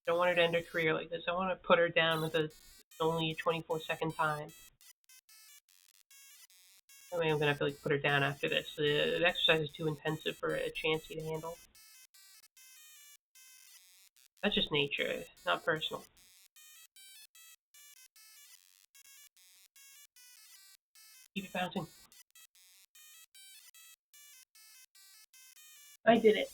don't want her to end her career like this. I want to put her down with a only 24-second time. I mean, I'm gonna have to like put her down after this. The exercise is too intensive for a Chansey to handle. That's just nature, not personal. Keep it bouncing. I did it.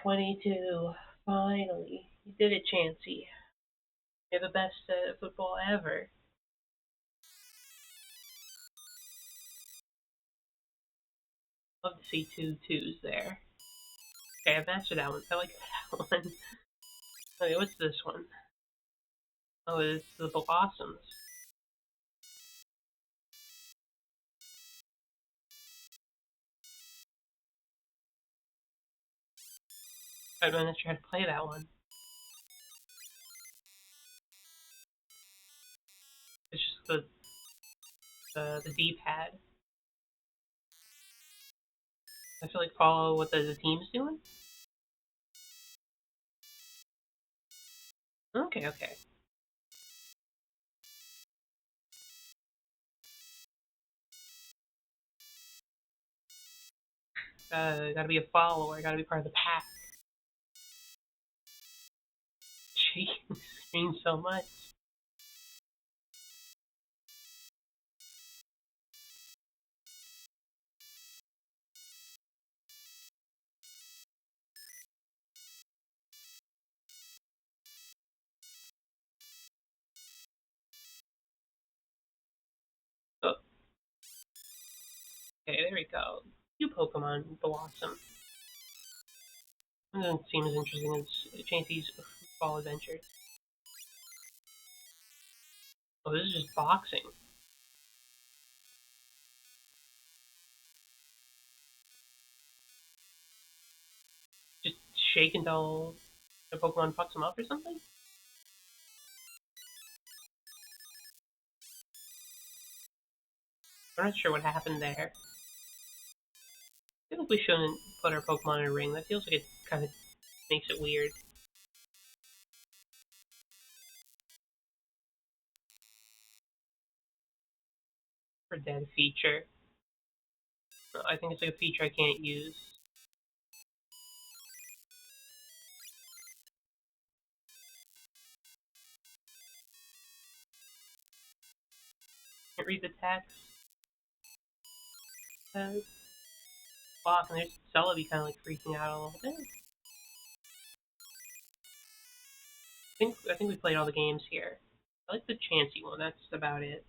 22. Finally. You did it, Chansey. You're the best football ever. Love to see 2 twos there. Okay, I've mastered that one. I like that one. Okay, what's this one? Oh, it's the Blossoms. I'm gonna try to play that one. It's just the D-pad. I feel like follow what the team's doing. Okay, okay. Gotta be a follower. Gotta be part of the pack. Shaking the screen so much. Oh, okay, there we go. You Pokemon Blossom. It doesn't seem as interesting as Chansey's football adventure. Oh, this is just boxing. Just shake until the Pokemon fucks him up or something? I'm not sure what happened there. I feel like we shouldn't put our Pokemon in a ring. That feels like it kind of makes it weird. For dead feature. I think it's like a feature I can't use. Can't read the text. block, and there's Celebi kind of like freaking out a little bit. I think we played all the games here. I like the Chansey one. That's about it.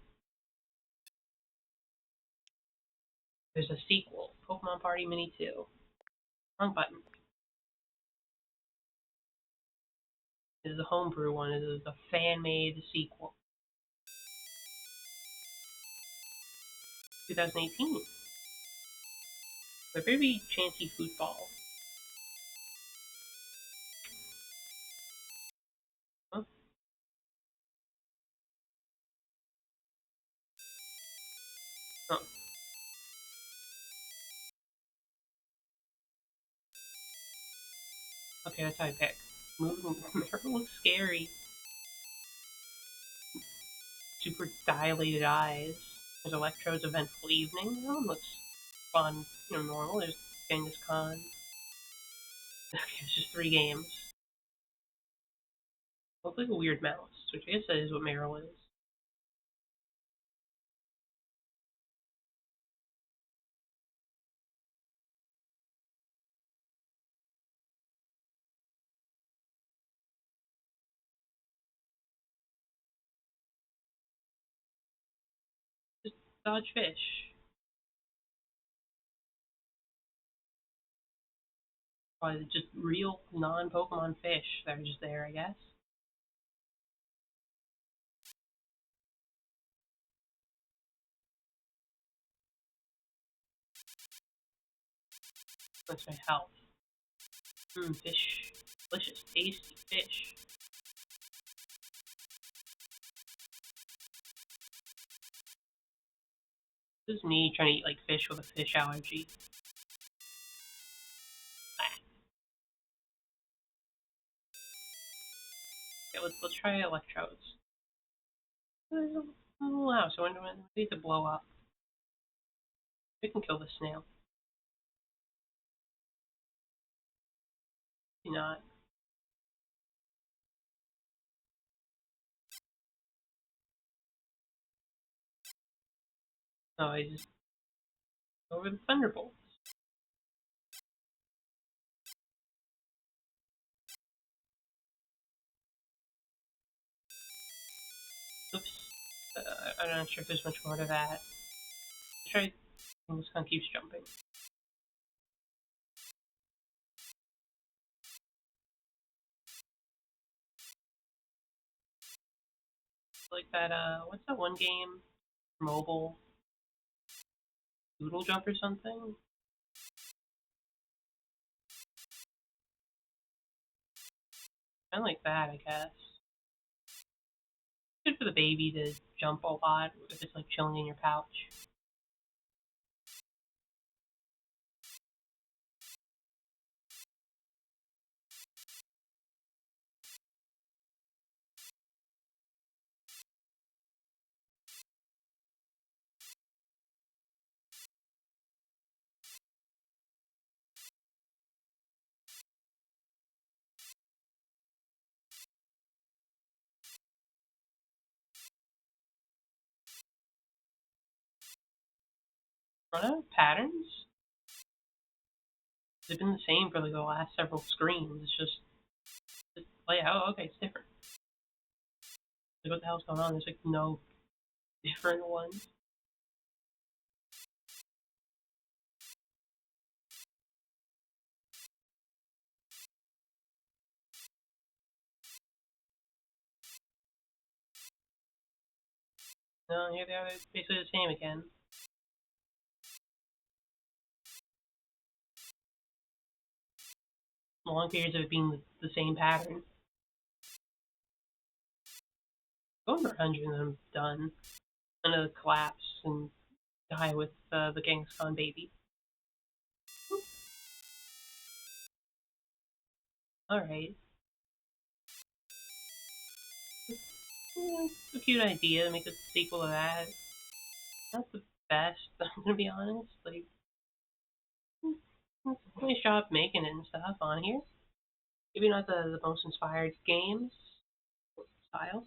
There's a sequel, Pokemon Party Mini 2. Wrong button. This is a homebrew one. This is a fan-made sequel. 2018. The very Chansey football. Huh? Oh. Okay, that's how I pick. Meryl looks scary. Super dilated eyes. There's Electrode's eventful evening. That one looks fun, normal. There's Genghis Khan. Okay, it's just 3 games. Looks like a weird mouse, which I guess that is what Meryl is. Just dodge fish. Or just real non-Pokemon fish that are just there, I guess. That's my health. Fish. Delicious, tasty fish. This is me trying to eat like fish with a fish allergy. Ah. Okay, let's try Electrodes. Wow, so when do we need to blow up? We can kill the snail. Maybe not. No, I just over the Thunderbolts. Oops. I'm not sure if there's much more to that. Let's try. This kind of keeps jumping. Like that, what's that one game? Mobile? Doodle Jump or something? Kinda like that, I guess. Good for the baby to jump a lot if it's like chilling in your pouch. Run out of patterns? They've been the same for like the last several screens. It's just layout. Oh, okay, it's different. Like, what the hell's going on? There's like no different ones. No, here they are. They're basically the same again. Long periods of it being the same pattern. Going for 100 and I'm done. I'm gonna collapse and die with the Genghis Khan baby. Alright. It's a cute idea to make a sequel to that. Not the best, I'm gonna be honest. Like, nice job making it and stuff on here. Maybe not the most inspired games style.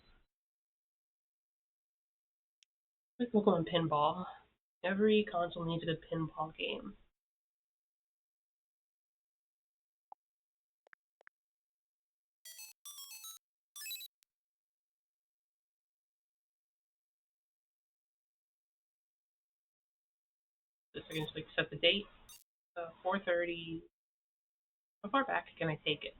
Like Pokemon Pinball. Every console needs a good pinball game. Just I can just like set the date. 4:30. How far back can I take it?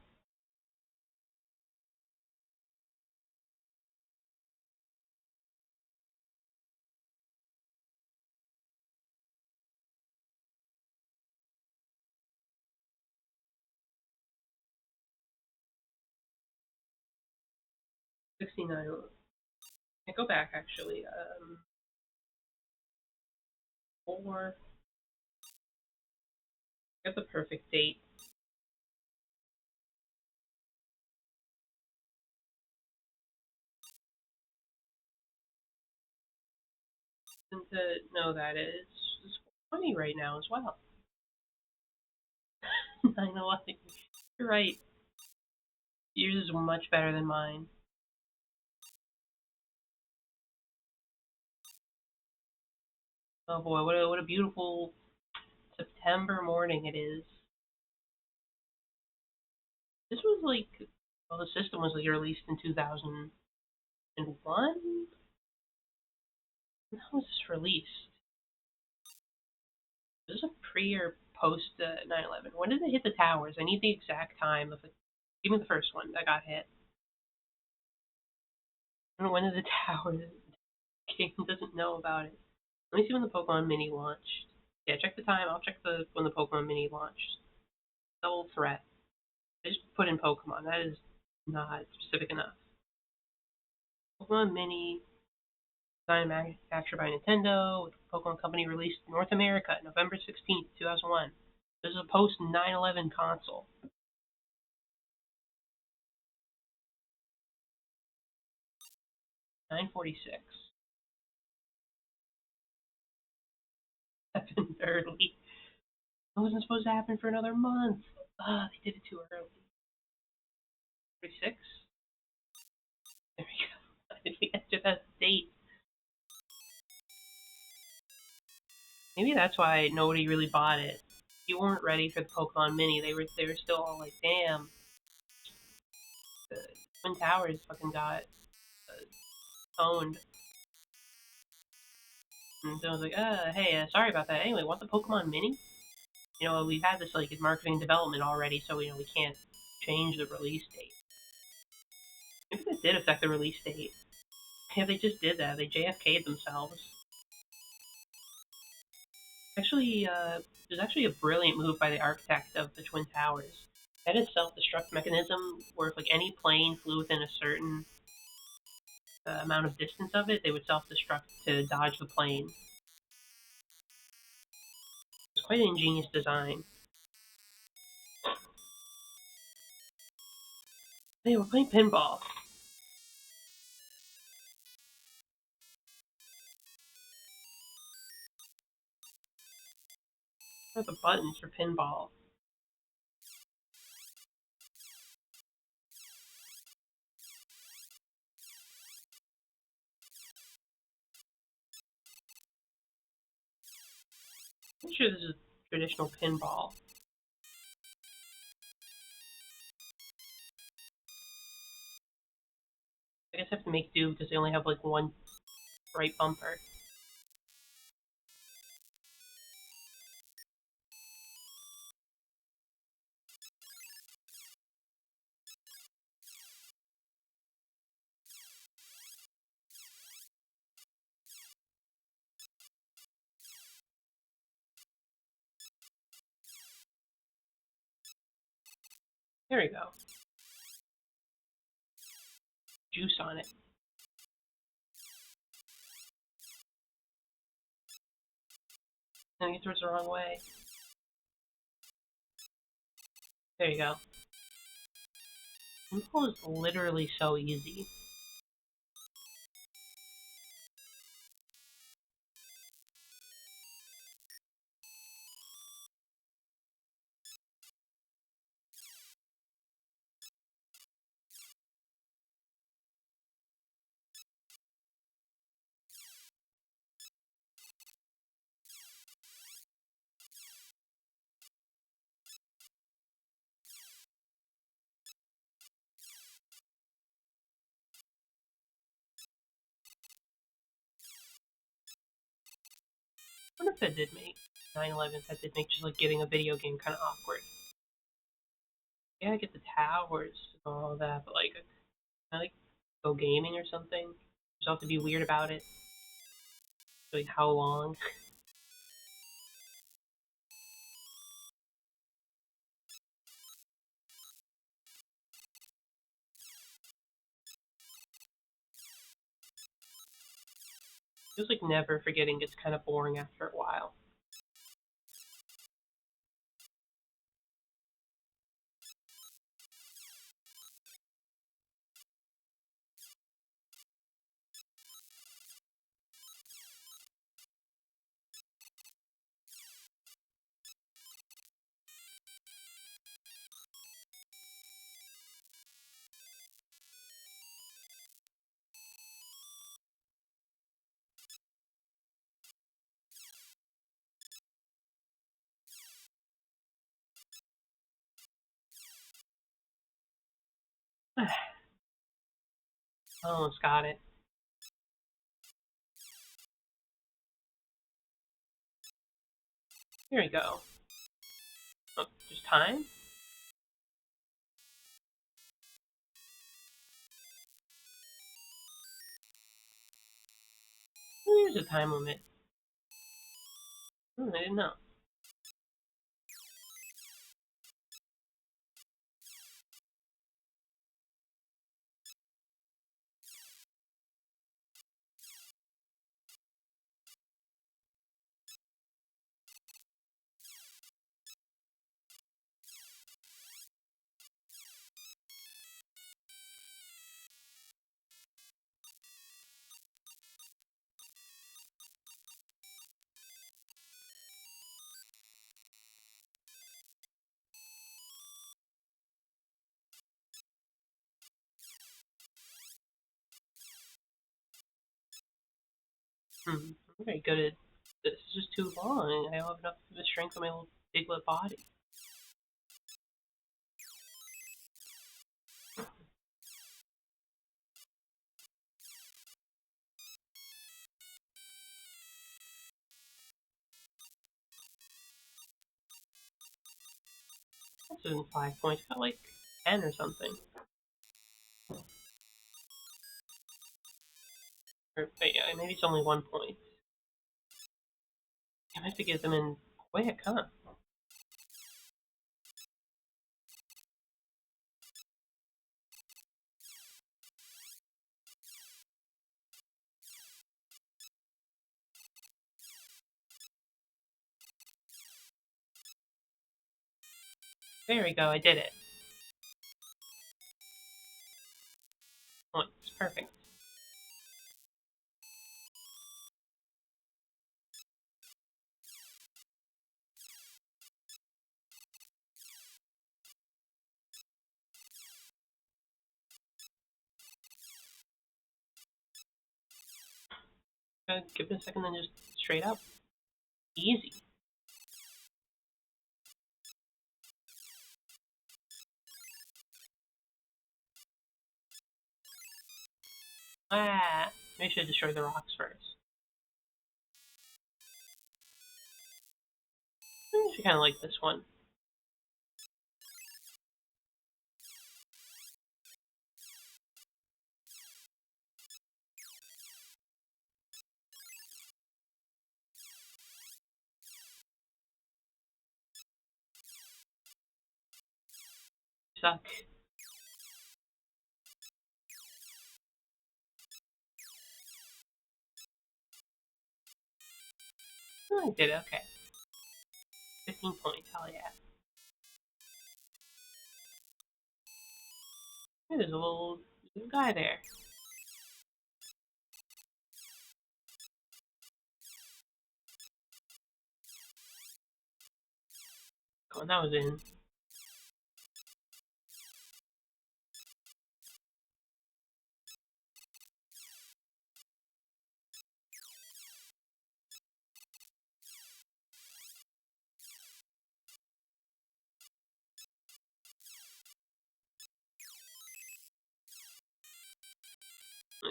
'69. I go back actually. Four. Get the perfect date. And to know that it's 20 right now as well. 9/11. You're right. Yours is much better than mine. Oh boy, what a beautiful September morning it is. This was like, well, the system was like released in 2001. When was this released? Was this a pre or post 9/11? When did it hit the towers? I need the exact time of it. Give me the first one that got hit. And when did the towers? King doesn't know about it. Let me see when the Pokemon Mini launched. Yeah, check the time. I'll check the when the Pokemon Mini launched. Double threat. I just put in Pokemon. That is not specific enough. Pokemon Mini, designed and manufactured by Nintendo, with Pokemon Company released in North America November 16th, 2001. This is a post 9/11 console. 9:46. Happened early. It wasn't supposed to happen for another month. They did it too early. 36. There we go. Did we enter that date? Maybe that's why nobody really bought it. You weren't ready for the Pokemon Mini. They were still all like, damn, the Twin Towers fucking got owned. And so I was like, hey, sorry about that. Anyway, want the Pokemon Mini? You know, we've had this like in marketing development already, so we can't change the release date. Maybe that did affect the release date. Yeah, they just did that. They JFK'd themselves. Actually, it was actually a brilliant move by the architect of the Twin Towers. That is self-destruct mechanism, where if like any plane flew within a certain amount of distance of it, they would self-destruct to dodge the plane. It's quite an ingenious design. Hey, we're playing pinball. What are the buttons for pinball? I'm sure this is traditional pinball. I guess I have to make do because they only have like one right bumper. There we go. Juice on it. And he throws the wrong way. There you go. Pinball is literally so easy. I wonder if it did make. 9/11, that did make just like getting a video game kind of awkward. Yeah, I get the towers and all that, but like, I like go gaming or something. Just have to be weird about it. Like how long? Just like never forgetting gets kind of boring after a while. I almost got it. Here we go. Oh, just time? Oh, there's a time limit. I didn't know. Hmm. I'm very good at this. Is just too long. I don't have enough of the strength of my little piglet body. This isn't 5 points. Got like 10 or something. Or yeah, maybe it's only 1 point. I have to get them in quick, huh? There we go. I did it. Points. Perfect. Give it a second, then just straight up. Easy. Ah, maybe I should destroy the rocks first. I actually kind of like this one. Suck. Oh, I did it. Okay. 15 points. Hell yeah. Hey, there's a little guy there. Oh, that was in.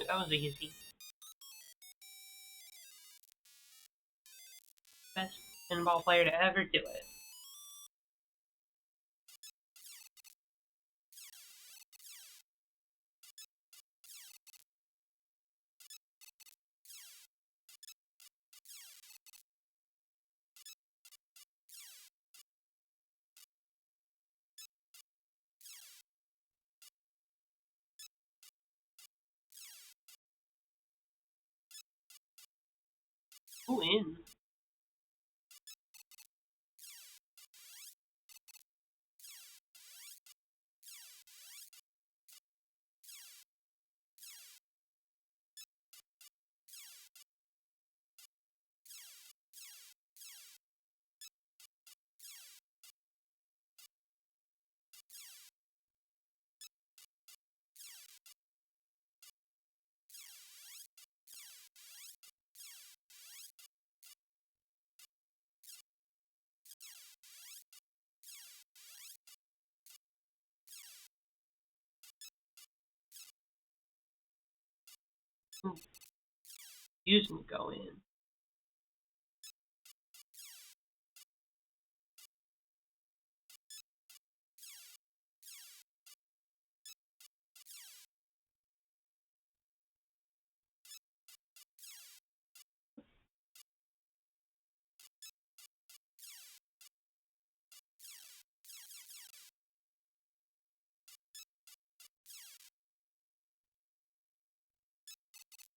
That was easy. Best pinball player to ever do it. Ooh, in. Using go in.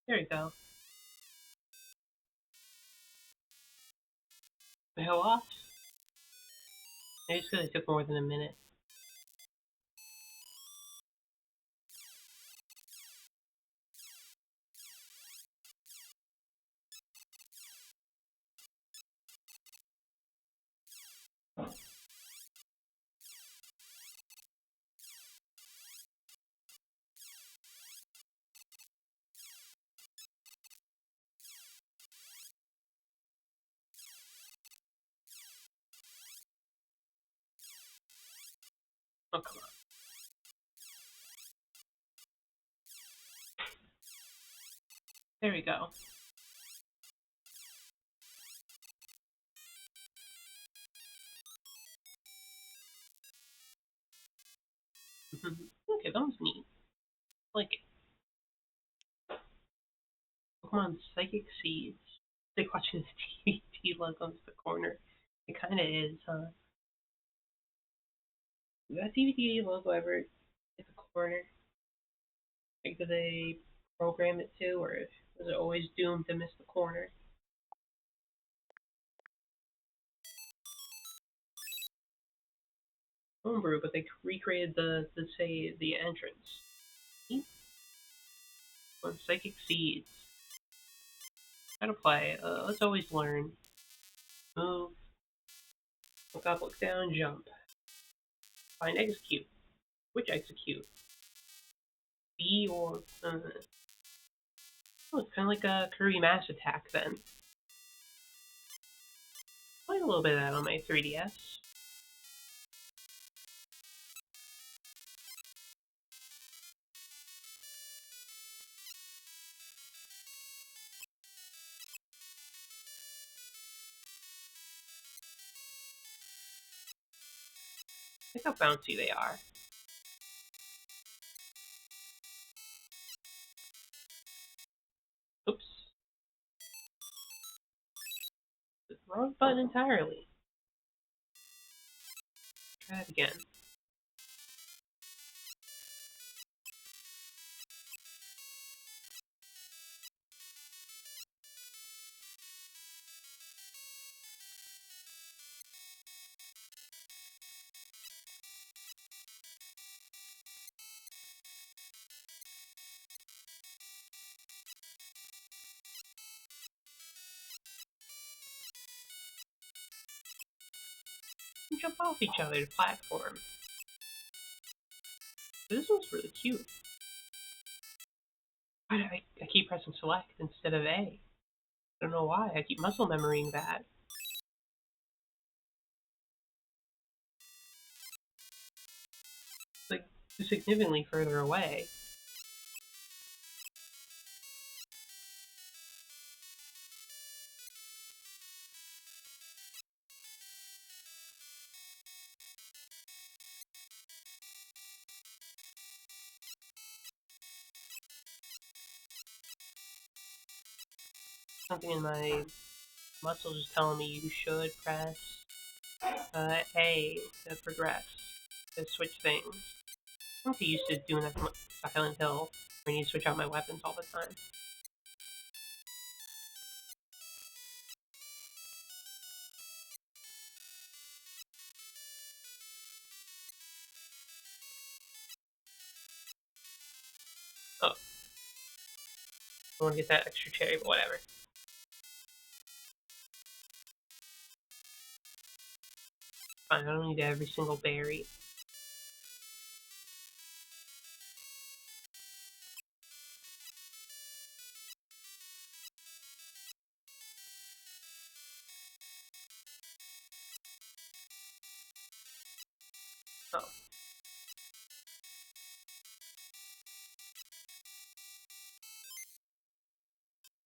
There you go. The hell off? Maybe it's because it took more than a minute. Oh, come on. There we go. Okay, that was neat. Like it. Pokemon Psychic Seeds. Like watching the TVT logo in the corner. It kinda is, huh? Did that TVT logo ever hit the corner? Like, did they program it to, or was it always doomed to miss the corner? Homebrew, but they recreated the entrance. On Psychic Seeds. How to play. Let's always learn. Move. Look up, look down, jump. Find execute. Which execute? B or... Oh, it's kind of like a Kirby Mass Attack then. Played a little bit of that on my 3DS. Look how bouncy they are. Oops. The wrong button entirely. Try it again. And jump off each other to platform. This one's really cute. Why do I keep pressing select instead of A? I don't know why. I keep muscle memorying that. It's like significantly further away. Something in my muscles is telling me you should press A to progress, to switch things. I'm not used to doing that from Silent Hill, where I need to switch out my weapons all the time. Oh, I want to get that extra cherry, but whatever. Fine, I don't need every single berry. Oh,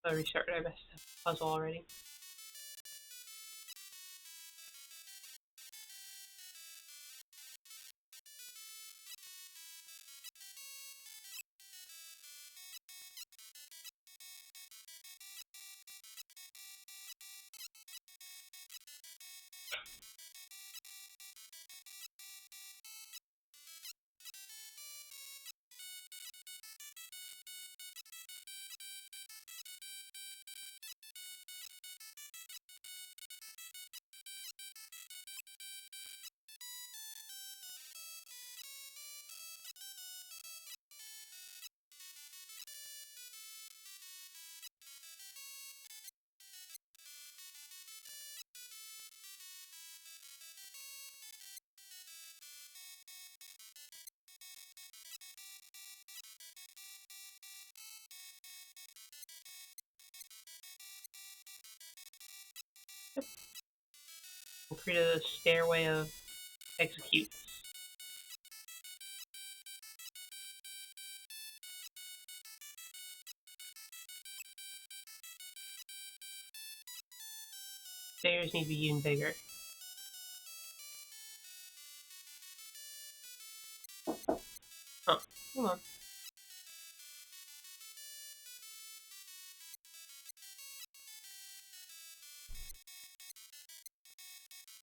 I restarted. I messed up the puzzle already. We'll create a stairway of executes. Stairs need to be even bigger. Oh, hold on.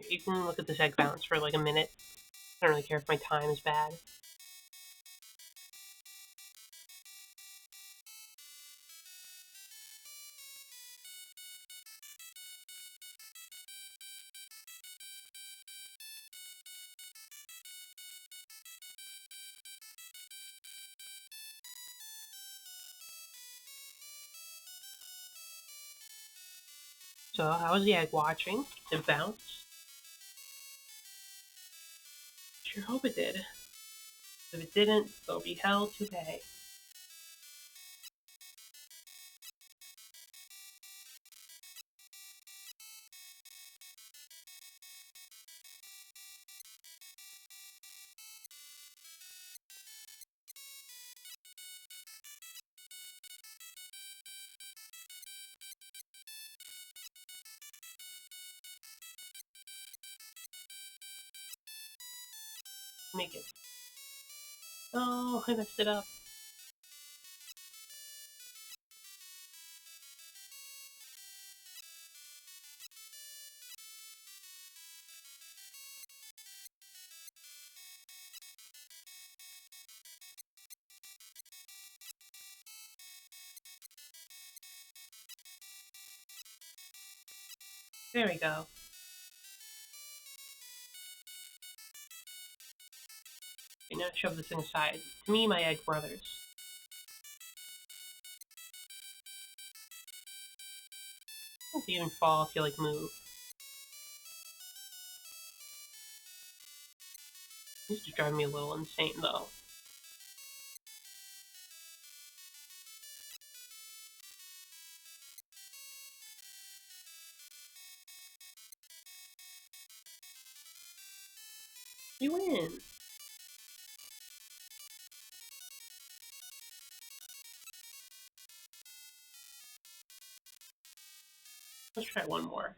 You can look at this egg bounce for like a minute. I don't really care if my time is bad. So, how was the egg watching? Did it bounce? Sure hope it did. If it didn't, it'll be hell to pay. Make it. Oh, I messed it up. There we go. Okay, now shove this thing aside. To me, my egg brothers. Don't even fall if you like move. This is driving me a little insane though. You win! Let's try one more.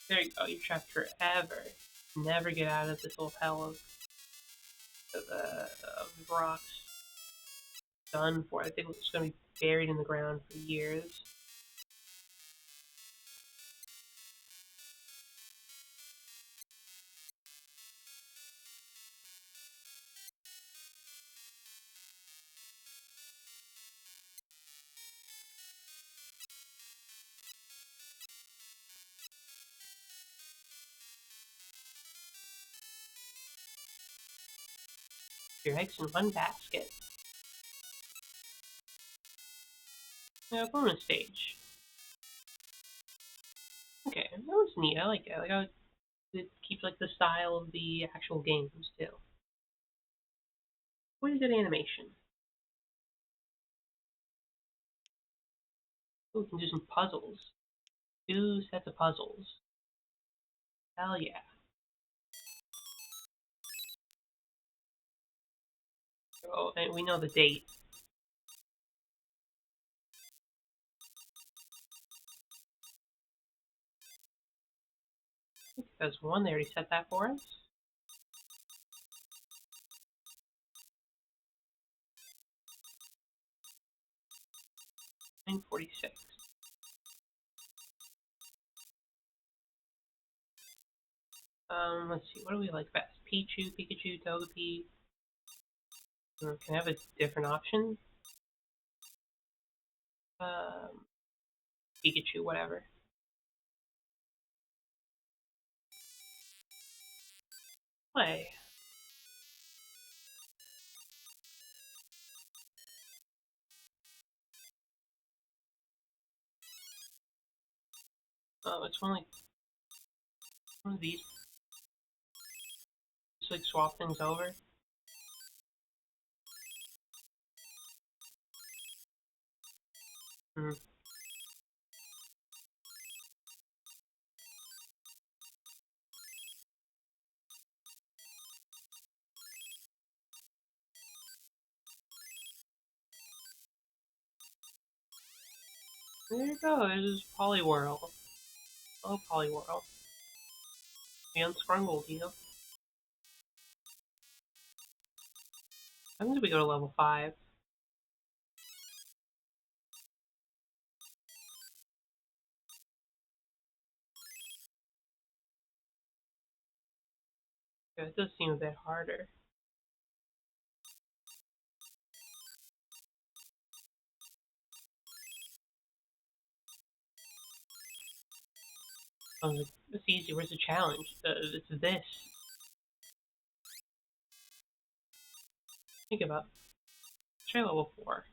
There you go. You're trapped forever. Never get out of this little hell of rocks. Done for. I think it's going to be buried in the ground for years. Your eggs in one basket. Yeah, bonus stage. Okay, that was neat. I like it. I like how it keeps like the style of the actual games too. Pretty good animation. Ooh, we can do some puzzles. 2 sets of puzzles. Hell yeah. Oh, and we know the date. Because one, they already set that for us. 946. Let's see, what do we like best? Pichu, Pikachu, Togepi. Can I have a different option? Um, Pikachu, whatever. Play. Oh, it's one of these. Just like swap things over. Hmm. There you go, there's Poliwhirl. Oh, Poliwhirl. The Unscrungled, you know? How did we go to level 5? Yeah, it does seem a bit harder. I was like, it's easy, where's the challenge? It's this. Think about it. Try level 4.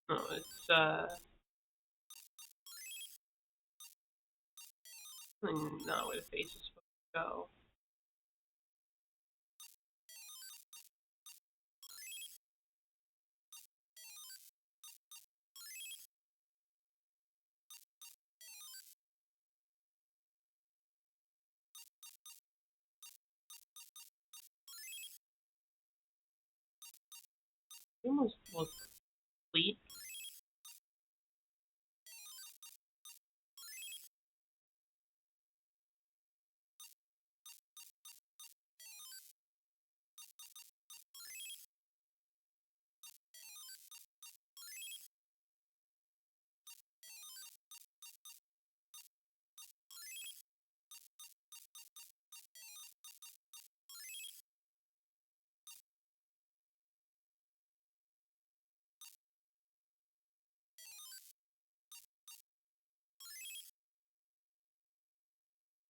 No, it's, not where the face is supposed to go. It almost looks complete.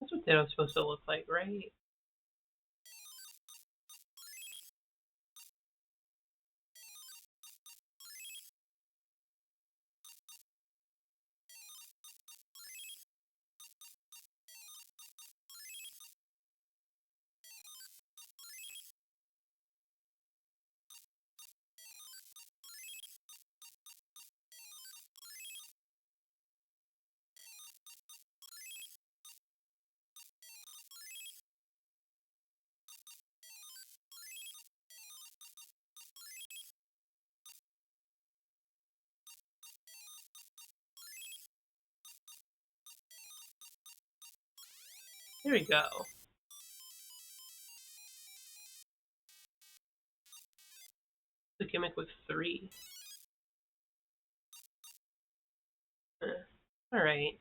That's what Ditto's supposed to look like, right? There we go. The gimmick with 3. Alright.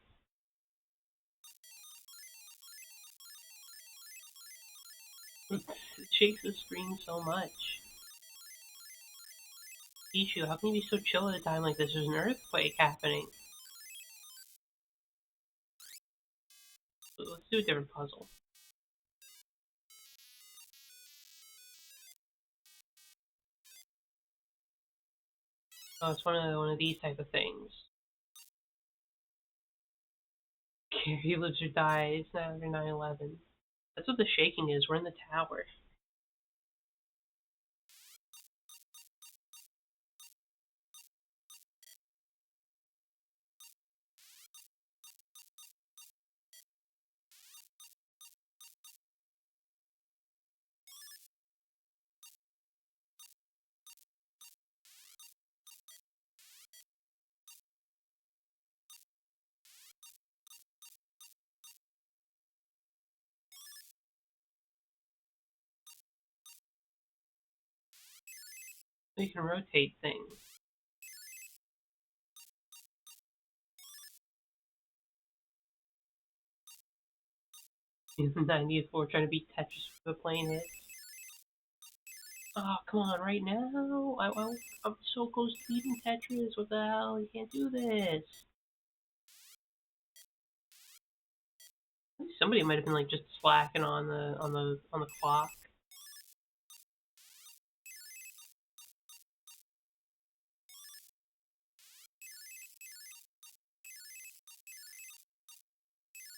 It shakes the screen so much. Pichu, how can you be so chill at a time like this? There's an earthquake happening. Let's do a different puzzle. Oh, it's one of these type of things. He lives or dies after 9/11. That's what the shaking is. We're in the tower. We can rotate things. 94 trying to beat Tetris with a plane hit. Oh, come on, right now? I'm so close to beating Tetris. What the hell? You can't do this. Somebody might have been like just slacking on the clock.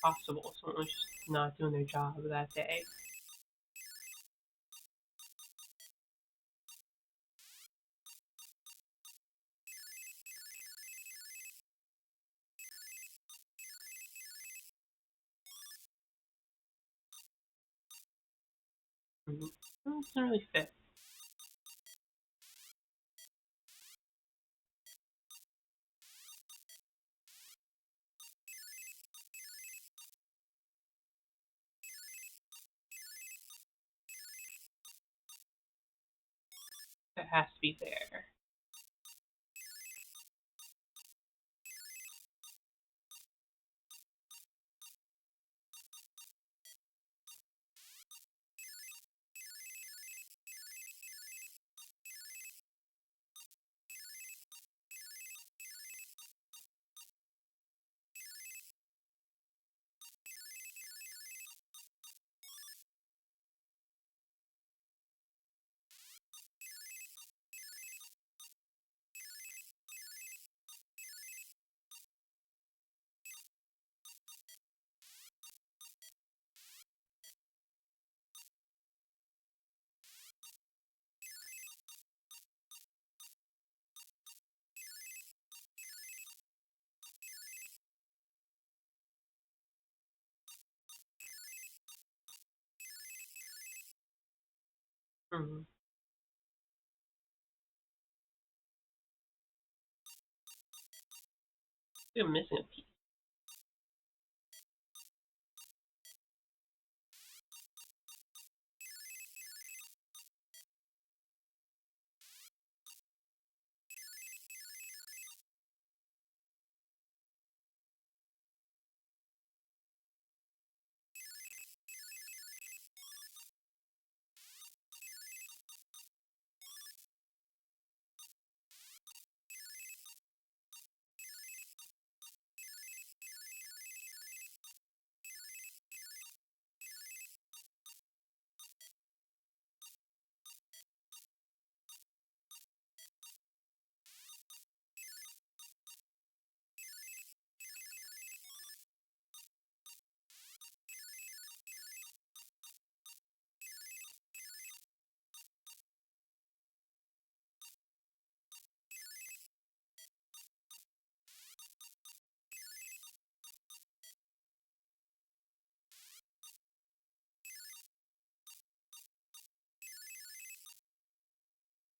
Possible. Someone was just not doing their job that day. Mm-hmm. Well, it doesn't really fit. It has to be there. Mm-hmm. You're missing a piece.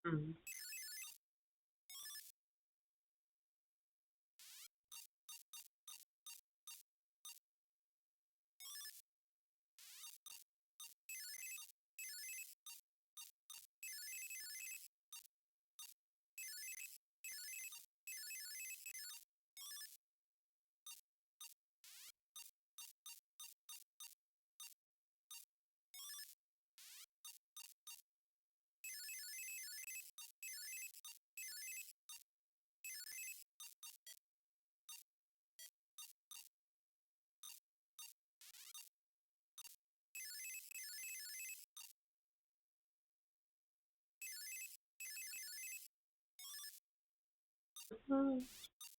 Mm-hmm.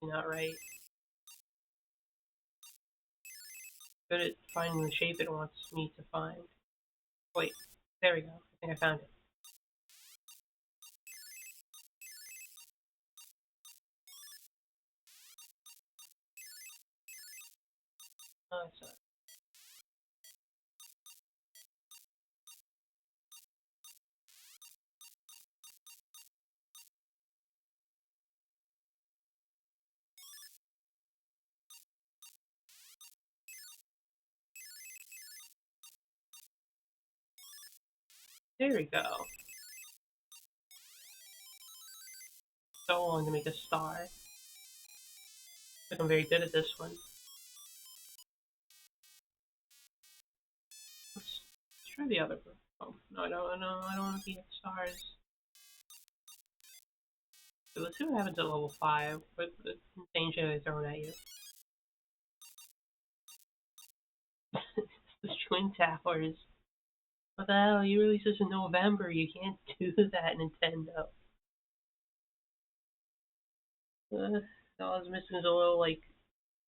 Not right. Good at finding the shape it wants me to find. Wait, there we go. I think I found it. Oh, that's There we go. So long to make a star. Like I'm very good at this one. Let's try the other one. Oh, no, I don't know. I don't want to be at stars. So let's see what happens at level 5 with the insane shit they're throwing at you. The Twin Towers. What the hell? You released this in November. You can't do that, Nintendo. All I was missing is a little, like,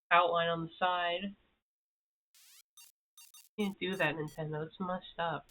outline on the side. You can't do that, Nintendo. It's messed up.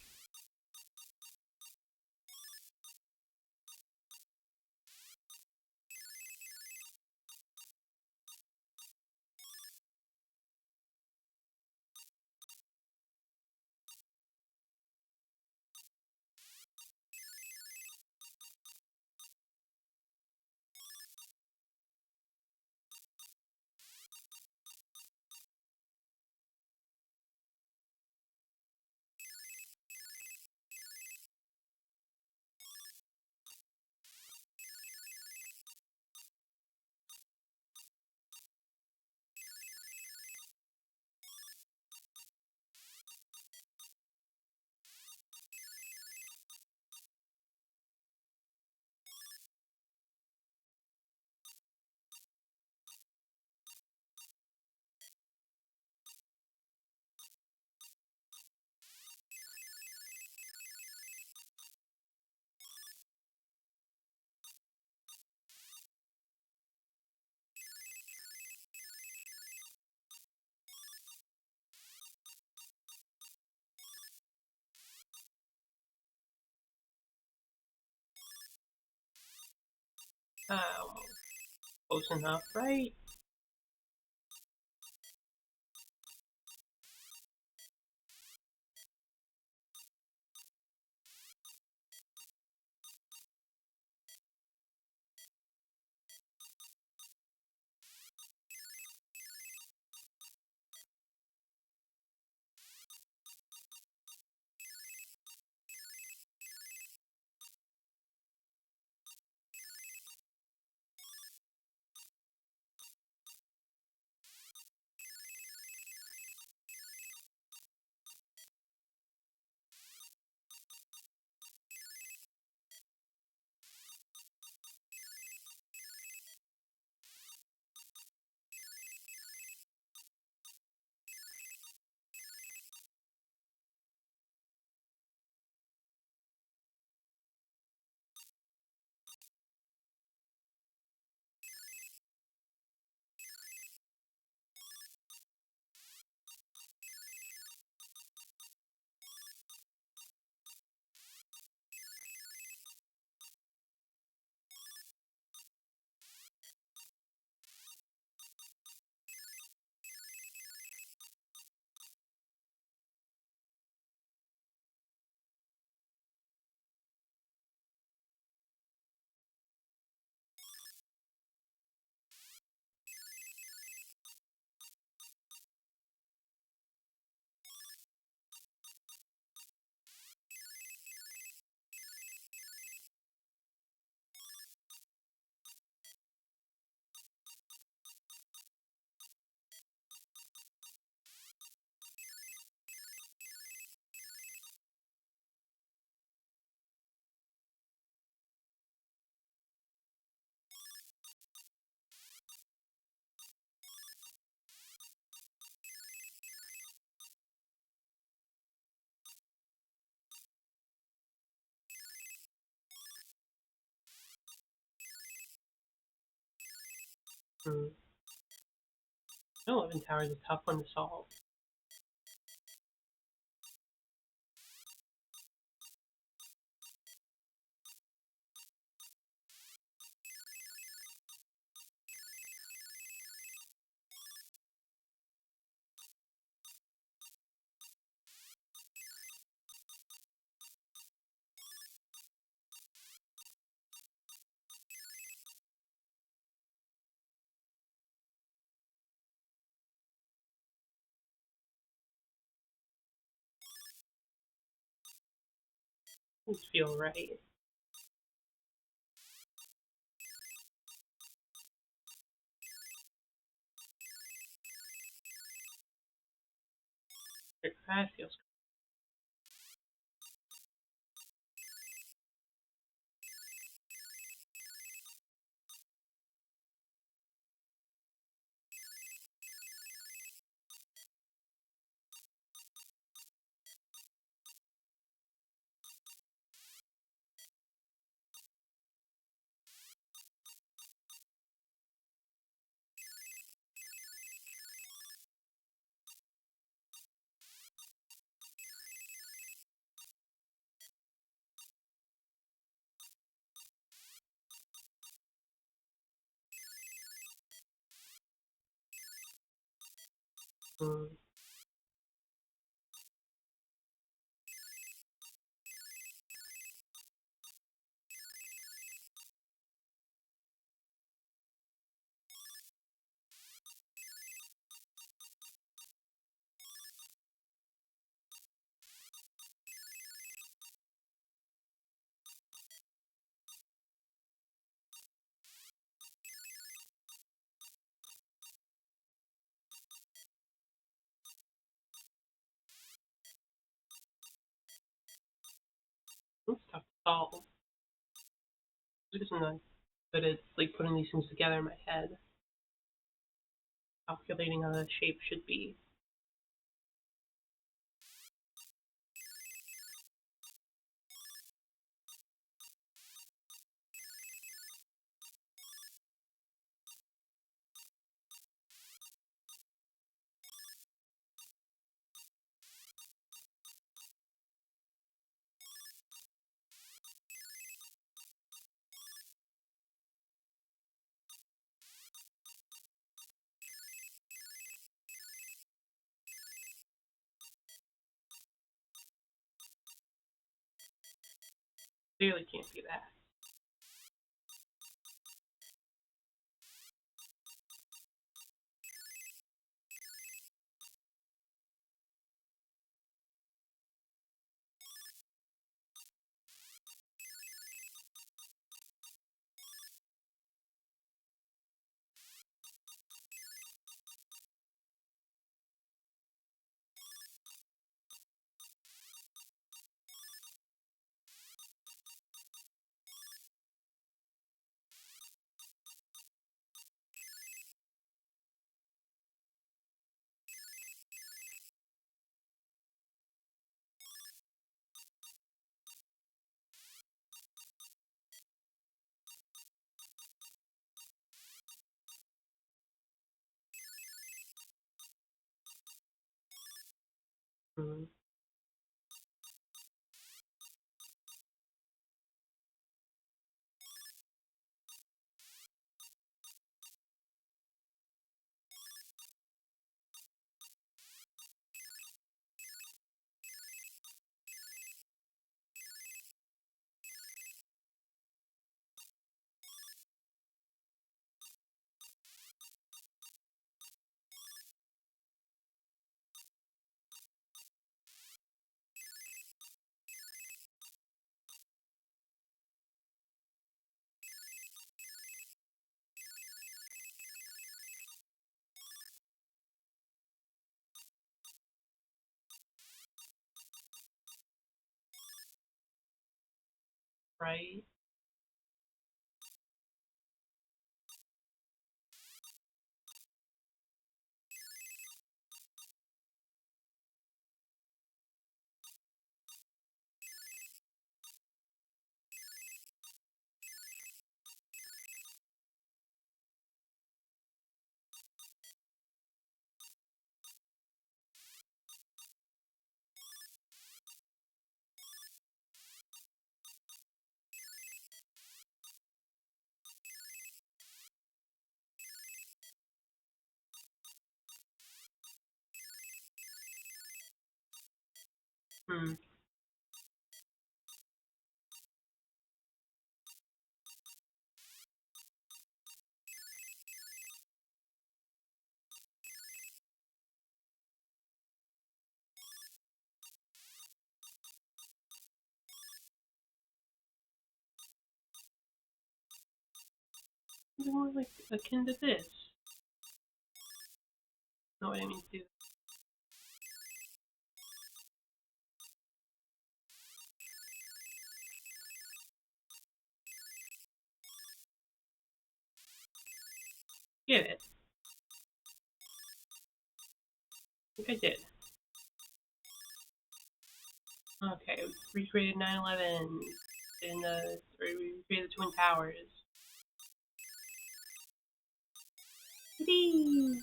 Oh, close enough, right? Hmm. No, 11 Tower is a tough one to solve. Doesn't feel right. That feels good. It's tough to solve. Because I'm not good at like putting these things together in my head, calculating how the shape should be. Clearly can't be that. Mm. Right? Hmm. More like akin to this. Not what I mean to do. Get it. I think I did. Okay, recreated 9/11 in the recreated the Twin Towers. Yippee!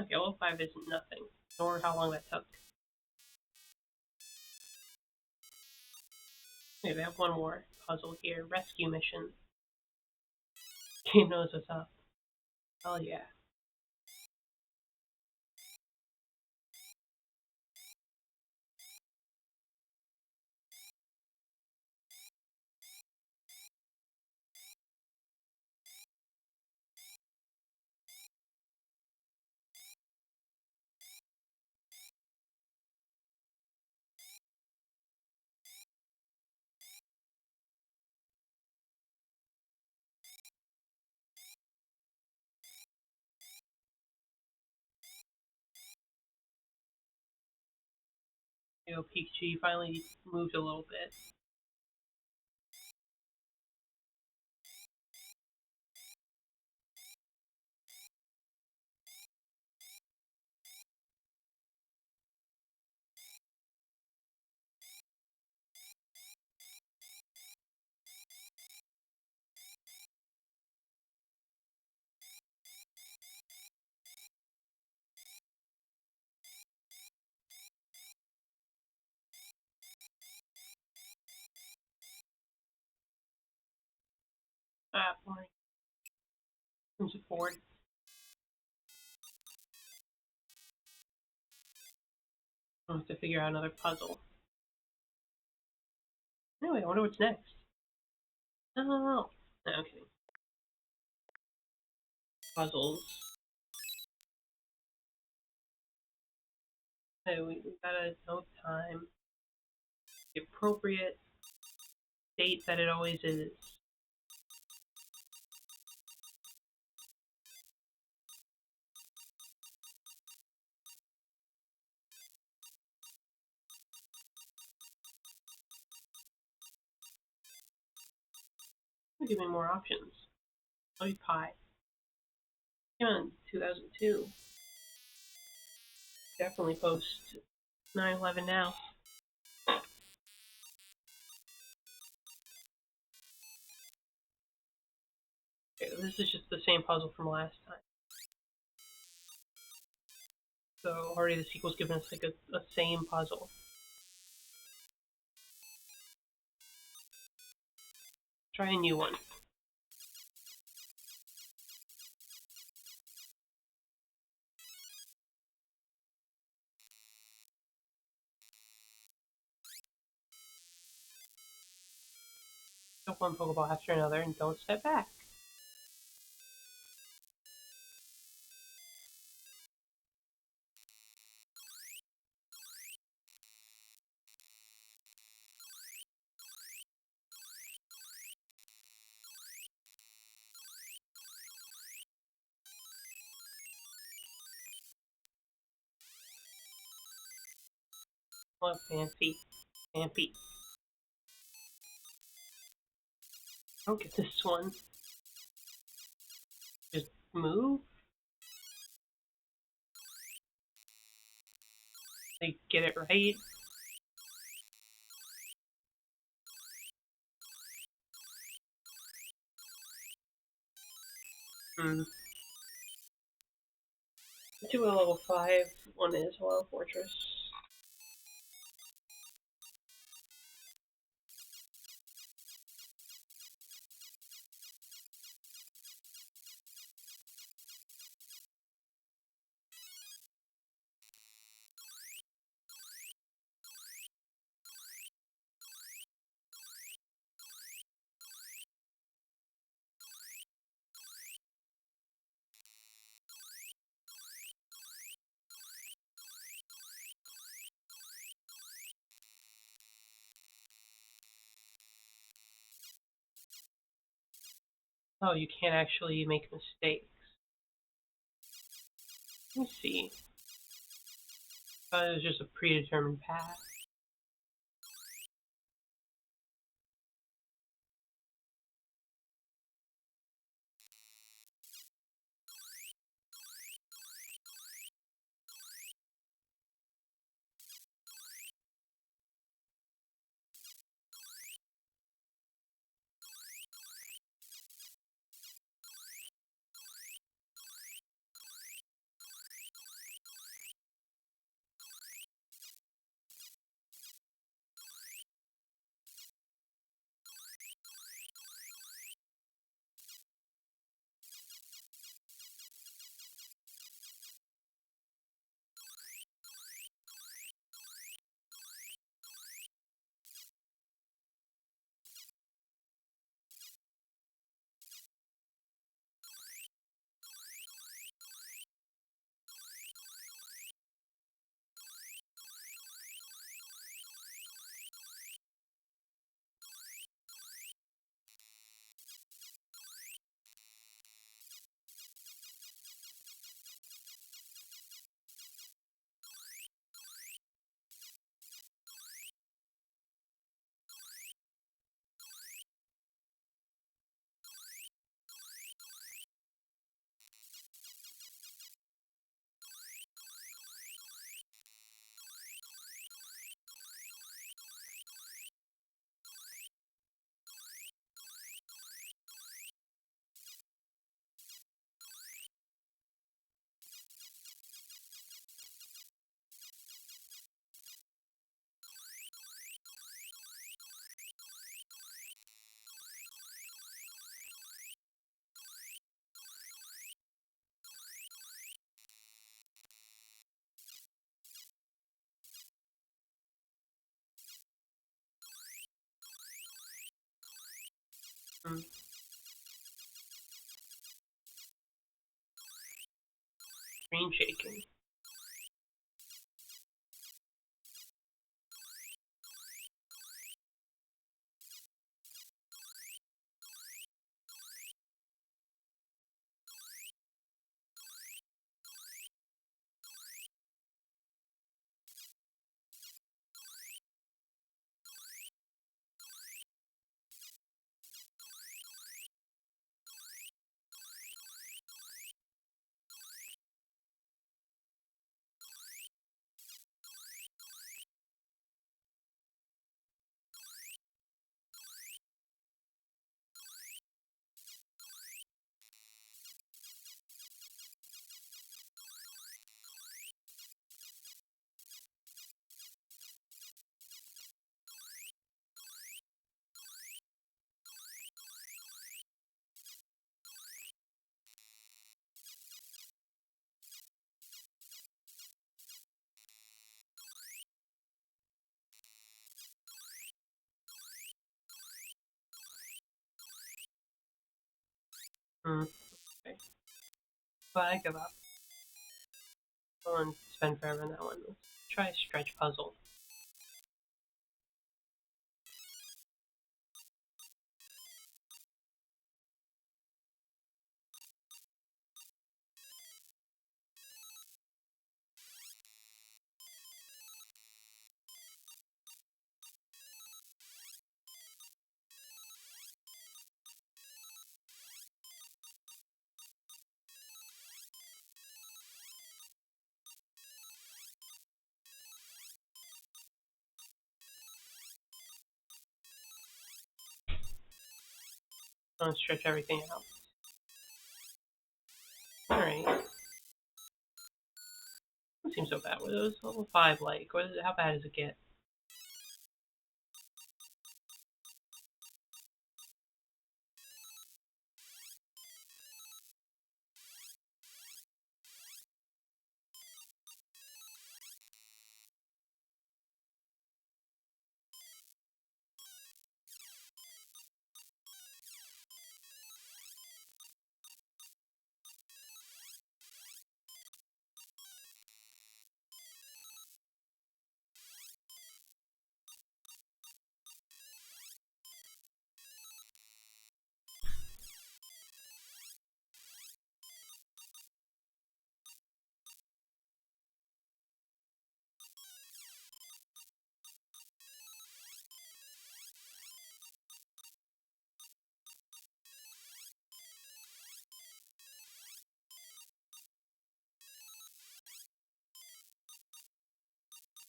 Okay, level 5 isn't nothing. Nor how long that took. Okay, we have one more puzzle here. Rescue mission. Game knows what's up. Oh yeah. You know, Pikachu finally moved a little bit. Ah, boring. Moves it forward. I'll have to figure out another puzzle. Anyway, I wonder what's next. Oh, no, I'm kidding. Puzzles. Okay, we gotta know time. The appropriate date that it always is. Give me more options. I'll be Pi. Came out in 2002. Definitely post 9/11 now. Okay, this is just the same puzzle from last time. So already the sequel's given us like a same puzzle. Try a new one. Jump one Pokeball after another and don't step back. Oh, fancy. Fancy. I don't get this one. Just move? They get it right? Hmm. Two are level 5, one is Wild Fortress. Oh, you can't actually make mistakes. Let me see. I thought it was just a predetermined path. Hmm. Screen shaking. Hmm. Okay. But I give up. I want to spend forever on that one. Let's try a stretch puzzle. I want to stretch everything out. Alright. Doesn't seem so bad. What was level 5 like? How bad does it get?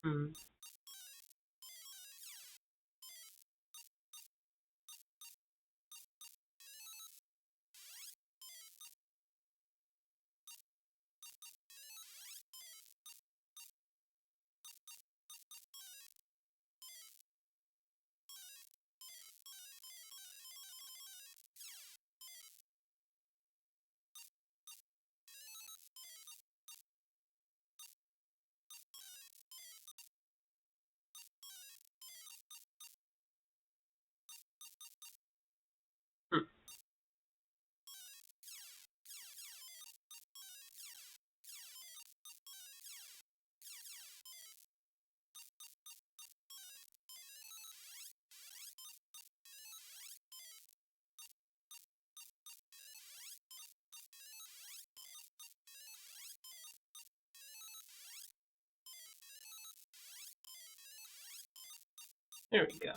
Hmm. Hmm. There we go.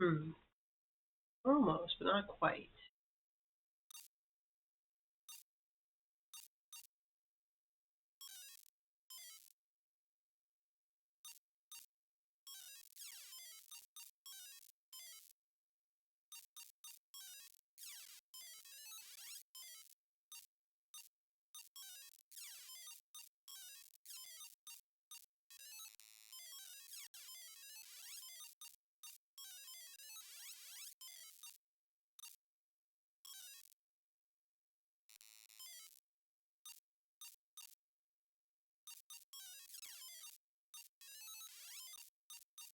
Hmm. Almost, but not quite.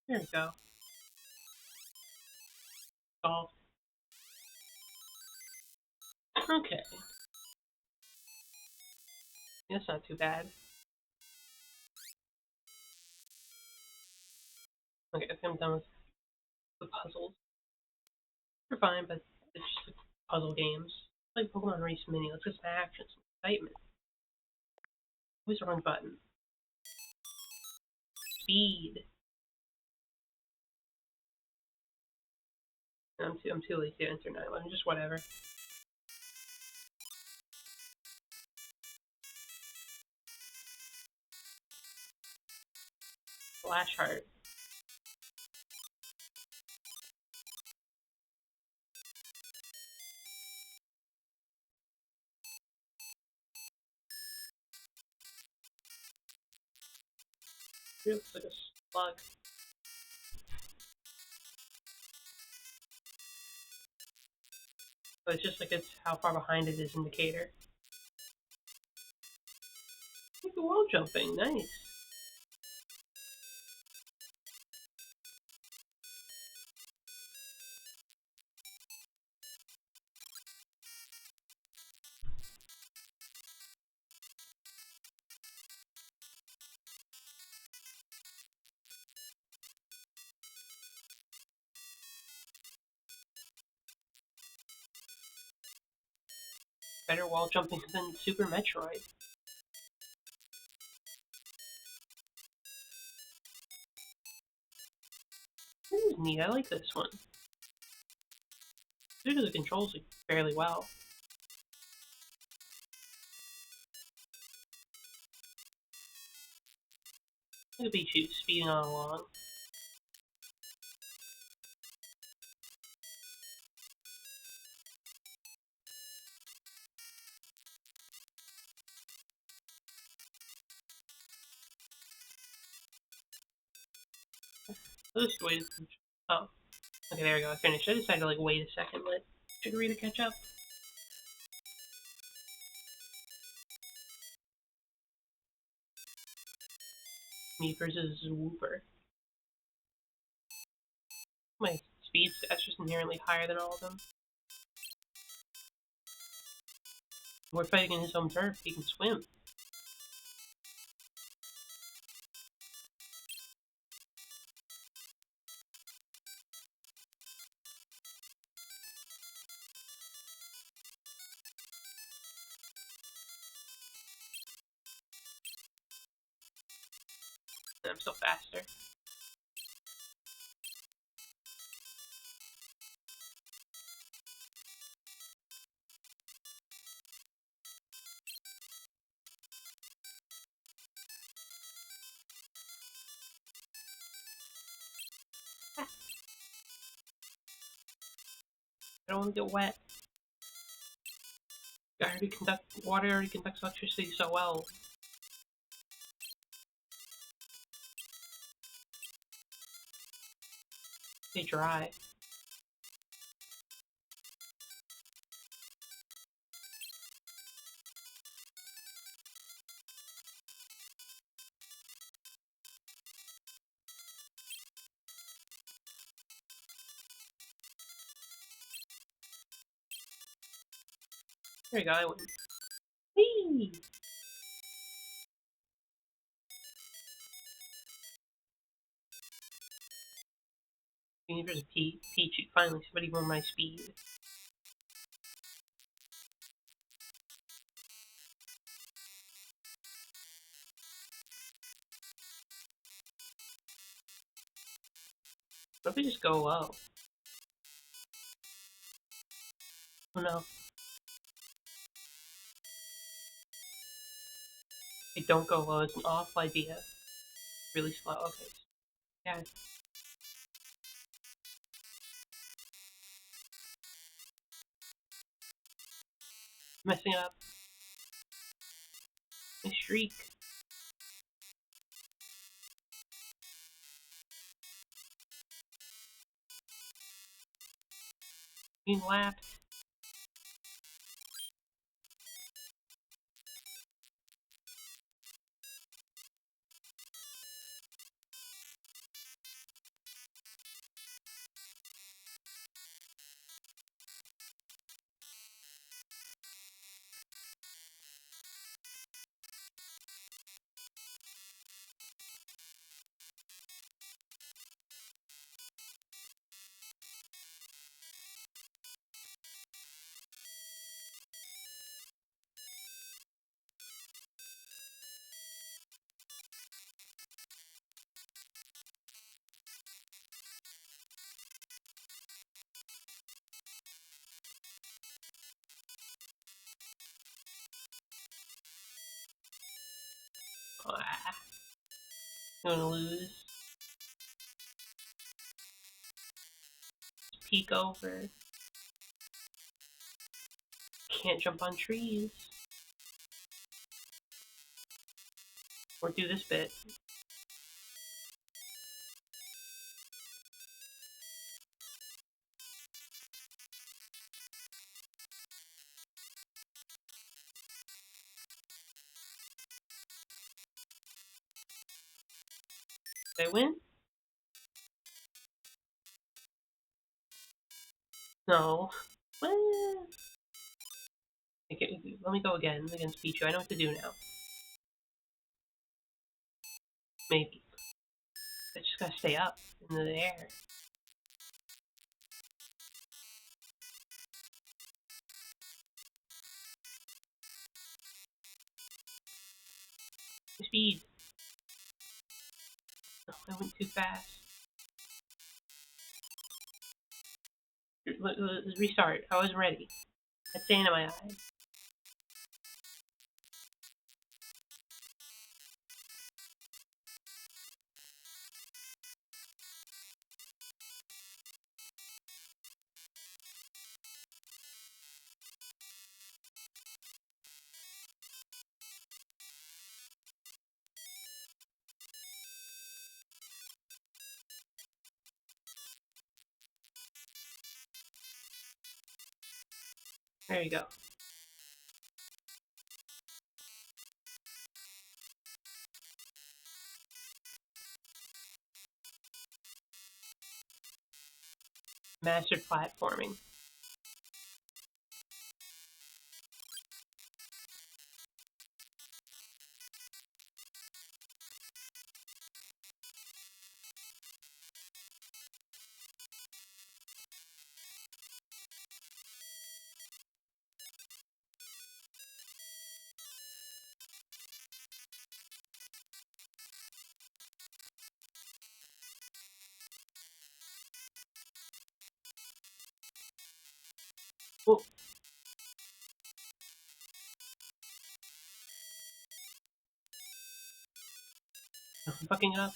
There we go. Solved. Okay. That's not too bad. Okay, I think I'm done with the puzzles. They're fine, but it's just puzzle games. Like Pokemon Race Mini. Let's get some action, some excitement. Where's the wrong button? Speed. I'm too lazy to enter 911. Just whatever. Flash Heart. It looks like a slug. So it's just like it's how far behind it is indicator. Look at the wall jumping, nice. Better wall jumping than Super Metroid. This is neat, I like this one. Due to the controls like, fairly well. Look at Pichu speeding on along. I'll just wait. Oh, okay, there we go. I finished. I decided to like wait a second, let Chikorita catch up. Me versus Wooper. My speed stat's just inherently higher than all of them. We're fighting in his home turf. He can swim. And I'm still faster. I don't want to get wet. Water already conducts electricity so well. Stay dry. There you go, I win. Whee! There's Pichu. Finally, somebody more my speed. What if we just go low? Oh no. They don't go low. It's an awful idea. Really slow. Okay. Yeah. Messing it up. Nice streak. Being lapped. Ah. Gonna lose. Peek over. Can't jump on trees. Or do this bit. Did I win? No. Well, okay, let me go again against Pichu. I know what to do now. Maybe. I just gotta stay up in the air. Speed. Oh, I went too fast. Restart. I wasn't ready. Had sand in my eyes. There you go. Mastered platforming. Whoa. I'm fucking up.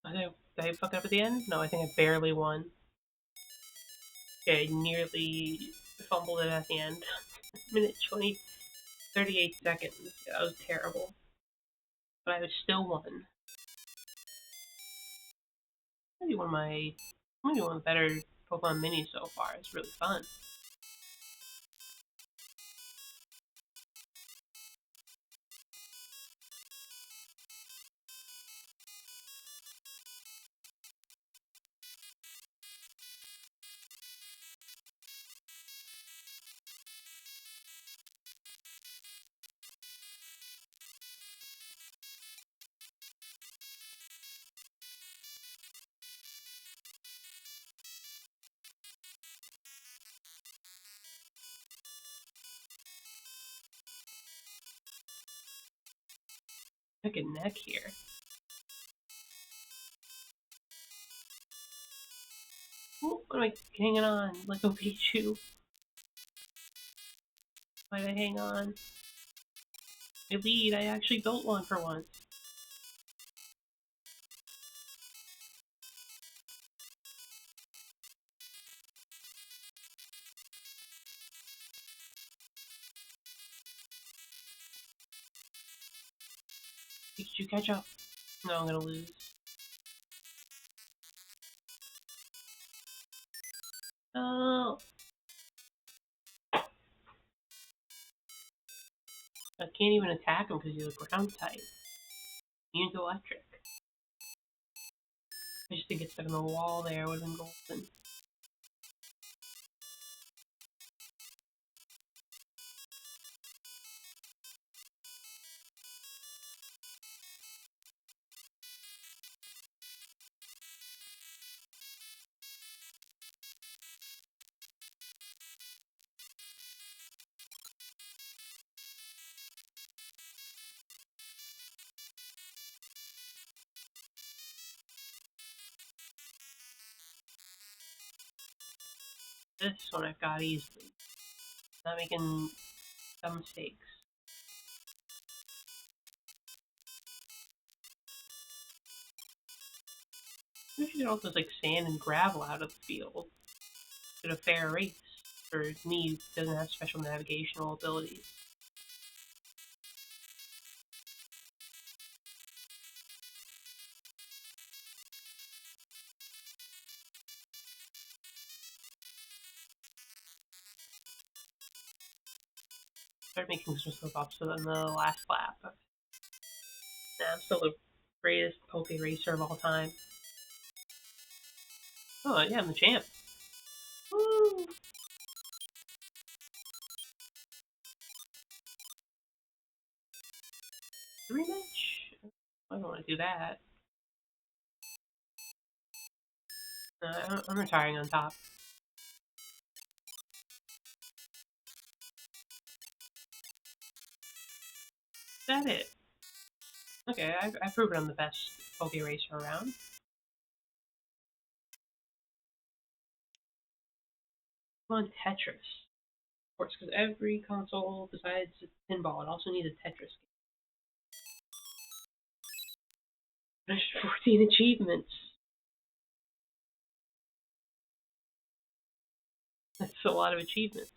Did I fuck up at the end? No, I think I barely won. Okay, I nearly fumbled it at the end. Minute 20, 38 seconds. Yeah, that was terrible. But I was still won. Maybe one of the better Pokemon minis so far. It's really fun. Neck and neck here. Ooh, what am I hanging on? Like a Pichu. Why did I hang on? My lead, I actually built one for once. Pikachu, catch up. No, I'm gonna lose. Oh. I can't even attack him because he's a ground type. Immune to electric. I just think it's stuck on the wall there would have been golden. This one I've got easily. Not making dumb mistakes. We should get all this like sand and gravel out of the field. Get a fair race. For me, who doesn't have special navigational abilities. Start making some slip ups so in the last lap. I'm still the greatest Poke Racer of all time. Oh, yeah, I'm the champ. Woo! Rematch? I don't want to do that. I'm retiring on top. Is that it? Okay, I've proven I'm the best Poke Racer around. Come on, Tetris. Of course, because every console besides pinball, it also needs a Tetris game. There's 14 achievements. That's a lot of achievements.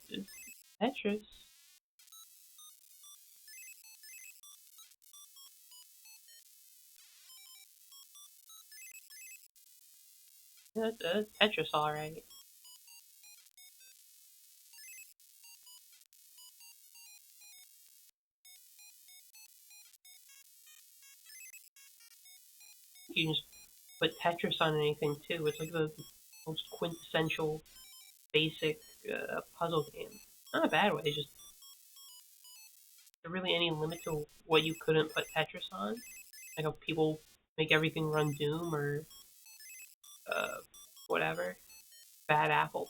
It's Tetris. That's Tetris, alright. You can just put Tetris on anything too. It's like the most quintessential basic puzzle game. Not a bad way. Just is there really any limit to what you couldn't put Tetris on? Like how people make everything run Doom or uh, whatever. Bad Apple.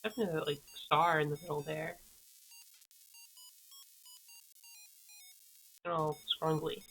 Definitely that like star in the middle there. All scrungly.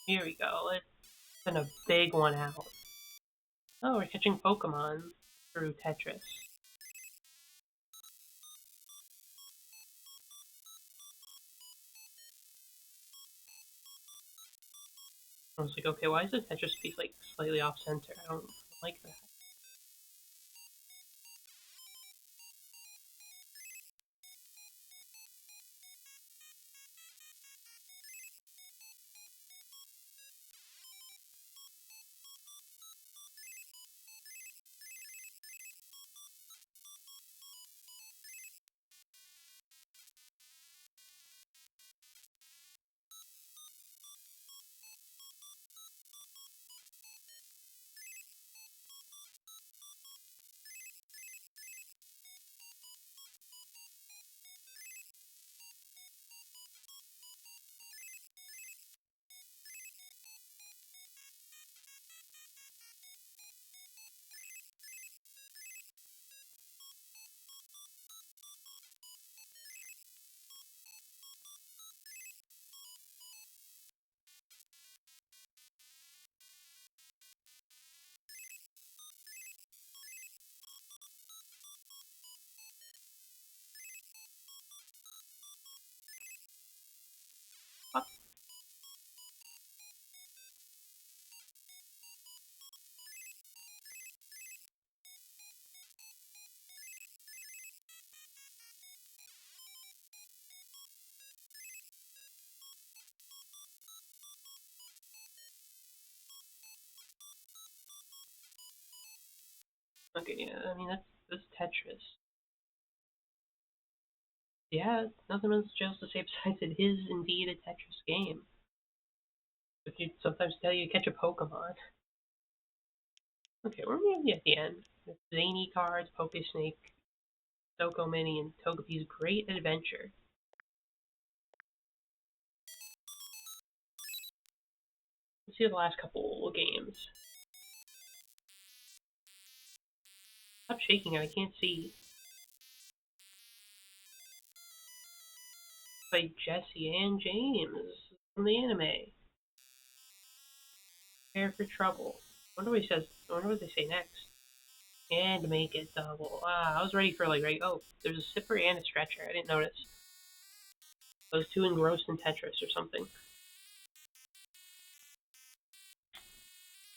Here we go. Let's send a big one out. Oh, we're catching Pokemon through Tetris. I was like, okay, why is the Tetris piece like slightly off center? I don't like that. Okay, yeah, I mean that's Tetris. Yeah, nothing else just to say besides it is indeed a Tetris game. If you sometimes tell you catch a Pokemon. Okay, we're maybe at the end. With Zany cards, Pokesnake, Soko Mini, and Togepi's Great Adventure. Let's see the last couple of games. Stop shaking it, I can't see. By Jesse and James from the anime. Prepare for trouble. Wonder what he says. I wonder what they say next. And make it double. Ah, I was ready for like, right? Oh, there's a sipper and a stretcher. I didn't notice. Those two engrossed in Tetris or something.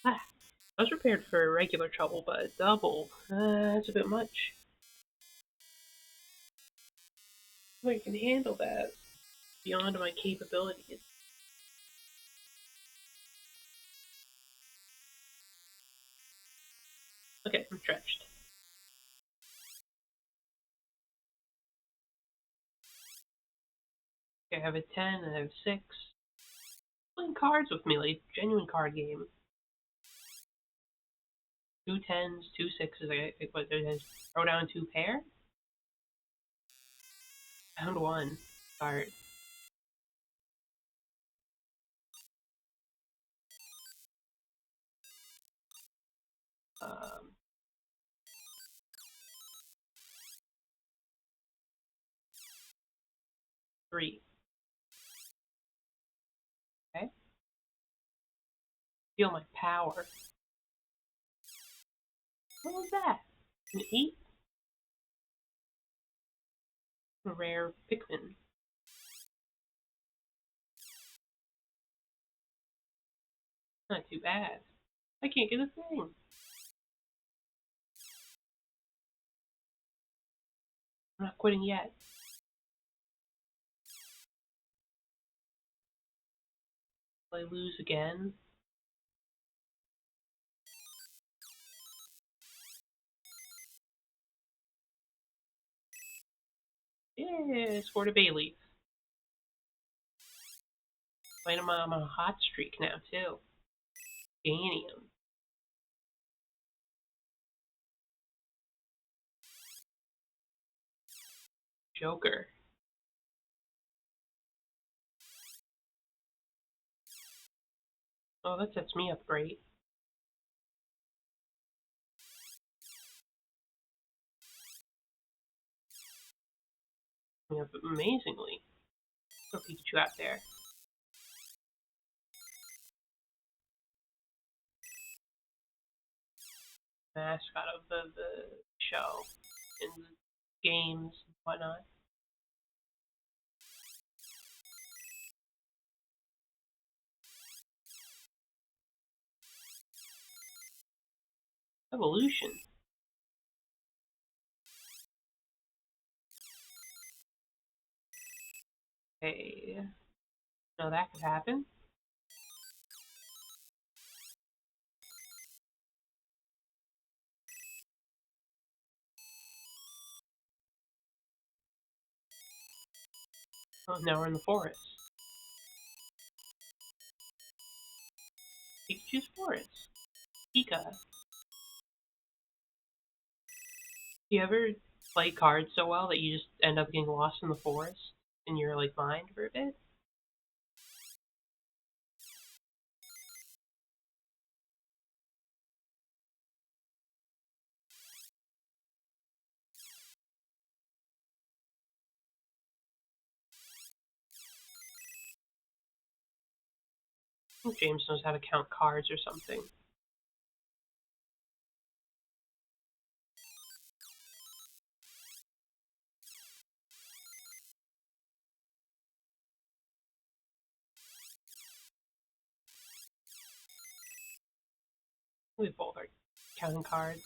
Ah, I was prepared for regular trouble, but double. That's a bit much. I can handle that. Beyond my capabilities. Okay, I'm stretched. Okay, I have a 10, I have 6. Playing cards with me, like genuine card game. 2 10s, 2 6s. I what? Throw down 2 pair. Round 1. Start. Um, 3. Okay. Feel my power. What was that? An 8? A rare Pikmin. Not too bad. I can't get a thing. I'm not quitting yet. Will I lose again? Yeah, scored a Bayleaf. Wait, I'm on a hot streak now, too. Ganium. Joker. Oh, that sets me up great. Yeah, but amazingly. Throw Pikachu out there. Mascot of the show and the games and whatnot. Evolution. Hey, no, that could happen. Oh, now we're in the forest. Pikachu's forest. Pika. Do you ever play cards so well that you just end up getting lost in the forest in your like mind for a bit? I think James knows how to count cards or something. We both are counting cards.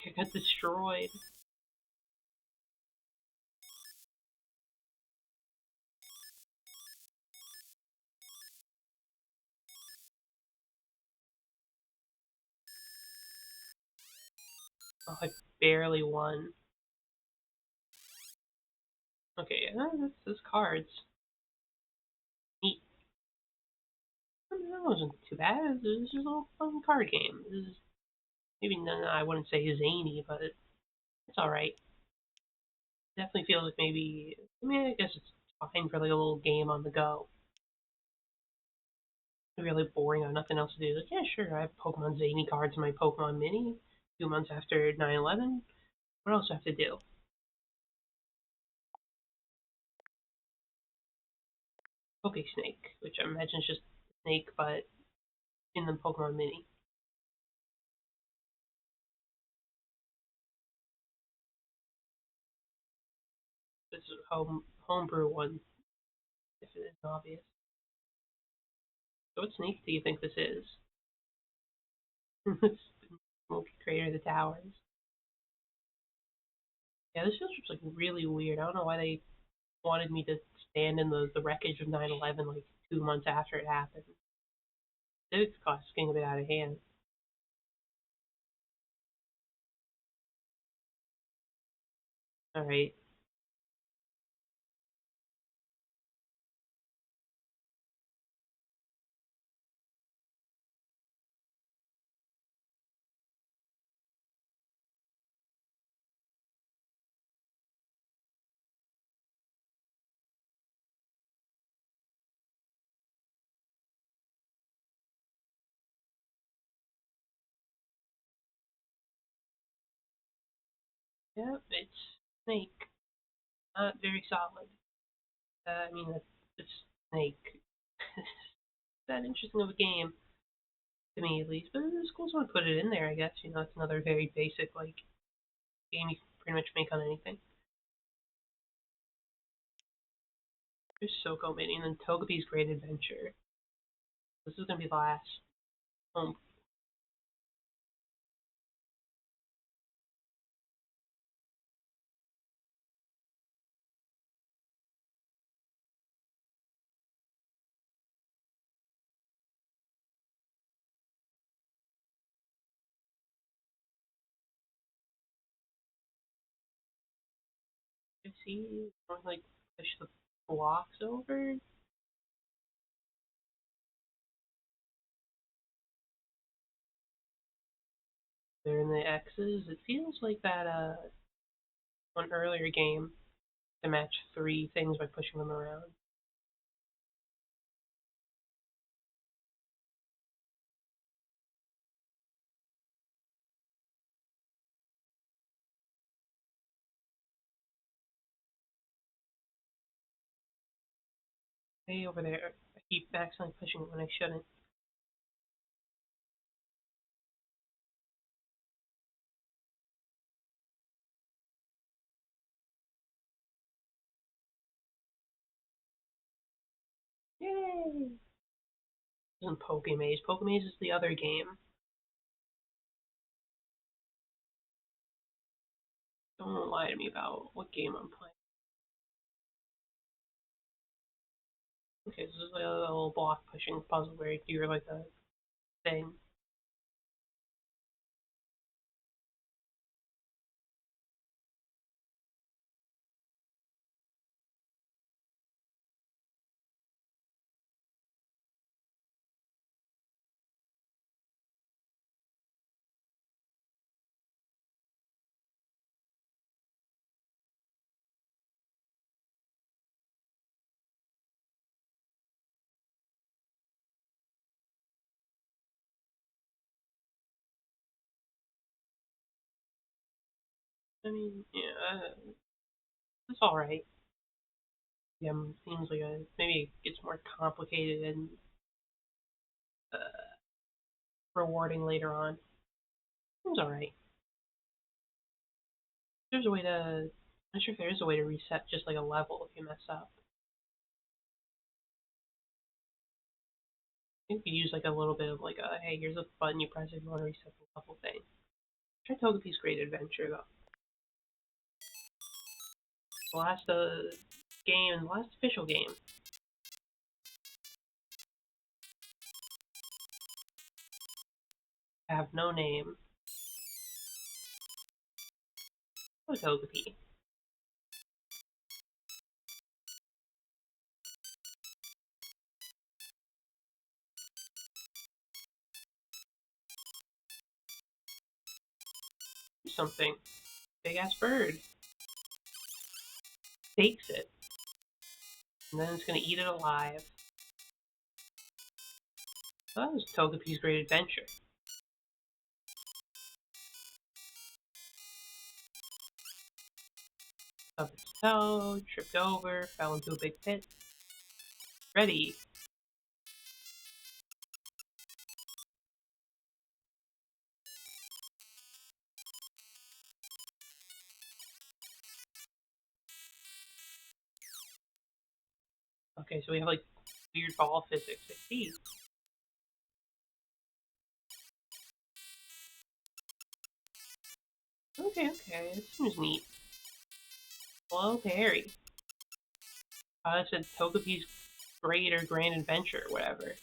I got destroyed. Oh, I barely won. Okay, this cards. Neat. That wasn't too bad. This is just a little fun card game. This is maybe I wouldn't say zany, but it's all right. Definitely feels like maybe. I mean, I guess it's fine for like a little game on the go. Really boring. I have nothing else to do. Like, yeah, sure. I have Pokemon Zany cards in my Pokemon Mini. 2 months after 9/11. What else do I have to do? Snake, which I imagine is just Snake, but in the Pokemon Mini. This is a homebrew one, if it isn't obvious. So what Snake do you think this is? Smoky Crater of the Towers. Yeah, this feels just like really weird. I don't know why they wanted me to stand in the wreckage of 9/11 like 2 months after it happened. It's getting a bit out of hand. All right. Yeah, it's Snake. Not very solid. I mean, it's Snake. That interesting of a game to me, at least. But it's cool someone put it in there. I guess it's another very basic like game you can pretty much make on anything. There's Soko Mini and then Togepi's Great Adventure. This is gonna be the last home. I see. Like push the blocks over. They're in the X's. It feels like that one earlier game to match three things by pushing them around. Hey, over there. I keep accidentally pushing it when I shouldn't. Yay! This isn't Pokemaze. Pokemaze is the other game. Don't lie to me about what game I'm playing. Okay, this is like a little block pushing puzzle where you're like a thing. I mean, yeah, it's all right. Yeah, seems like maybe it gets more complicated and uh, rewarding later on. Seems all right. There's a way to. I'm not sure if there is a way to reset just like a level if you mess up. I think you use like a little bit of like a hey, here's a button you press if you want to reset the level thing. Try Togepi's Great Adventure though. The last game, the last official game. I have no name. Oh, Togepi. Something. Big ass bird. Takes it. And then it's gonna eat it alive. So that was Togepi's Great Adventure. Stubbed its toe, tripped over, fell into a big pit. Ready. Okay, so we have like weird ball physics. I see. Okay, this seems neat. Hello, Perry. It said Togepi's Great or Grand Adventure, or whatever.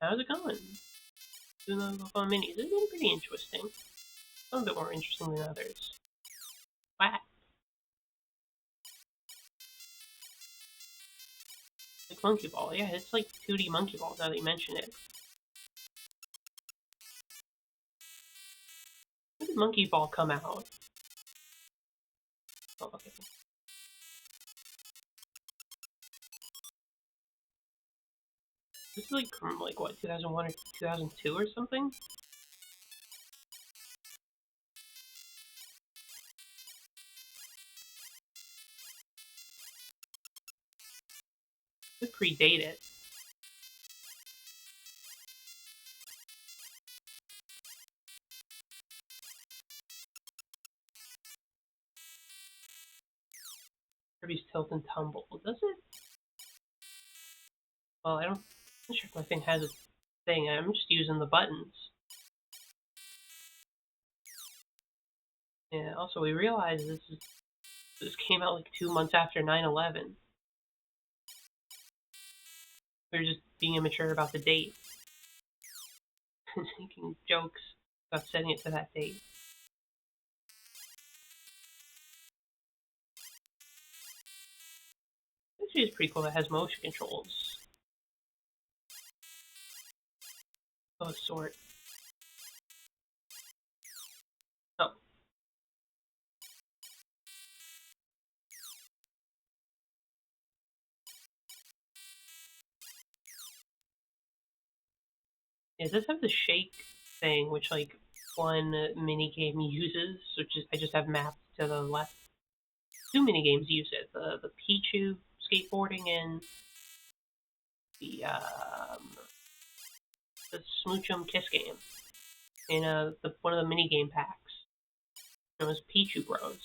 How's it going? Doing a little fun minis. It's been pretty interesting. Some a bit more interesting than others. Wow. Like Monkey Ball. Yeah, it's like 2D Monkey Ball now that you mention it. When did Monkey Ball come out? Oh, okay. This is like from like what, 2001 or 2002 or something? It could predate it. Kirby's Tilt and Tumble. Does it? Well, I'm not sure if my thing has a thing. I'm just using the buttons. Yeah, also we realized this came out like 2 months after 9/11. We were just being immature about the date. Making jokes about setting it to that date. Actually, it's pretty cool that it has motion controls of a sort. Oh. Yeah, it does have the shake thing, which like one mini game uses, which is I just have mapped to the left. 2 mini games use it: the Pichu skateboarding and the Smoochum Kiss game in one of the mini game packs. It was Pichu Bros.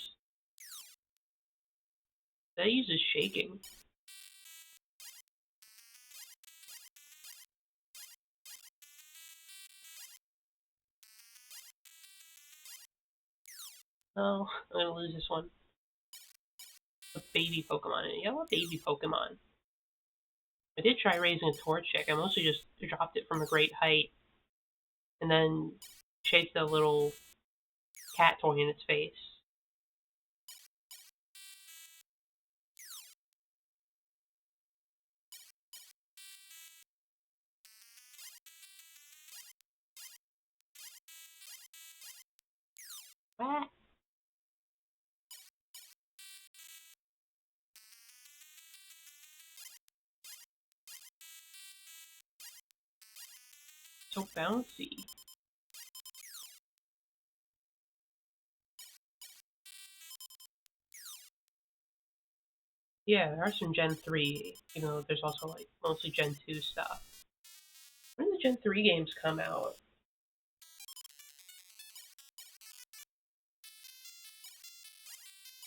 That uses shaking. Oh, I'm gonna lose this one. A baby Pokemon in it. Yeah, I love baby Pokemon. I did try raising a Torchic. I mostly just dropped it from a great height and then shaped a little cat toy in its face. Ah. So bouncy. Yeah, there are some Gen 3, even though there's also like mostly Gen 2 stuff. When did the Gen 3 games come out?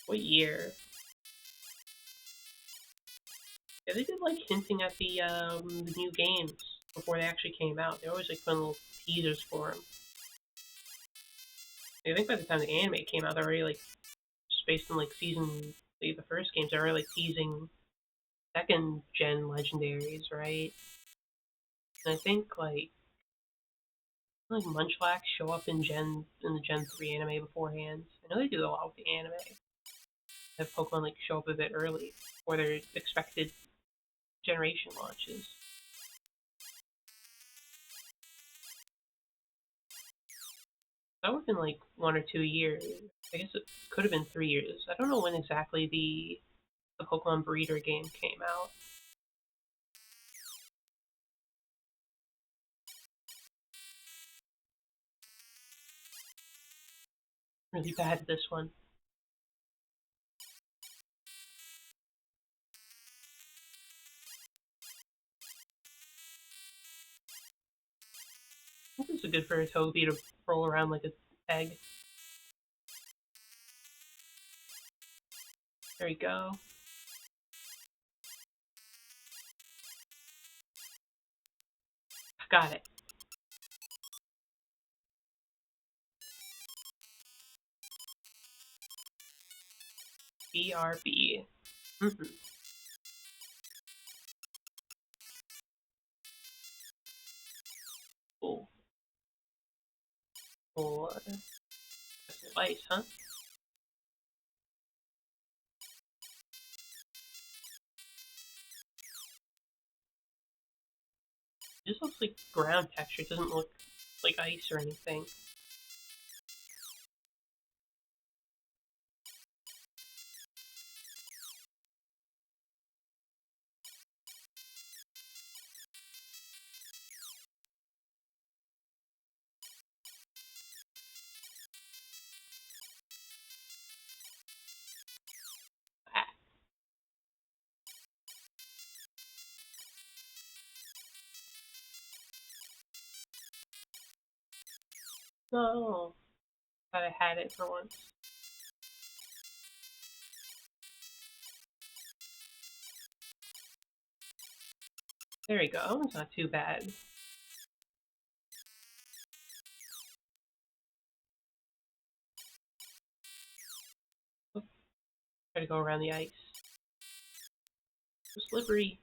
What year? Yeah, they did like hinting at the new games before they actually came out. They always like put little teasers for them. I think by the time the anime came out, they're already like just based on like season Like the first games are like teasing second gen legendaries, right? And I think like Munchlax show up in the Gen 3 anime beforehand. I know they do a lot with the anime. Have Pokemon like show up a bit early for their expected generation launches. That would have been like 1 or 2 years. I guess it could have been 3 years. I don't know when exactly the Pokemon Breeder game came out. Really bad at this one. I think this is good for a Toby to roll around like a egg. There you go. Got it. BRB. Mm-hmm. Cool. Cool. Advice, huh? It just looks like ground texture. It doesn't look like ice or anything. Ah. No. Thought I had it for once. There we go. It's not too bad. Oops. Try to go around the ice. So slippery.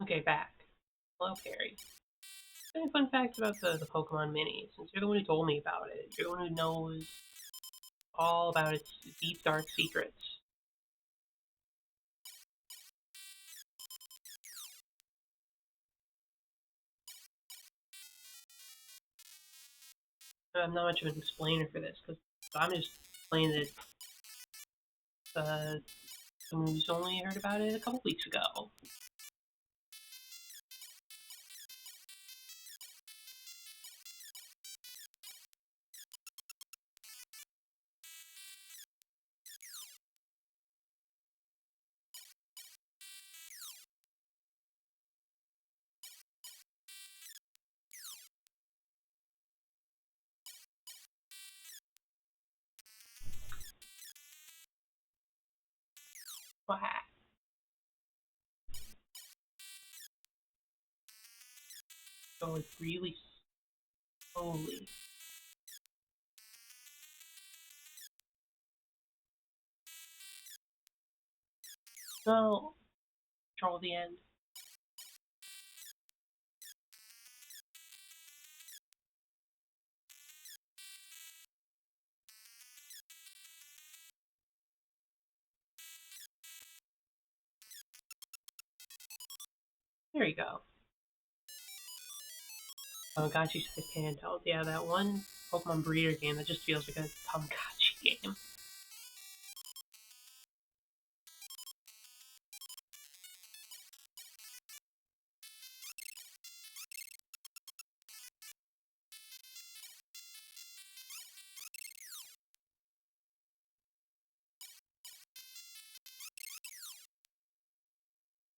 Okay, back. Hello, Perry. Any fun facts about the Pokemon Mini? Since you're the one who told me about it, you're the one who knows all about its deep, dark secrets. I'm not much of an explainer for this, because I'm just playing it, someone who's only heard about it a couple weeks ago. Wow. So like really slowly. No. Control the end. There you go. Tamagotchi Type Handheld. Yeah, that one Pokemon Breeder game that just feels like a Tamagotchi game.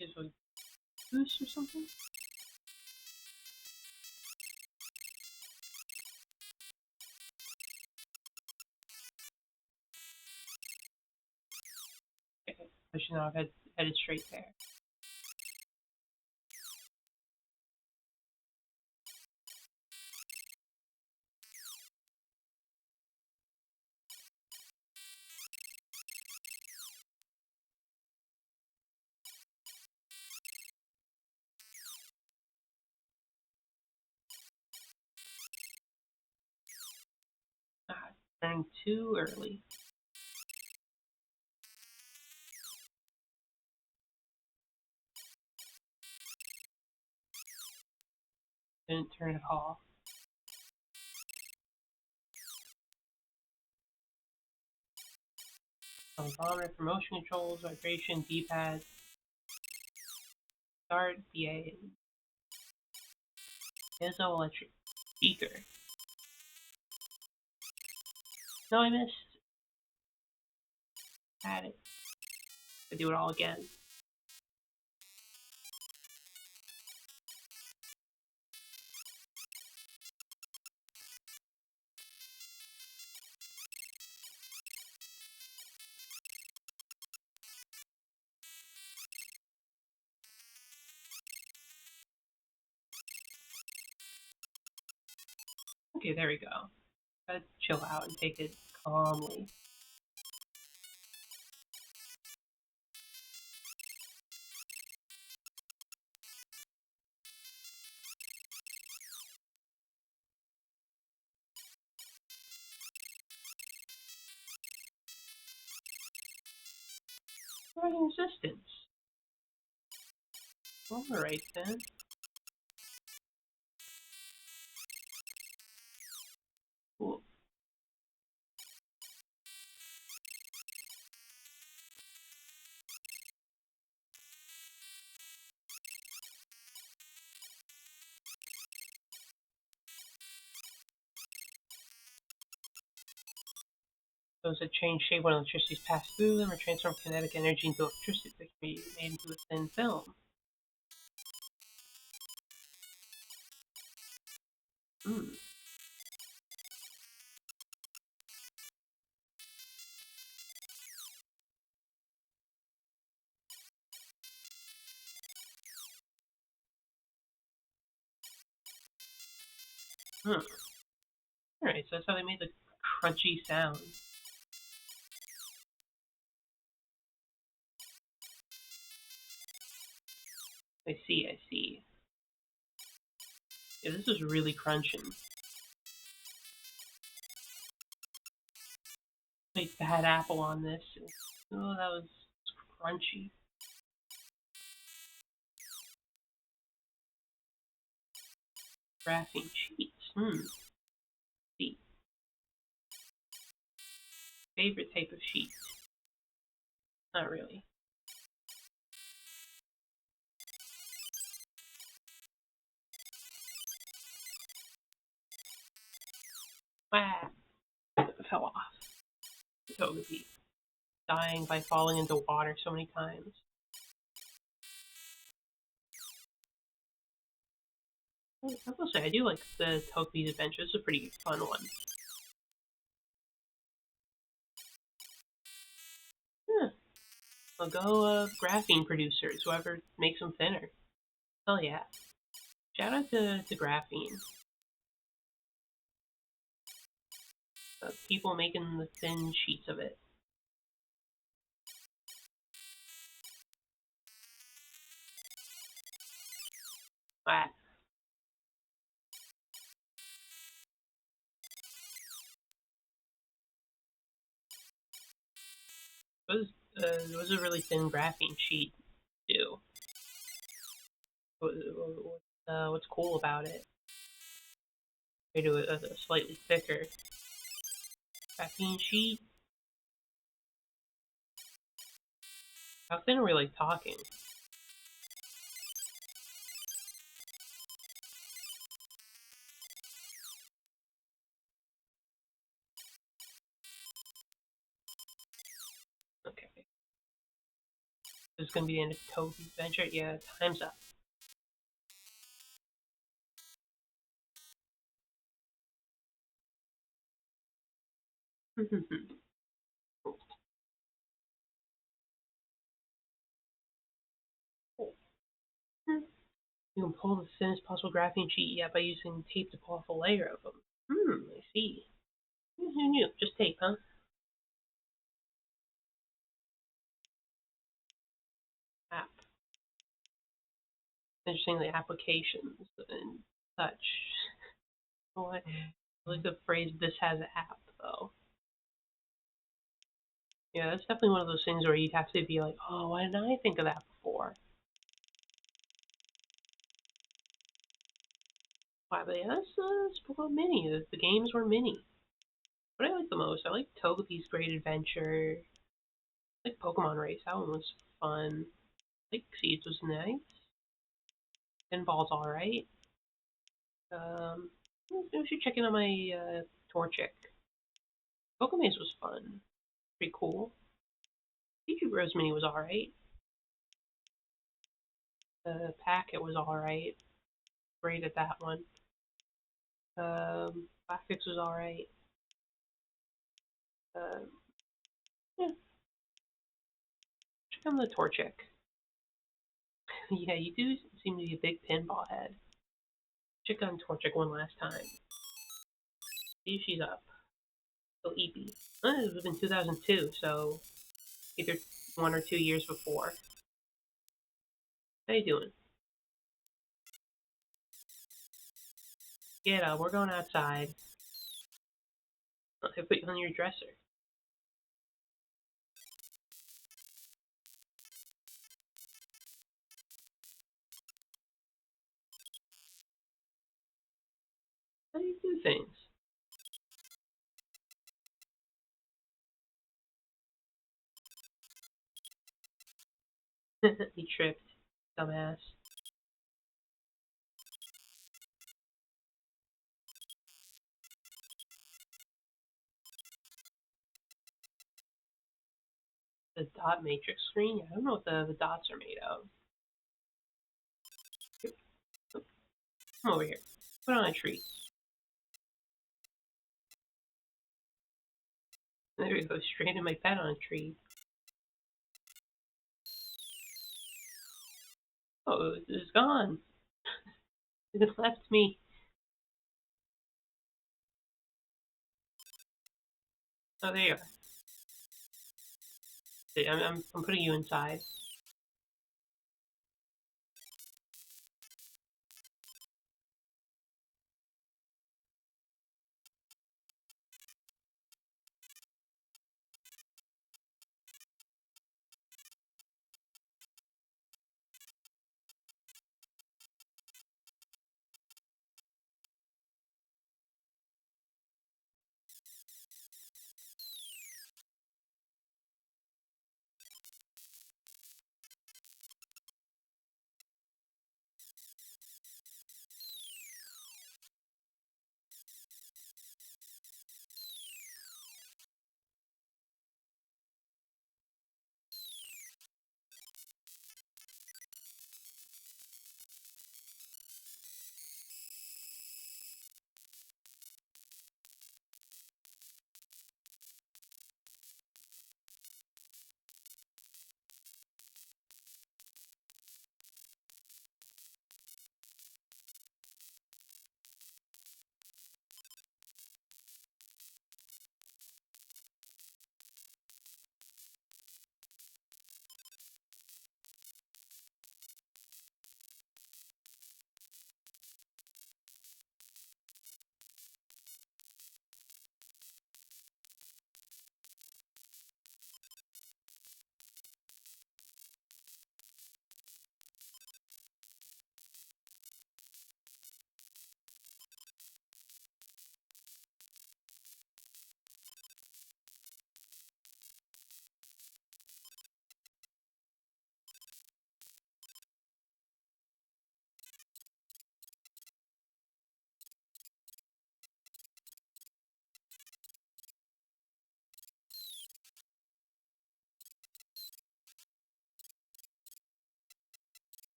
Is it a goose or something? Okay, I should not have headed straight there. Starting too early. Didn't turn it off. Barometer for motion controls, vibration, D-pad, start, BA, piezoelectric speaker. No, I missed. Had it. I do it all again. Okay, there we go. Gotta chill out and take it calmly. Providing resistance. Alright then. Cool. Those that change shape when electricity is passed through them or transform kinetic energy into electricity that can be made into a thin film. Hmm. Hmm. Alright, so that's how they made the crunchy sound. I see, I see. Yeah, this is really crunching. Like bad apple on this. Oh, that was crunchy. Graphing sheets. See. Favorite type of sheet? Not really. Wow. It fell off. Togepi. Dying by falling into water so many times. I will say, I do like the Togepi's Adventure. It's a pretty fun one. Huh. I'll go graphene producers, whoever makes them thinner. Hell yeah. Shout out to graphene. People making the thin sheets of it. Ah. What does a really thin graphene sheet do? What's cool about it? They do a slightly thicker graphene sheet. How thin are we like talking? Okay. This is gonna be the end of Togepi's Adventure. Yeah, time's up. You can pull the thinnest possible graphene sheet yet by using tape to pull off a layer of them. I see. Who knew? Just tape, huh? App. Interesting, the applications and such. Oh, I like the phrase, this has an app, though. Yeah, that's definitely one of those things where you have to be like, oh, why didn't I think of that before? Why, but yeah, that's Pokemon Mini. The games were mini. What I like the most, I like Togepi's Great Adventure. I like Pokemon Race, that one was fun. I like Seeds was nice. Pinball's alright. I should check in on my Torchic. Pokemaze was fun. Pretty cool. Pikachu Bros Mini was alright. Packet was alright. Great at that one. Blackfix was alright. Uh, yeah, check on the Torchic. Yeah, you do seem to be a big pinball head. Check on Torchic one last time. See if she's up. So Eepy. It was in 2002, so either 1 or 2 years before. How you doing? Get up, we're going outside. I put you on your dresser. How do you do things? He tripped. Dumbass. The dot matrix screen? Yeah, I don't know what the dots are made of. Come over here. Put on a tree. There we go, straight in my pet on a tree. Oh, it's gone. It left me. Oh, there you are. See, I'm putting you inside.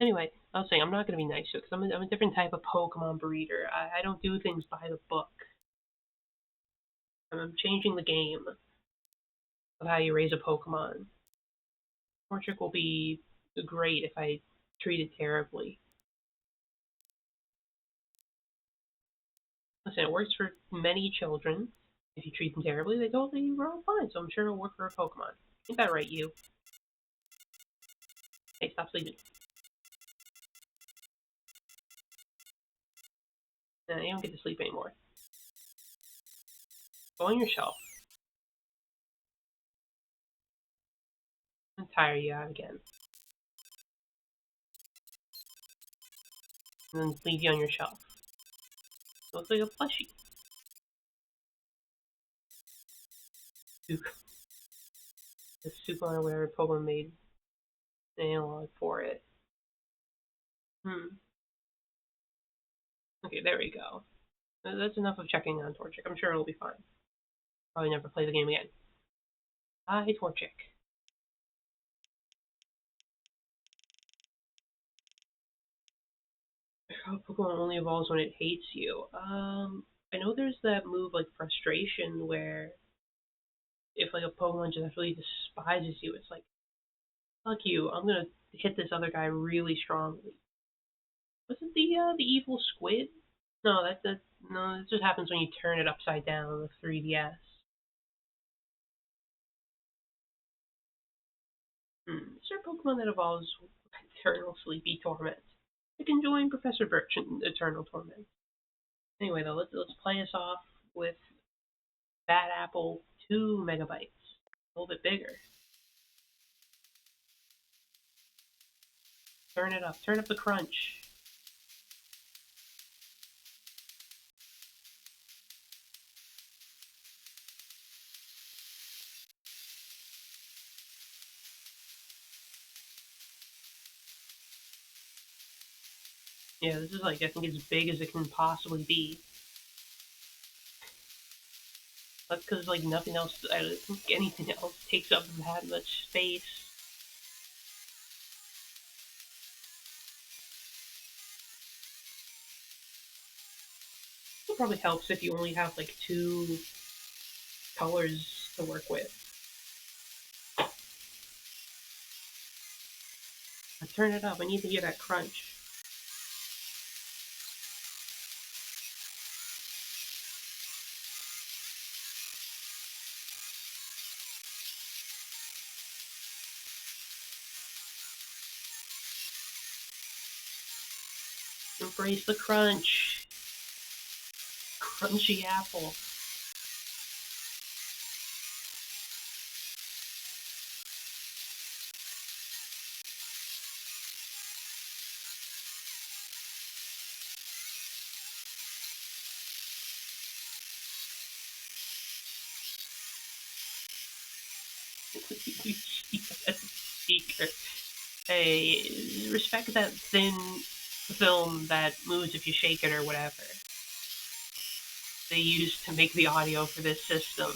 Anyway, I was saying I'm not gonna be nice to it because I'm a different type of Pokemon breeder. I don't do things by the book. I'm changing the game of how you raise a Pokemon. Torchic will be great if I treat it terribly. Listen, it works for many children. If you treat them terribly, they totally grow fine. So I'm sure it'll work for a Pokemon. Ain't that right, you? Hey, stop sleeping. Nah, you don't get to sleep anymore. Go on your shelf. I'm tire you out again. And then leave you on your shelf. Looks like a plushie. Soup. The soup on where Pokemon made an analog for it. Okay, there we go. That's enough of checking on Torchic. I'm sure it'll be fine. Probably never play the game again. Hi, Torchic. How Pokemon only evolves when it hates you. I know there's that move like Frustration where if like a Pokemon just really despises you, it's like, fuck you, I'm gonna hit this other guy really strongly. Was it the evil squid? No, no, it just happens when you turn it upside down on the 3DS. Is there a Pokemon that evolves with Eternal Sleepy Torment? I can join Professor Birch in Eternal Torment. Anyway, though, let's play us off with Bad Apple 2 megabytes. A little bit bigger. Turn it up. Turn up the crunch. Yeah, this is like, I think as big as it can possibly be. That's because, like, nothing else, I don't think anything else takes up that much space. It probably helps if you only have, like, two colors to work with. But turn it up. I need to hear that crunch. Embrace the crunch. Crunchy apple. Speaker. Hey, respect that thin film that moves if you shake it or whatever they used to make the audio for this system.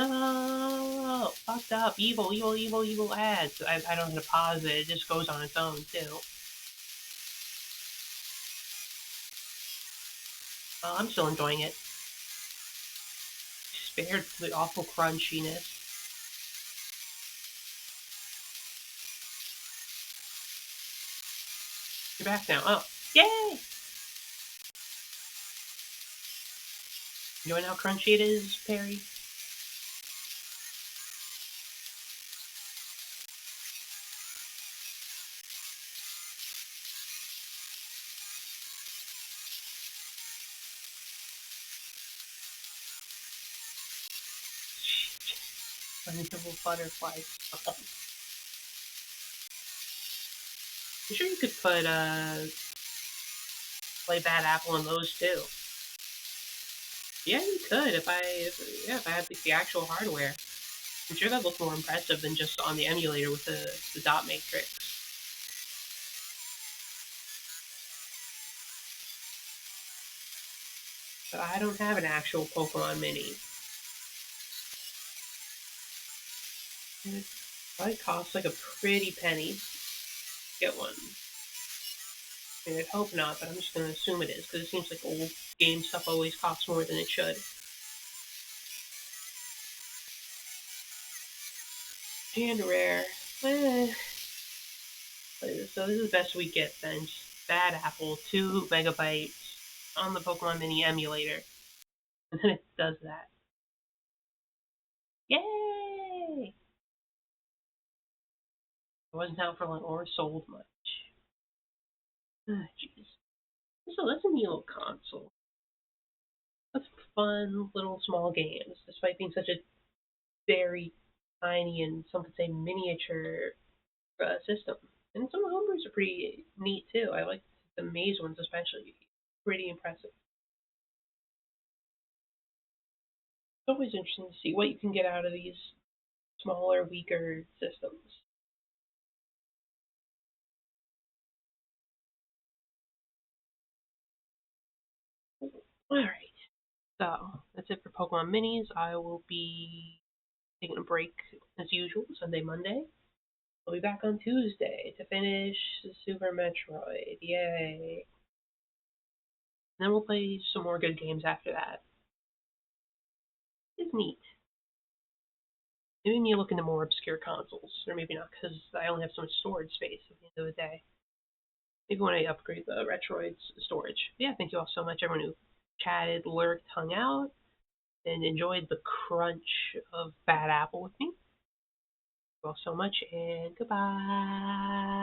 Oh, fucked up. Evil, evil, evil, evil ads. I don't have to pause it. It just goes on its own, too. I'm still enjoying it. Spared the awful crunchiness. You're back now. Oh, yay! Enjoying how crunchy it is, Perry? Unable butterfly. I'm sure you could put play Bad Apple on those too. Yeah, you could if I had the actual hardware. I'm sure that looks more impressive than just on the emulator with the dot matrix. But I don't have an actual Pokemon Mini. And it probably costs like a pretty penny to get one. I mean, I'd hope not, but I'm just gonna assume it is, because it seems like old game stuff always costs more than it should. And rare. Eh. So this is the best we get then. Just Bad Apple, 2 megabytes on the Pokemon Mini emulator. And then it does that. Yay! It wasn't out for long or sold much. Jeez. So that's a neat little console. That's fun little small games, despite being such a very tiny and some could say miniature system. And some of the homebrews are pretty neat too. I like the maze ones especially. Pretty impressive. It's always interesting to see what you can get out of these smaller, weaker systems. Alright, so that's it for Pokemon Minis. I will be taking a break as usual, Sunday, Monday. I'll be back on Tuesday to finish Super Metroid. Yay. And then we'll play some more good games after that. It's neat. Maybe you look into more obscure consoles, or maybe not, because I only have so much storage space at the end of the day. Maybe when I upgrade the Retroid's storage. But yeah, thank you all so much, everyone who chatted, lurked, hung out, and enjoyed the crunch of Bad Apple with me. Thank you all so much, and goodbye.